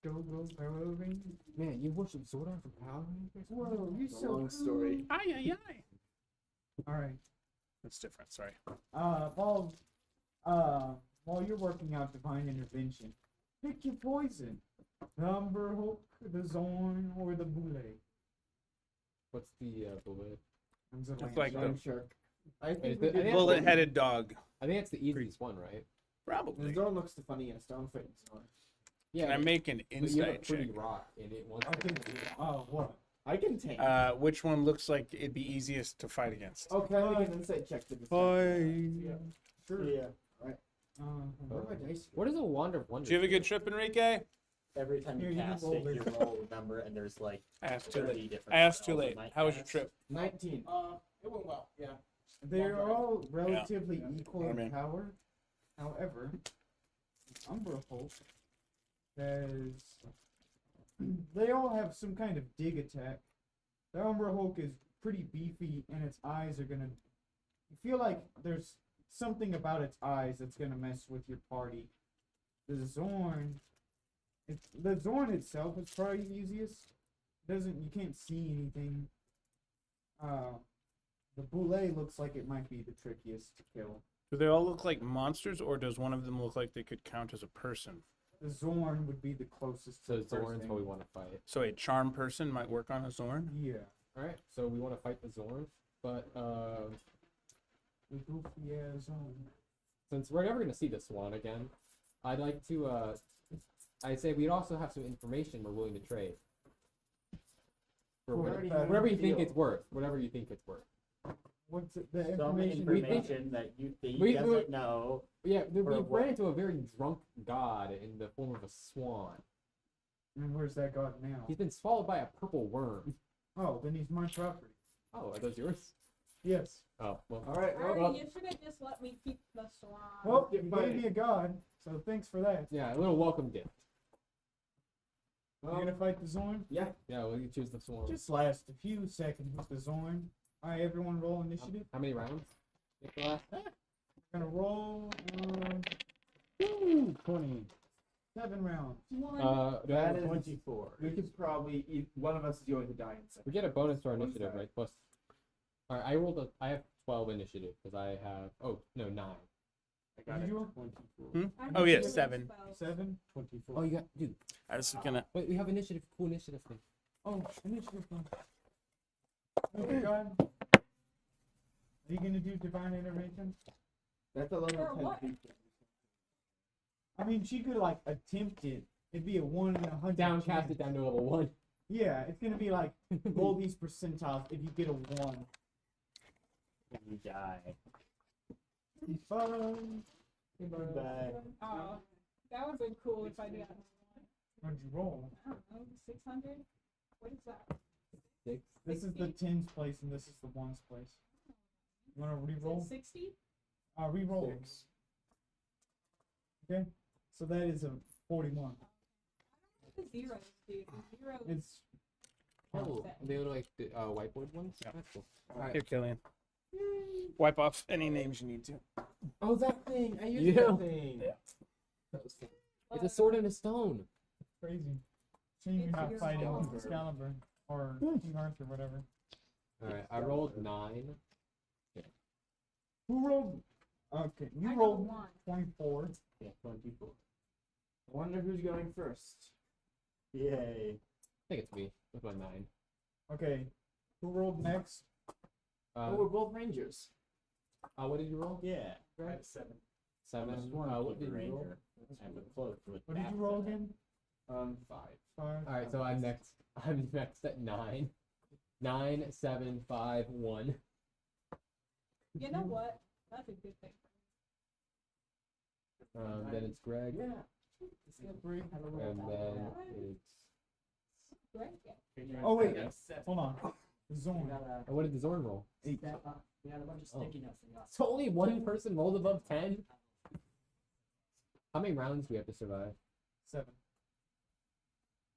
A: Go Power Rangers.
C: Man, you worship Zordon from Power Rangers?
A: Whoa, you're
D: It's a
A: so
D: long story.
B: Aye, aye, aye.
A: Alright.
B: That's different. Sorry.
A: While you're working out divine intervention, pick your poison. The Umberhook, the Zorn, or the Boule.
C: What's the bullet?
B: It's like the
D: Land shark. I think
C: Is
D: we
C: it- I
D: did
C: think
B: bullet-headed dog.
C: I think that's the easiest one, right?
B: Probably.
D: Zorn looks the funniest. I'm fighting Zorn.
C: Yeah.
B: Can I make an
C: but you have a
B: insight
C: pretty
B: check?
C: rock in it once.
A: I think, what?
D: I can tank.
B: Which one looks like it'd be easiest to fight against?
D: Oh, can I make an insight check to decide?
B: Hi.
A: Sure.
D: Yeah. Right.
A: Where are my dice?
C: What is a Wander of Wonder?
B: Did you have a good trip, Enrique?
G: Every time you
A: Here, you can
G: cast
A: roll
G: it,
A: this.
G: you roll a number, and there's like
B: I asked too
G: 30
B: late.
G: different
B: I asked too
G: spells
B: late.
G: you might
B: How was your
G: cast.
B: trip?
D: 19.
F: It went well. Yeah.
A: They're all relatively equal
B: I
A: in
B: mean-
A: power. However, Umbra Hulk has. They all have some kind of dig attack. The Umbra Hulk is pretty beefy, and its eyes are gonna. You feel like there's something about its eyes that's gonna mess with your party. The Zorn. The Zorn itself is probably easiest. You can't see anything. The Boule looks like it might be the trickiest to kill.
B: Do they all look like monsters, or does one of them look like they could count as a person?
A: The Zorn would be the closest
C: So
A: to the
C: Zorn's
A: person.
C: what we want to fight.
B: So a charm person might work on a Zorn?
A: Yeah.
C: Alright, so we want to fight the Zorn, but
A: The goofy ass Zorn.
C: since we're never going to see the Swan again, I'd like to, I'd say we'd also have some information we're willing to trade. For whatever you think it's worth. Whatever you think it's worth.
A: What's it, the
G: Some
A: information?
G: that you think
C: we-
G: doesn't know.
C: Yeah, we
G: For what?
C: ran into a very drunk god in the form of a swan.
A: And where's that god now?
C: He's been swallowed by a purple worm.
A: Oh, then he's my property.
C: Oh, are those yours?
A: Yes.
C: Oh, well.
D: Alright,
E: Alright,
C: well-
E: you should have just let me keep the swan.
A: Well,
D: get
A: you
D: by
A: gave
D: it.
A: me a god, so thanks for that.
C: Yeah, a little welcome gift.
A: You gonna fight the Zorn?
C: Yeah, well, you choose the swan.
A: Just last a few seconds with the Zorn. Alright, everyone roll initiative.
C: How many rounds? Nicholas?
A: Gonna roll
B: 20.
A: 7 rounds.
E: One.
C: Do I have
D: That is
C: 24?
D: We could probably. One of us is going to die in second.
C: We get a bonus to our
D: What's
C: initiative,
D: that?
C: right? Plus. Alright, I have 12 initiative because I have. Oh, no, 9.
D: I got
A: Did
D: it.
A: you?
D: 24.
E: I
B: Oh,
E: have
B: yeah,
E: two
B: 7.
E: spells.
A: 7?
D: 24.
C: Oh, you got. Dude.
B: I was gonna.
C: Wait, we have initiative. Cool initiative thing.
A: Oh, initiative. Okay, God. Are you gonna do divine intervention?
D: That's a level
E: For
D: 10
E: what?
D: feature.
A: I mean, she could like attempt it. It'd be a 1 in 100.
C: Downcast
A: chance.
C: it down to level 1.
A: Yeah, it's gonna be like roll these percentiles. If you get a 1,
G: You die.
A: be fun.
G: Goodbye.
E: Oh, that would have been cool if I did.
A: What'd you roll?
E: I don't know, 600? What is that?
C: 6.
A: This is the 10s place and this is the 1s place. You wanna re-roll?
E: 60?
A: Re-roll. Okay, so that is a 41.
E: The zeros, dude. The zeros.
A: It's
C: Oh, they were like the whiteboard ones?
B: Yeah.
C: That's cool.
B: Here, Killian. Wipe off any names you need to.
D: Oh, that thing! I used
C: Yeah.
D: that thing!
B: Yeah.
D: That was fun.
C: It's a sword and a stone.
A: crazy. Shame you're not
E: It's
A: fighting
E: your
A: with
E: fault.
A: Excalibur or King Arthur, whatever.
C: Alright, I rolled 9.
A: Who rolled? Okay, you
E: I got
A: rolled
E: 1.
A: 24.
C: Yeah, 24.
D: I wonder who's going first.
G: Yay.
C: I think it's me with my 9.
A: Okay, who rolled next?
D: Oh, we're both rangers.
C: What did you roll?
G: Yeah.
F: I had 7.
C: 7.
G: I just want to
C: What
G: keep
C: did
G: a
C: you roll?
G: ranger. I'm close with
A: What did
G: that.
A: you roll again?
D: 5.
A: 5.
C: Alright, so I'm next. I'm next at 9. 9, 7, 5, 1.
E: You know what? That's a good thing.
C: Then it's Greg.
D: Yeah.
C: And then it's.
E: Great.
A: Oh wait, hold on. Zorn.
C: Oh, what did the Zorn roll?
A: 8.
F: We had a bunch of
C: Oh.
F: sticky notes in the
C: So only one person rolled above 10? How many rounds do we have to survive?
A: 7.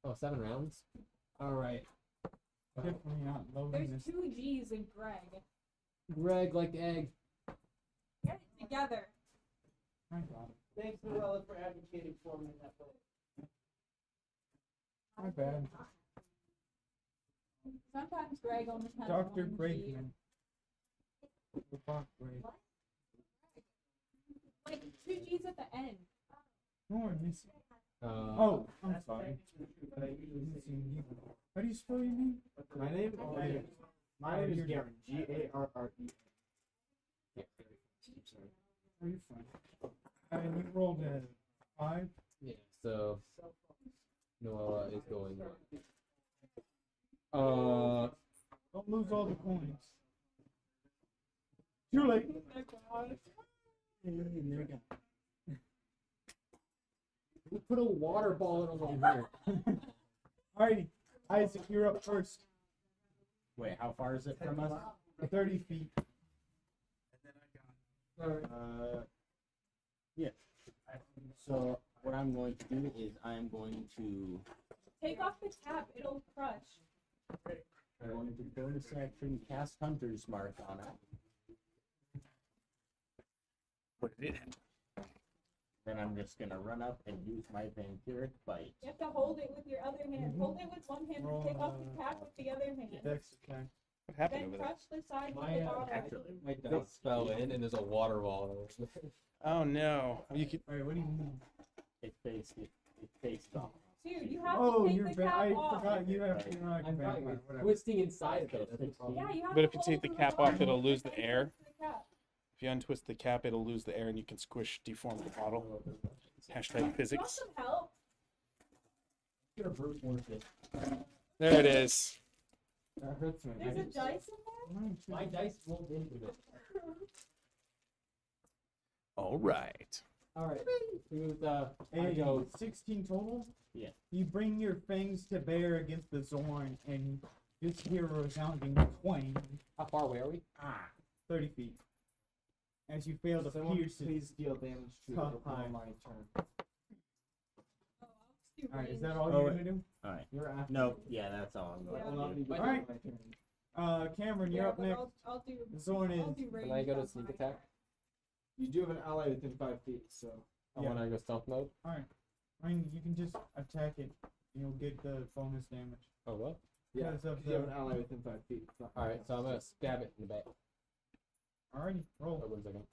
C: Oh, 7 rounds? Alright.
A: Definitely not loading
E: There's
A: this.
E: 2 G's in Greg.
C: Greg, like egg.
E: Get it together.
A: My God.
F: Thanks, Noella, for advocating for me in that way.
A: My bad.
E: Sometimes Greg only has
A: Dr.
E: 1 G.
A: Brakeman. The Bach Break.
E: Like 2 G's at the end.
A: No, I miss it.
C: Oh,
A: I'm sorry. How do you spell your name?
D: My name? My name is Garen. Garre.
A: Are you fine? And you rolled a 5.
C: yeah, so Noella is going.
A: Don't lose all the coins. Too late.
C: We put a water ball in over here.
A: Alrighty, Isaac, you're up first.
G: Wait, how far is it from us?
A: 30 feet.
G: Yeah. So what I'm going to do is I'm going to
E: Take off the cap, it'll crush.
G: I'm going to bonus action cast Hunter's Mark on it.
B: What did it have?
G: Then I'm just gonna run up and use my vampiric bite.
E: You have to hold it with your other hand. Hold it with one hand and take off the cap with the other hand.
A: Dex attack.
B: What happened
E: Then
B: over there?
E: crush the side with
C: My,
E: the bottle.
G: Actually,
C: My dice fell in and there's a water ball.
B: Oh no. You could.
A: Alright, what do you mean?
G: it faced off.
E: Dude, you have
A: Oh,
E: to take
A: you're
E: the cap
A: I
E: off.
A: forgot you have you're not
C: I'm
A: vampire,
C: trying.
A: whatever.
C: Twisting inside of it. That's the problem.
E: Yeah, you have
B: But
E: to
B: if you take
E: hold
B: the
E: the
B: cap
E: bottle
B: off, it'll
E: and
B: lose the
E: then
B: air.
E: twist the cap.
B: If you untwist the cap, it'll lose the air and you can squish, deform the bottle. Hashtag
E: You want
B: physics.
E: some help?
C: You're a brute force it.
B: There it is.
A: That hurts me.
E: There's a dice in there?
C: My dice rolled into it.
B: All right.
C: Alright. Smooth, I
A: Hey,
C: go
A: 16 total?
G: Yeah.
A: You bring your fangs to bear against the Zorn and just hear a resounding twang.
C: how far away are we?
A: 30 feet. As you fail to
D: Someone
A: pierce it.
D: please deal damage to
A: Tough
D: it before
A: hide.
D: my turn.
E: Oh, I'll just do
A: Alright, is
E: range.
A: that all
G: Oh,
A: you're
G: wait.
A: gonna do?
G: Alright.
D: You're after.
G: No, yeah, that's all I'm going
D: Will
G: to
D: not be
G: do.
D: before
A: Alright.
D: my turn.
A: Cameron, you're
E: Yeah,
A: up
E: but
A: next.
E: I'll do.
A: Zorn
E: I'll
A: is.
E: do range
C: Can I go to
E: on
C: sneak
E: mine.
C: attack?
D: You do have an ally within 5 feet, so.
C: I
A: Yeah.
C: want to go stealth mode.
A: Alright. I mean, you can just attack it. You'll get the bonus damage.
C: Oh, what?
D: Yeah,
A: Because of
D: you have
A: the-
D: an ally within 5 feet. it's not
C: Alright, so I'm going to stab it in the back.
A: Alrighty,
C: Oh,
A: roll.
C: 1 second.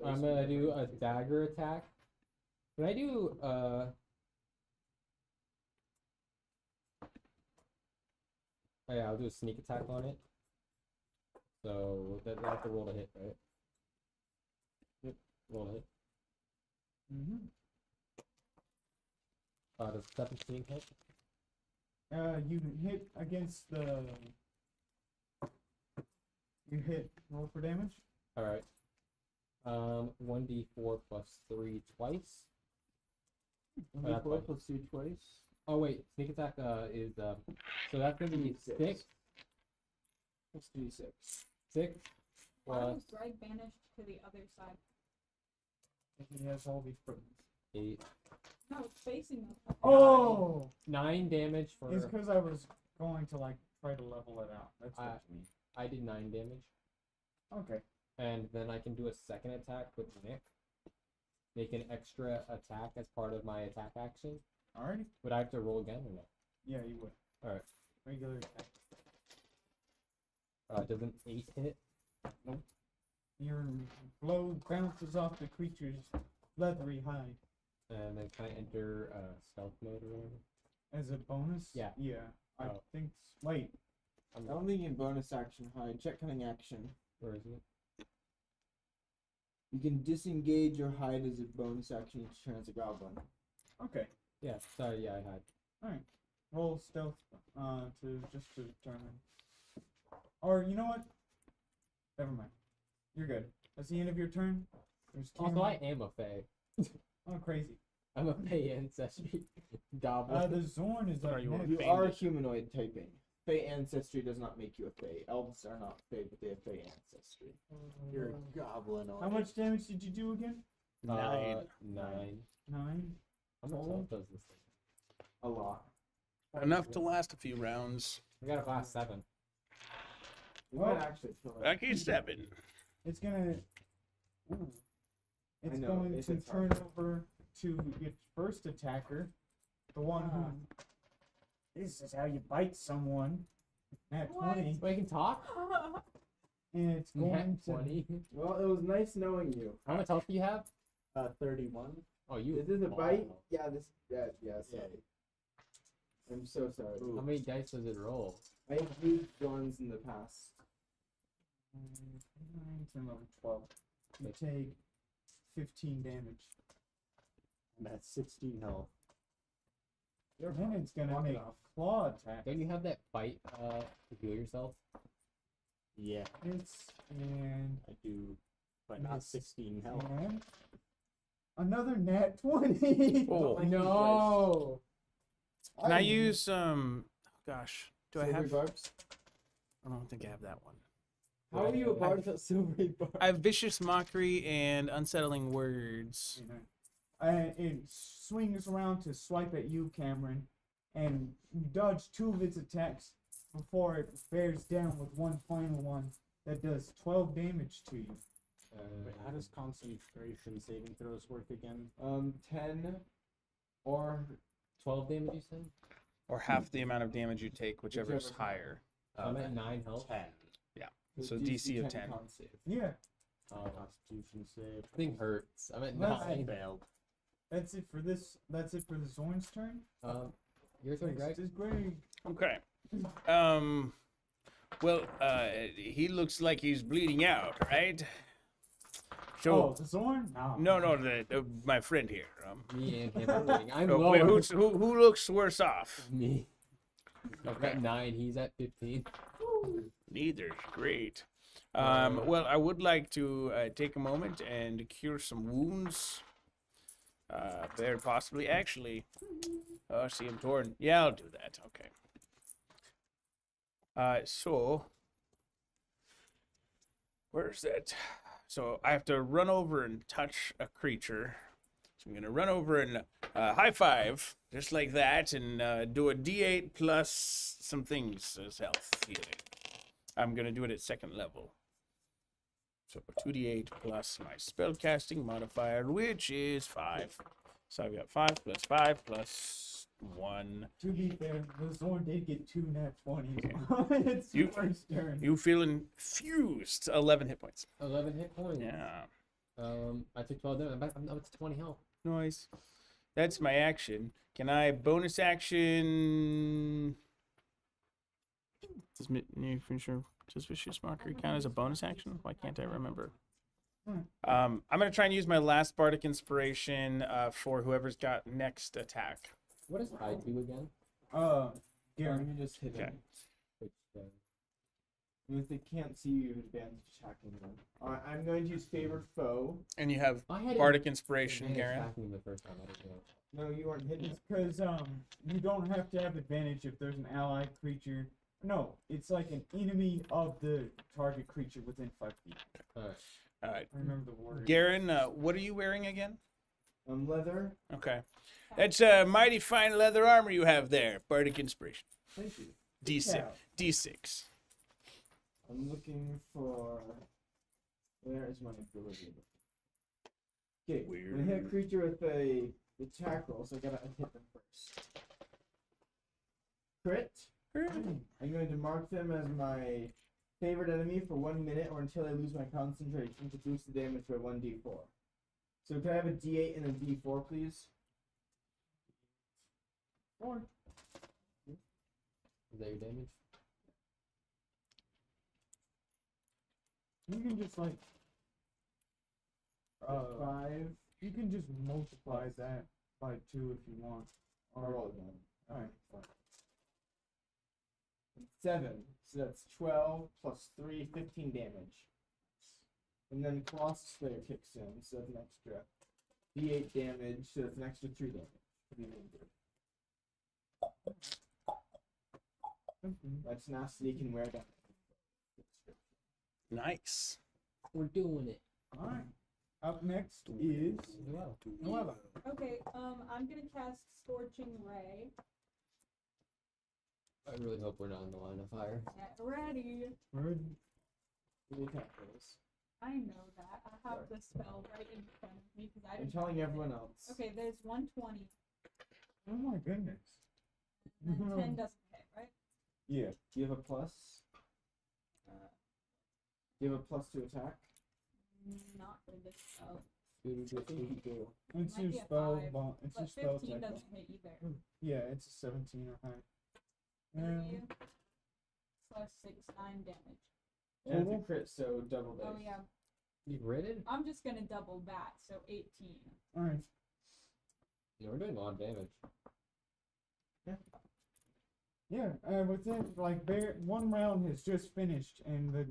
C: I'm gonna do a dagger attack. Can I do oh yeah, I'll do a sneak attack on it. So that I have to roll to hit, right? Yep, roll to hit.
A: Mm-hmm.
C: Does 17 hit?
A: You hit against the. You hit. Roll for damage.
C: Alright. 1d4 plus 3 twice. That's
D: 4
C: fine.
D: plus 2 twice.
C: Oh wait, sneak attack is so that's gonna be 6.
D: Let's do 6.
C: 6
E: Why
C: plus
E: was Greg banished to the other side?
A: He has all these buttons.
C: 8.
E: No, it's facing them.
A: Oh!
C: 9 damage for
A: It's because I was going to like try to level it out. That's what you mean.
C: I did 9 damage.
A: Okay.
C: And then I can do a second attack with Nick. Make an extra attack as part of my attack action.
A: Alrighty.
C: Would I have to roll again or no?
A: Yeah, you would.
C: Alright.
A: Regular attack.
C: Does an 8 hit?
A: Your blow bounces off the creature's leathery hide.
C: And then can I enter stealth mode or whatever?
A: As a bonus?
C: Yeah.
A: Yeah. I
C: Oh.
A: think. Wait.
D: I don't think you can bonus action hide. Check cunning action.
C: Where is it?
D: You can disengage or hide as a bonus action each turn as a goblin.
A: Okay.
C: Yeah, sorry, yeah, I had.
A: Alright. Roll stealth to just to determine. Or you know what? Never mind. You're good. That's the end of your turn. There's
C: Also, I
A: Cameron.
C: am a Fae.
A: Oh, crazy.
C: I'm a Fae ancestry goblin.
A: The Zorn is
B: Are
A: up
B: you a
A: next.
D: You
B: Fae?
D: are humanoid typing. Fey ancestry does not make you a Fey. Elves are not Fey, but they have Fey ancestry.
G: You're a goblin.
A: How much damage did you do again?
C: 9.
A: 9.
C: How much health does this thing?
D: A lot.
B: Enough to last a few rounds.
C: I got a class 7.
D: You
A: Well,
D: might actually kill it.
B: Lucky 7.
A: It's gonna. It's
D: know,
A: going
D: it's
A: to
D: its
A: turn
D: hard.
A: over to its first attacker, the one who. This is how you bite someone. Nat
E: What?
A: 20,
C: Wait, I can talk?
A: and it's going
C: Nat
A: to.
C: 20.
D: Well, it was nice knowing you.
C: How much health do you have?
G: 31.
C: Oh, you.
D: Is this a
C: oh.
D: bite? Yeah, this. Yeah,
G: Yeah.
D: sorry. I'm so sorry.
C: How many dice does it roll?
D: I have used Zorns in the past.
A: 9, 10, 11, 12. You take 15 damage.
G: I'm at 16 health.
A: Then it's gonna
D: Walk it
A: make
D: off.
A: claw attack.
C: Don't you have that fight to heal yourself?
G: Yeah,
A: And
G: I do, but not
A: Miss
G: 16 health.
A: and another nat 20.
B: Oh,
C: No.
B: can I use Gosh, do I have?
D: barbs?
B: I don't think I have that one.
D: How are you a bard without silvery barbs?
B: I have vicious mockery and unsettling words.
A: It swings around to swipe at you, Cameron, and you dodge 2 of its attacks before it bears down with one final one that does 12 damage to you.
G: Wait, how does concentration saving throws work again?
D: 10 or
C: 12 damage, you said?
B: Or half the amount of damage you take, whichever is
D: Whichever's
B: higher.
C: I'm at 9 health.
G: 10.
B: So DC of 10.
D: con save.
A: Yeah,
G: Constitution save.
C: Thing hurts. I'm at
A: Well,
C: 9.
G: Failed.
A: that's it for this. That's it for the Zorn's turn.
C: Your turn, Greg.
A: Next is Greg.
B: Okay. Well, he looks like he's bleeding out, right?
A: Oh,
B: So,
A: the Zorn?
B: no, my friend here.
C: Me and him are bleeding. I'm
B: Oh,
C: lower.
B: wait, who looks worse off?
C: Me. I'm
B: Okay.
C: at 9. He's at 15.
B: Neither's great. Well, I would like to take a moment and cure some wounds. Very possibly, actually. Oh, see, I'm torn. Yeah, I'll do that. Okay. So, where's that? So I have to run over and touch a creature. So I'm gonna run over and high five, just like that, and do a D8 plus some things as health healing. I'm gonna do it at 2nd level. So 2d8 plus my spellcasting modifier, which is 5. So I've got 5 plus 5 plus 1.
A: To be fair, the Zorn did get 2 nat 20s. It's
B: You-
A: first turn.
B: You feeling fused? 11 hit points.
C: 11 hit points.
B: Yeah.
C: I took 12 damage. I'm up to 20 health.
B: Nice. That's my action. Can I bonus action? Does vicious mockery count as a bonus action? Why can't I remember? I'm gonna try and use my last bardic inspiration for whoever's got next attack.
C: What does I do again?
A: Garen.
D: You just hit
B: Okay.
D: him. And if they can't see you, you have advantage attacking them. I'm going to use favored foe.
B: And you have
C: I had
B: bardic inspiration,
C: advantage
B: Garen.
C: attacking him the first time. I didn't know.
D: No, you aren't hitting.
A: Because you don't have to have advantage if there's an allied creature. No, it's like an enemy of the target creature within 5 feet.
C: Alright.
B: All right,
A: I remember the word.
B: Garen. What are you wearing again?
D: Leather.
B: Okay, that's mighty fine leather armor you have there. Bardic inspiration.
D: Thank you.
B: D6.
A: Yeah.
B: D6.
D: I'm looking for. Where is my ability? Okay, when I hit a creature with a attack roll, so I gotta hit them first. Crit. I'm going to mark them as my favorite enemy for 1 minute or until I lose my concentration to boost the damage by 1d4. So can I have a d8 and a d4, please? 4.
C: Is that your damage?
A: You can just like
D: 5.
A: you can just multiply that by 2 if you want.
D: I'll roll it down.
A: Alright.
D: 7. So that's 12 plus 3, 15 damage. And then Colossus Slayer kicks in, so that's an extra d8 damage, so that's an extra 3 damage. Pretty good. That's nasty, you can wear that.
B: Nice.
C: We're doing it.
A: Alright. Up next is
C: Well,
A: Noella.
E: Okay, I'm gonna cast Scorching Ray.
C: I really hope we're not in the line of fire.
E: Get ready.
D: Really attack rolls.
E: I know that. I have the spell right in front of me because I
D: I'm
E: didn't.
D: telling
E: find it.
D: everyone else.
E: Okay, there's 120.
A: Oh my goodness.
E: And then 10 doesn't hit, right?
A: Yeah.
D: Do you have a plus? Do you have a plus to attack?
E: Not for this spell.
D: I think you do.
A: It's
E: Might
A: your
E: be a
A: spell
E: 5,
A: it's
E: But
A: your spell
E: 15
A: type.
E: doesn't hit either.
A: Yeah, it's a 17 or higher.
E: 3 plus 6, 9 damage.
D: And it's a crit, so double dice.
E: Oh yeah.
C: You rated?
E: I'm just gonna double that, so 18.
A: Alright.
C: Yeah, we're doing a lot of damage.
A: Yeah, within like one round has just finished, and the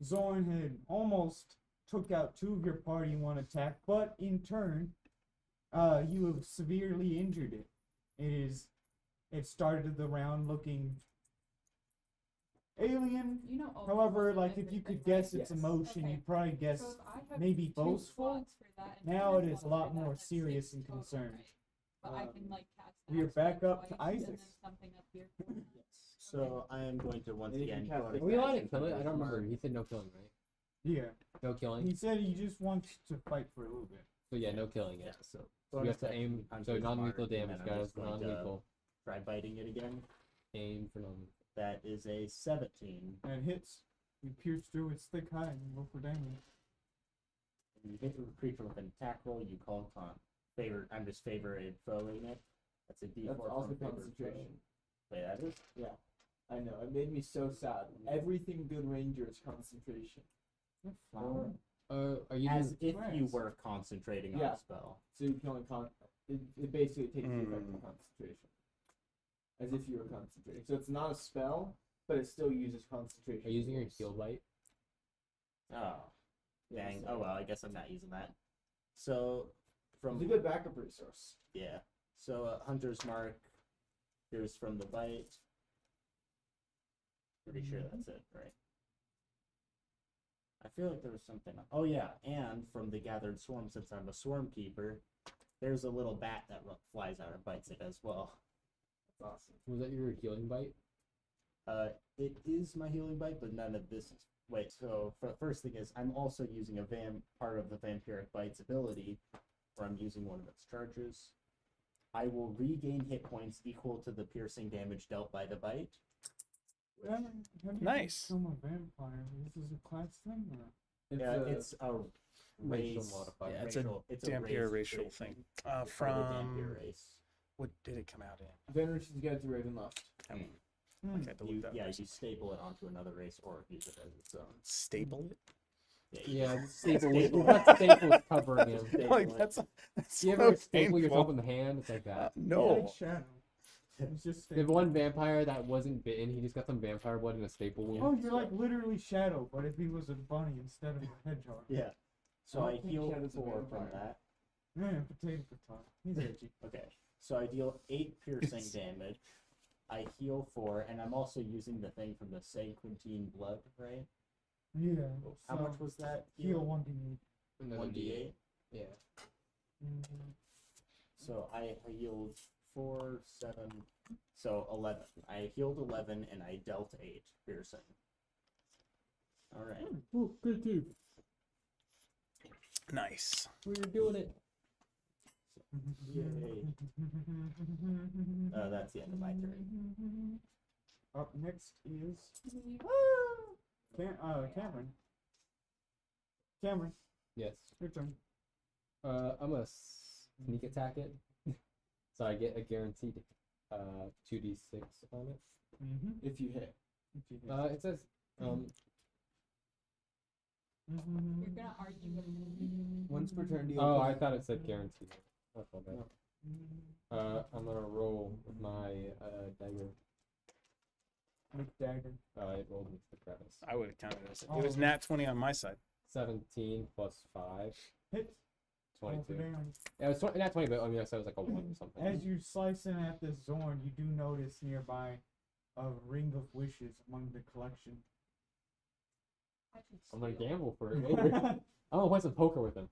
A: Zorn had almost took out 2 of your party in one attack, but in turn, you have severely injured it. It started the round looking alien.
E: You know, all
A: However,
E: of
A: like if you could guess its
G: Yes.
A: emotion,
E: Okay.
A: you'd probably guess
E: So if I have
A: maybe
E: 2
A: boastful.
E: slots for that and
A: Now
E: 10
A: it is a
E: slots
A: lot
E: for that,
A: more
E: that's
A: serious
E: 6
A: and
E: total,
A: concerned.
E: right? But I can like cast that
A: We're back
E: spell
A: up to
E: twice and then
A: Isaac's.
E: something up here. for that.
G: So I am going to once
D: And you can
G: again
D: cast
G: go
D: it.
C: Are we allowed to
G: action
C: kill it? I
G: for
C: don't remember.
G: Mark.
C: He said no killing, right?
A: Yeah,
C: No killing.
A: he said he just wants to fight for a little bit.
C: So yeah, no killing
G: Yeah,
C: it.
G: so
C: So we have to
G: bonus
C: aim.
G: action,
C: So
G: Hunter's
C: non-lethal
G: Mark, and
C: damage,
G: then I'm
C: guys.
G: just going to
C: Non-lethal.
G: Try biting it again.
C: Aim for non.
G: That is a 17.
A: And it hits. You pierce through its thick hide and roll for damage.
G: When you hit a creature with an attack roll, you call con. I'm just favoring it. That's a D4
D: That's
G: from
D: also
G: favor
D: concentration.
G: foe. Wait, that is?
D: I know, it made me so sad. Everything good ranger is concentration.
A: Flower.
C: Are you
G: As
C: doing?
G: if you were concentrating on
D: Yeah.
G: a spell.
D: So you can only it basically takes the effect
B: Mm.
D: of concentration. As if you were concentrating. So it's not a spell, but it still uses concentration.
C: Are you using your
D: rules.
C: heal light?
G: Oh.
D: Yeah,
G: Dang.
D: so-
G: Oh well, I guess I'm not using that. So, from
D: It's a good backup resource.
G: yeah. So Hunter's Mark. Here's from the bite. Pretty sure that's it, right? I feel like there was something. Oh yeah, and from the gathered swarm, since I'm a swarm keeper, there's a little bat that flies out and bites it as well.
D: That's awesome.
C: Was that your healing bite?
G: It is my healing bite, but none of this is. Wait, so for the first thing is I'm also using a part of the vampiric bite's ability, where I'm using one of its charges. I will regain hit points equal to the piercing damage dealt by the bite.
A: How do you
B: Nice.
A: become a vampire? This is a class thing, or?
G: It's a
C: racial
G: race
C: modifier.
B: Yeah, it's
G: racial,
B: a Dampier racial
G: trait.
B: thing.
G: It's part of the Dampier
B: From
G: race.
B: what did it come out in?
D: Veneration's Guide to Ravenloft.
B: Okay,
A: Hmm.
B: to look that up.
G: You staple it onto another race or use it as its own.
B: Staple it.
C: Yeah,
G: just
C: staple.
G: staple
C: We've got staples covering him.
G: Staple
B: Like
G: it.
B: that's
C: Do you
B: so
C: ever staple yourself
B: painful.
C: in the hand? It's like that.
B: No.
A: Like Shadow. It's just
C: There's one vampire that wasn't bitten. He just got some vampire blood in a staple wound.
A: Oh, you're like literally Shadow, but if he was a bunny instead of a hedgehog.
G: Yeah. So
D: I
G: I
D: don't think
G: heal
D: Shadow's a
G: 4 from
D: vampire.
G: that.
A: Yeah, potato. He's edgy.
G: Okay. So I deal 8 piercing damage. I heal 4, and I'm also using the thing from the Sanquintine blood, right?
A: Yeah.
G: How
A: so
G: much was that?
A: heal 1d8.
C: Another
G: 1d8.
C: Yeah.
A: Mhm.
G: So I healed 4, 7, so 11. I healed 11 and I dealt 8 piercing. Alright.
C: Oh, good too.
B: Nice.
C: We're doing it.
G: Yay. That's the end of my turn.
A: Up next is Cameron. Cameron,
C: Yes.
A: your turn.
C: I'm gonna sneak attack it, so I get a guaranteed 2d6 on it.
A: Mm-hmm.
D: If you hit.
C: It says
E: You're gonna argue with me.
D: Once per turn, deal.
C: Oh, I thought it said guaranteed. That's all bad. I'm gonna roll with my dagger.
A: Make dagger.
C: It rolled with the crevice.
B: I would have counted it as it was nat 20 on my side.
C: 17 plus 5.
A: Hit. Roll for
C: 22.
A: damage.
C: Yeah, it was not 20, but I mean, so it was like a 1 or something.
A: As you slice in at this Zorn, you do notice nearby a ring of wishes among the collection.
E: I should
C: I'm gonna
E: steal.
C: gamble for it later. I'm gonna play some poker with him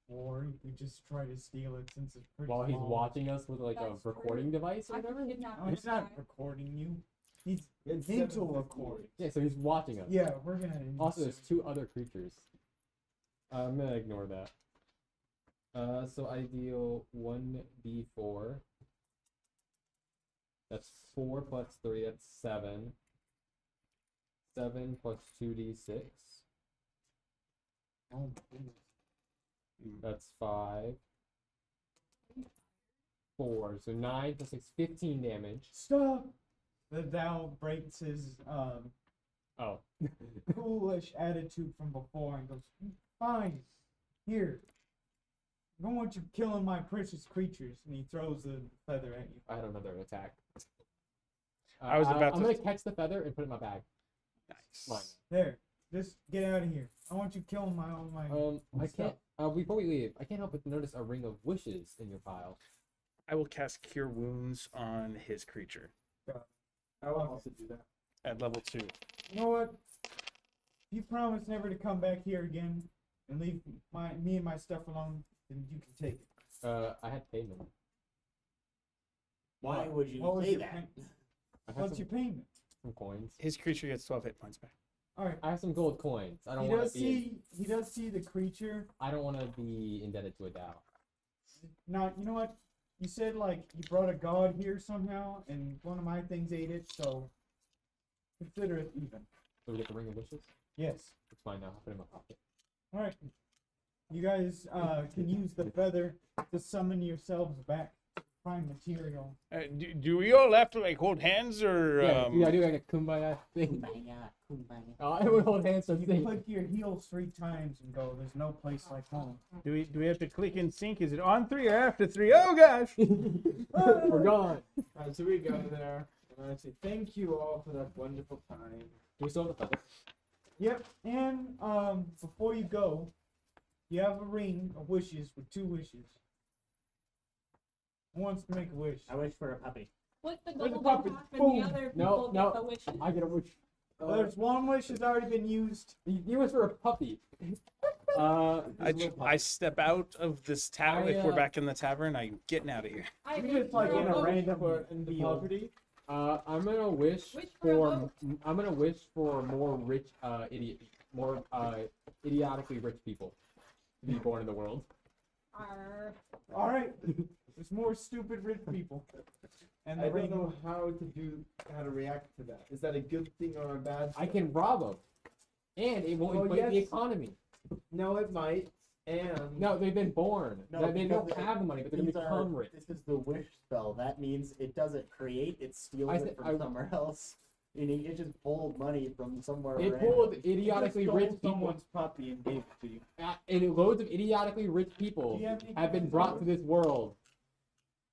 A: Or you could just try to steal it since it's pretty
C: while he's
A: small.
C: watching us with like a
E: That's
C: recording
E: true.
C: device or
E: I
C: whatever.
E: can kidnap
A: Oh, he's
E: this
A: not
E: guy.
A: recording you. He's
D: It's
A: into
D: 7:58.
A: recording.
C: Yeah, so he's watching us.
A: Yeah, we're gonna.
C: Also, there's 2 other creatures. I'm gonna ignore that. So I deal 1d4. That's 4 plus 3, that's 7. 7 plus 2d6.
A: Oh, goodness.
C: That's 5. 4. So 9 plus 6, 15 damage.
A: Stop! The Thou breaks his
C: Oh.
A: foolish attitude from before and goes, fine, here. I don't want you killing my precious creatures. And he throws the feather at you.
C: I had another attack.
B: I was about
C: I'm
B: to-
C: gonna catch the feather and put it in my bag.
B: Nice.
C: Mine.
A: There. Just get out of here. I want you killing my own
C: I
A: stuff.
C: can't. Before we leave, I can't help but notice a ring of wishes in your pile.
B: I will cast Cure Wounds on his creature
D: I will also do that.
B: at level 2.
A: You know what? If you promise never to come back here again and leave me and my stuff alone, then you can take it.
C: I had payment.
G: Why would you
A: What was
G: say
A: your
G: that?
A: pay-
C: I have
A: What's
C: some,
A: your payment?
C: some coins.
B: His creature gets 12 hit points back.
A: All right.
C: I have some gold coins. I don't
A: He
C: want
A: does
C: to be.
A: he does see the creature.
C: I don't want to be indebted to a Dow.
A: Now you know what? You said like you brought a god here somehow, and one of my things ate it, so consider it even.
C: So we get the ring of wishes.
A: Yes.
C: It's fine now. I'll put it in my pocket.
A: All right. You guys can use the feather to summon yourselves back to prime material.
B: Do we all have to like hold hands or?
C: Yeah, I do like a kumbaya thing.
G: Kumbaya, kumbaya.
C: I would hold hands to
A: You
C: sing.
A: click your heels 3 times and go. There's no place like home.
B: Do we have to click in sync? Is it on 3 or after 3? Oh gosh!
C: We're gone.
D: Alright, so we go there. And I say thank you all for that wonderful time.
C: Do we still have the feather?
A: Yep. And before you go, you have a ring of wishes with 2 wishes. Who wants to make a wish?
G: I wish for a puppy.
E: Split the
A: Where's the
E: gold in
A: puppy?
E: half and
A: Boom.
E: the other
C: No,
E: people
C: no.
E: get the wishes.
C: I get a wish.
A: There's 1 wish has already been used.
C: You wish for a puppy.
B: I step out of this tavern. If we're
C: I,
B: back in the tavern, I'm getting out of here.
E: I
A: You're
E: hate
A: just like in a
E: you.
A: random
D: In the
A: field.
D: poverty.
C: I'm gonna wish
E: Wish for a
C: for.
E: boat.
C: I'm gonna wish for more rich, idiotically rich people to be born in the world.
E: Arr.
A: All right. There's more stupid rich people. And
D: I
A: the
D: don't
A: ring.
D: know how to react to that. Is that a good thing or a bad thing?
C: I can rob them, and it won't
D: Well,
C: inflate the
D: yes.
C: economy.
D: No, it might. And
C: No, they've been born.
G: No,
C: They don't
G: because
C: have the money, but they're gonna
G: These are,
C: become rich.
G: this is the wish spell. That means it doesn't create, it steals
C: I
G: it
C: said-
G: from
C: I-
G: somewhere else. Meaning it just pulled money from somewhere
C: It
G: random.
C: pulled
A: You
C: idiotically
A: just
C: rich
A: stole
C: people,
A: someone's puppy and gave it to you.
C: and loads of idiotically rich people
A: Do you have any
C: have been brought to this world,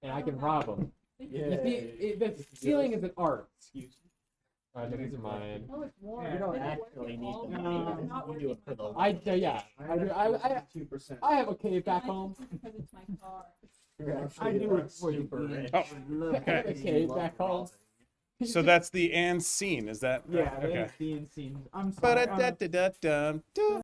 C: and I can rob them.
G: Yeah.
C: You see, the stealing is an art.
A: Excuse me.
C: No, these are mine.
E: No, it's more.
G: You don't
E: This is
G: actually
E: working
G: need
E: all
G: the
E: the
G: money.
E: time. It's not
G: You do it for
E: working
G: the
E: my
C: I yeah, I do. I
D: 2%.
C: I have a cave back
E: phone.
C: home.
E: Because it's my car.
G: You're
A: I
G: actually
A: do
G: like
A: it
G: super rich.
B: Oh,
C: okay. Okay, back home.
B: So that's the and scene. Is that
A: Yeah,
B: okay?
A: that's the end scene. I'm sorry.
B: Ba-da-da-da-da-dum.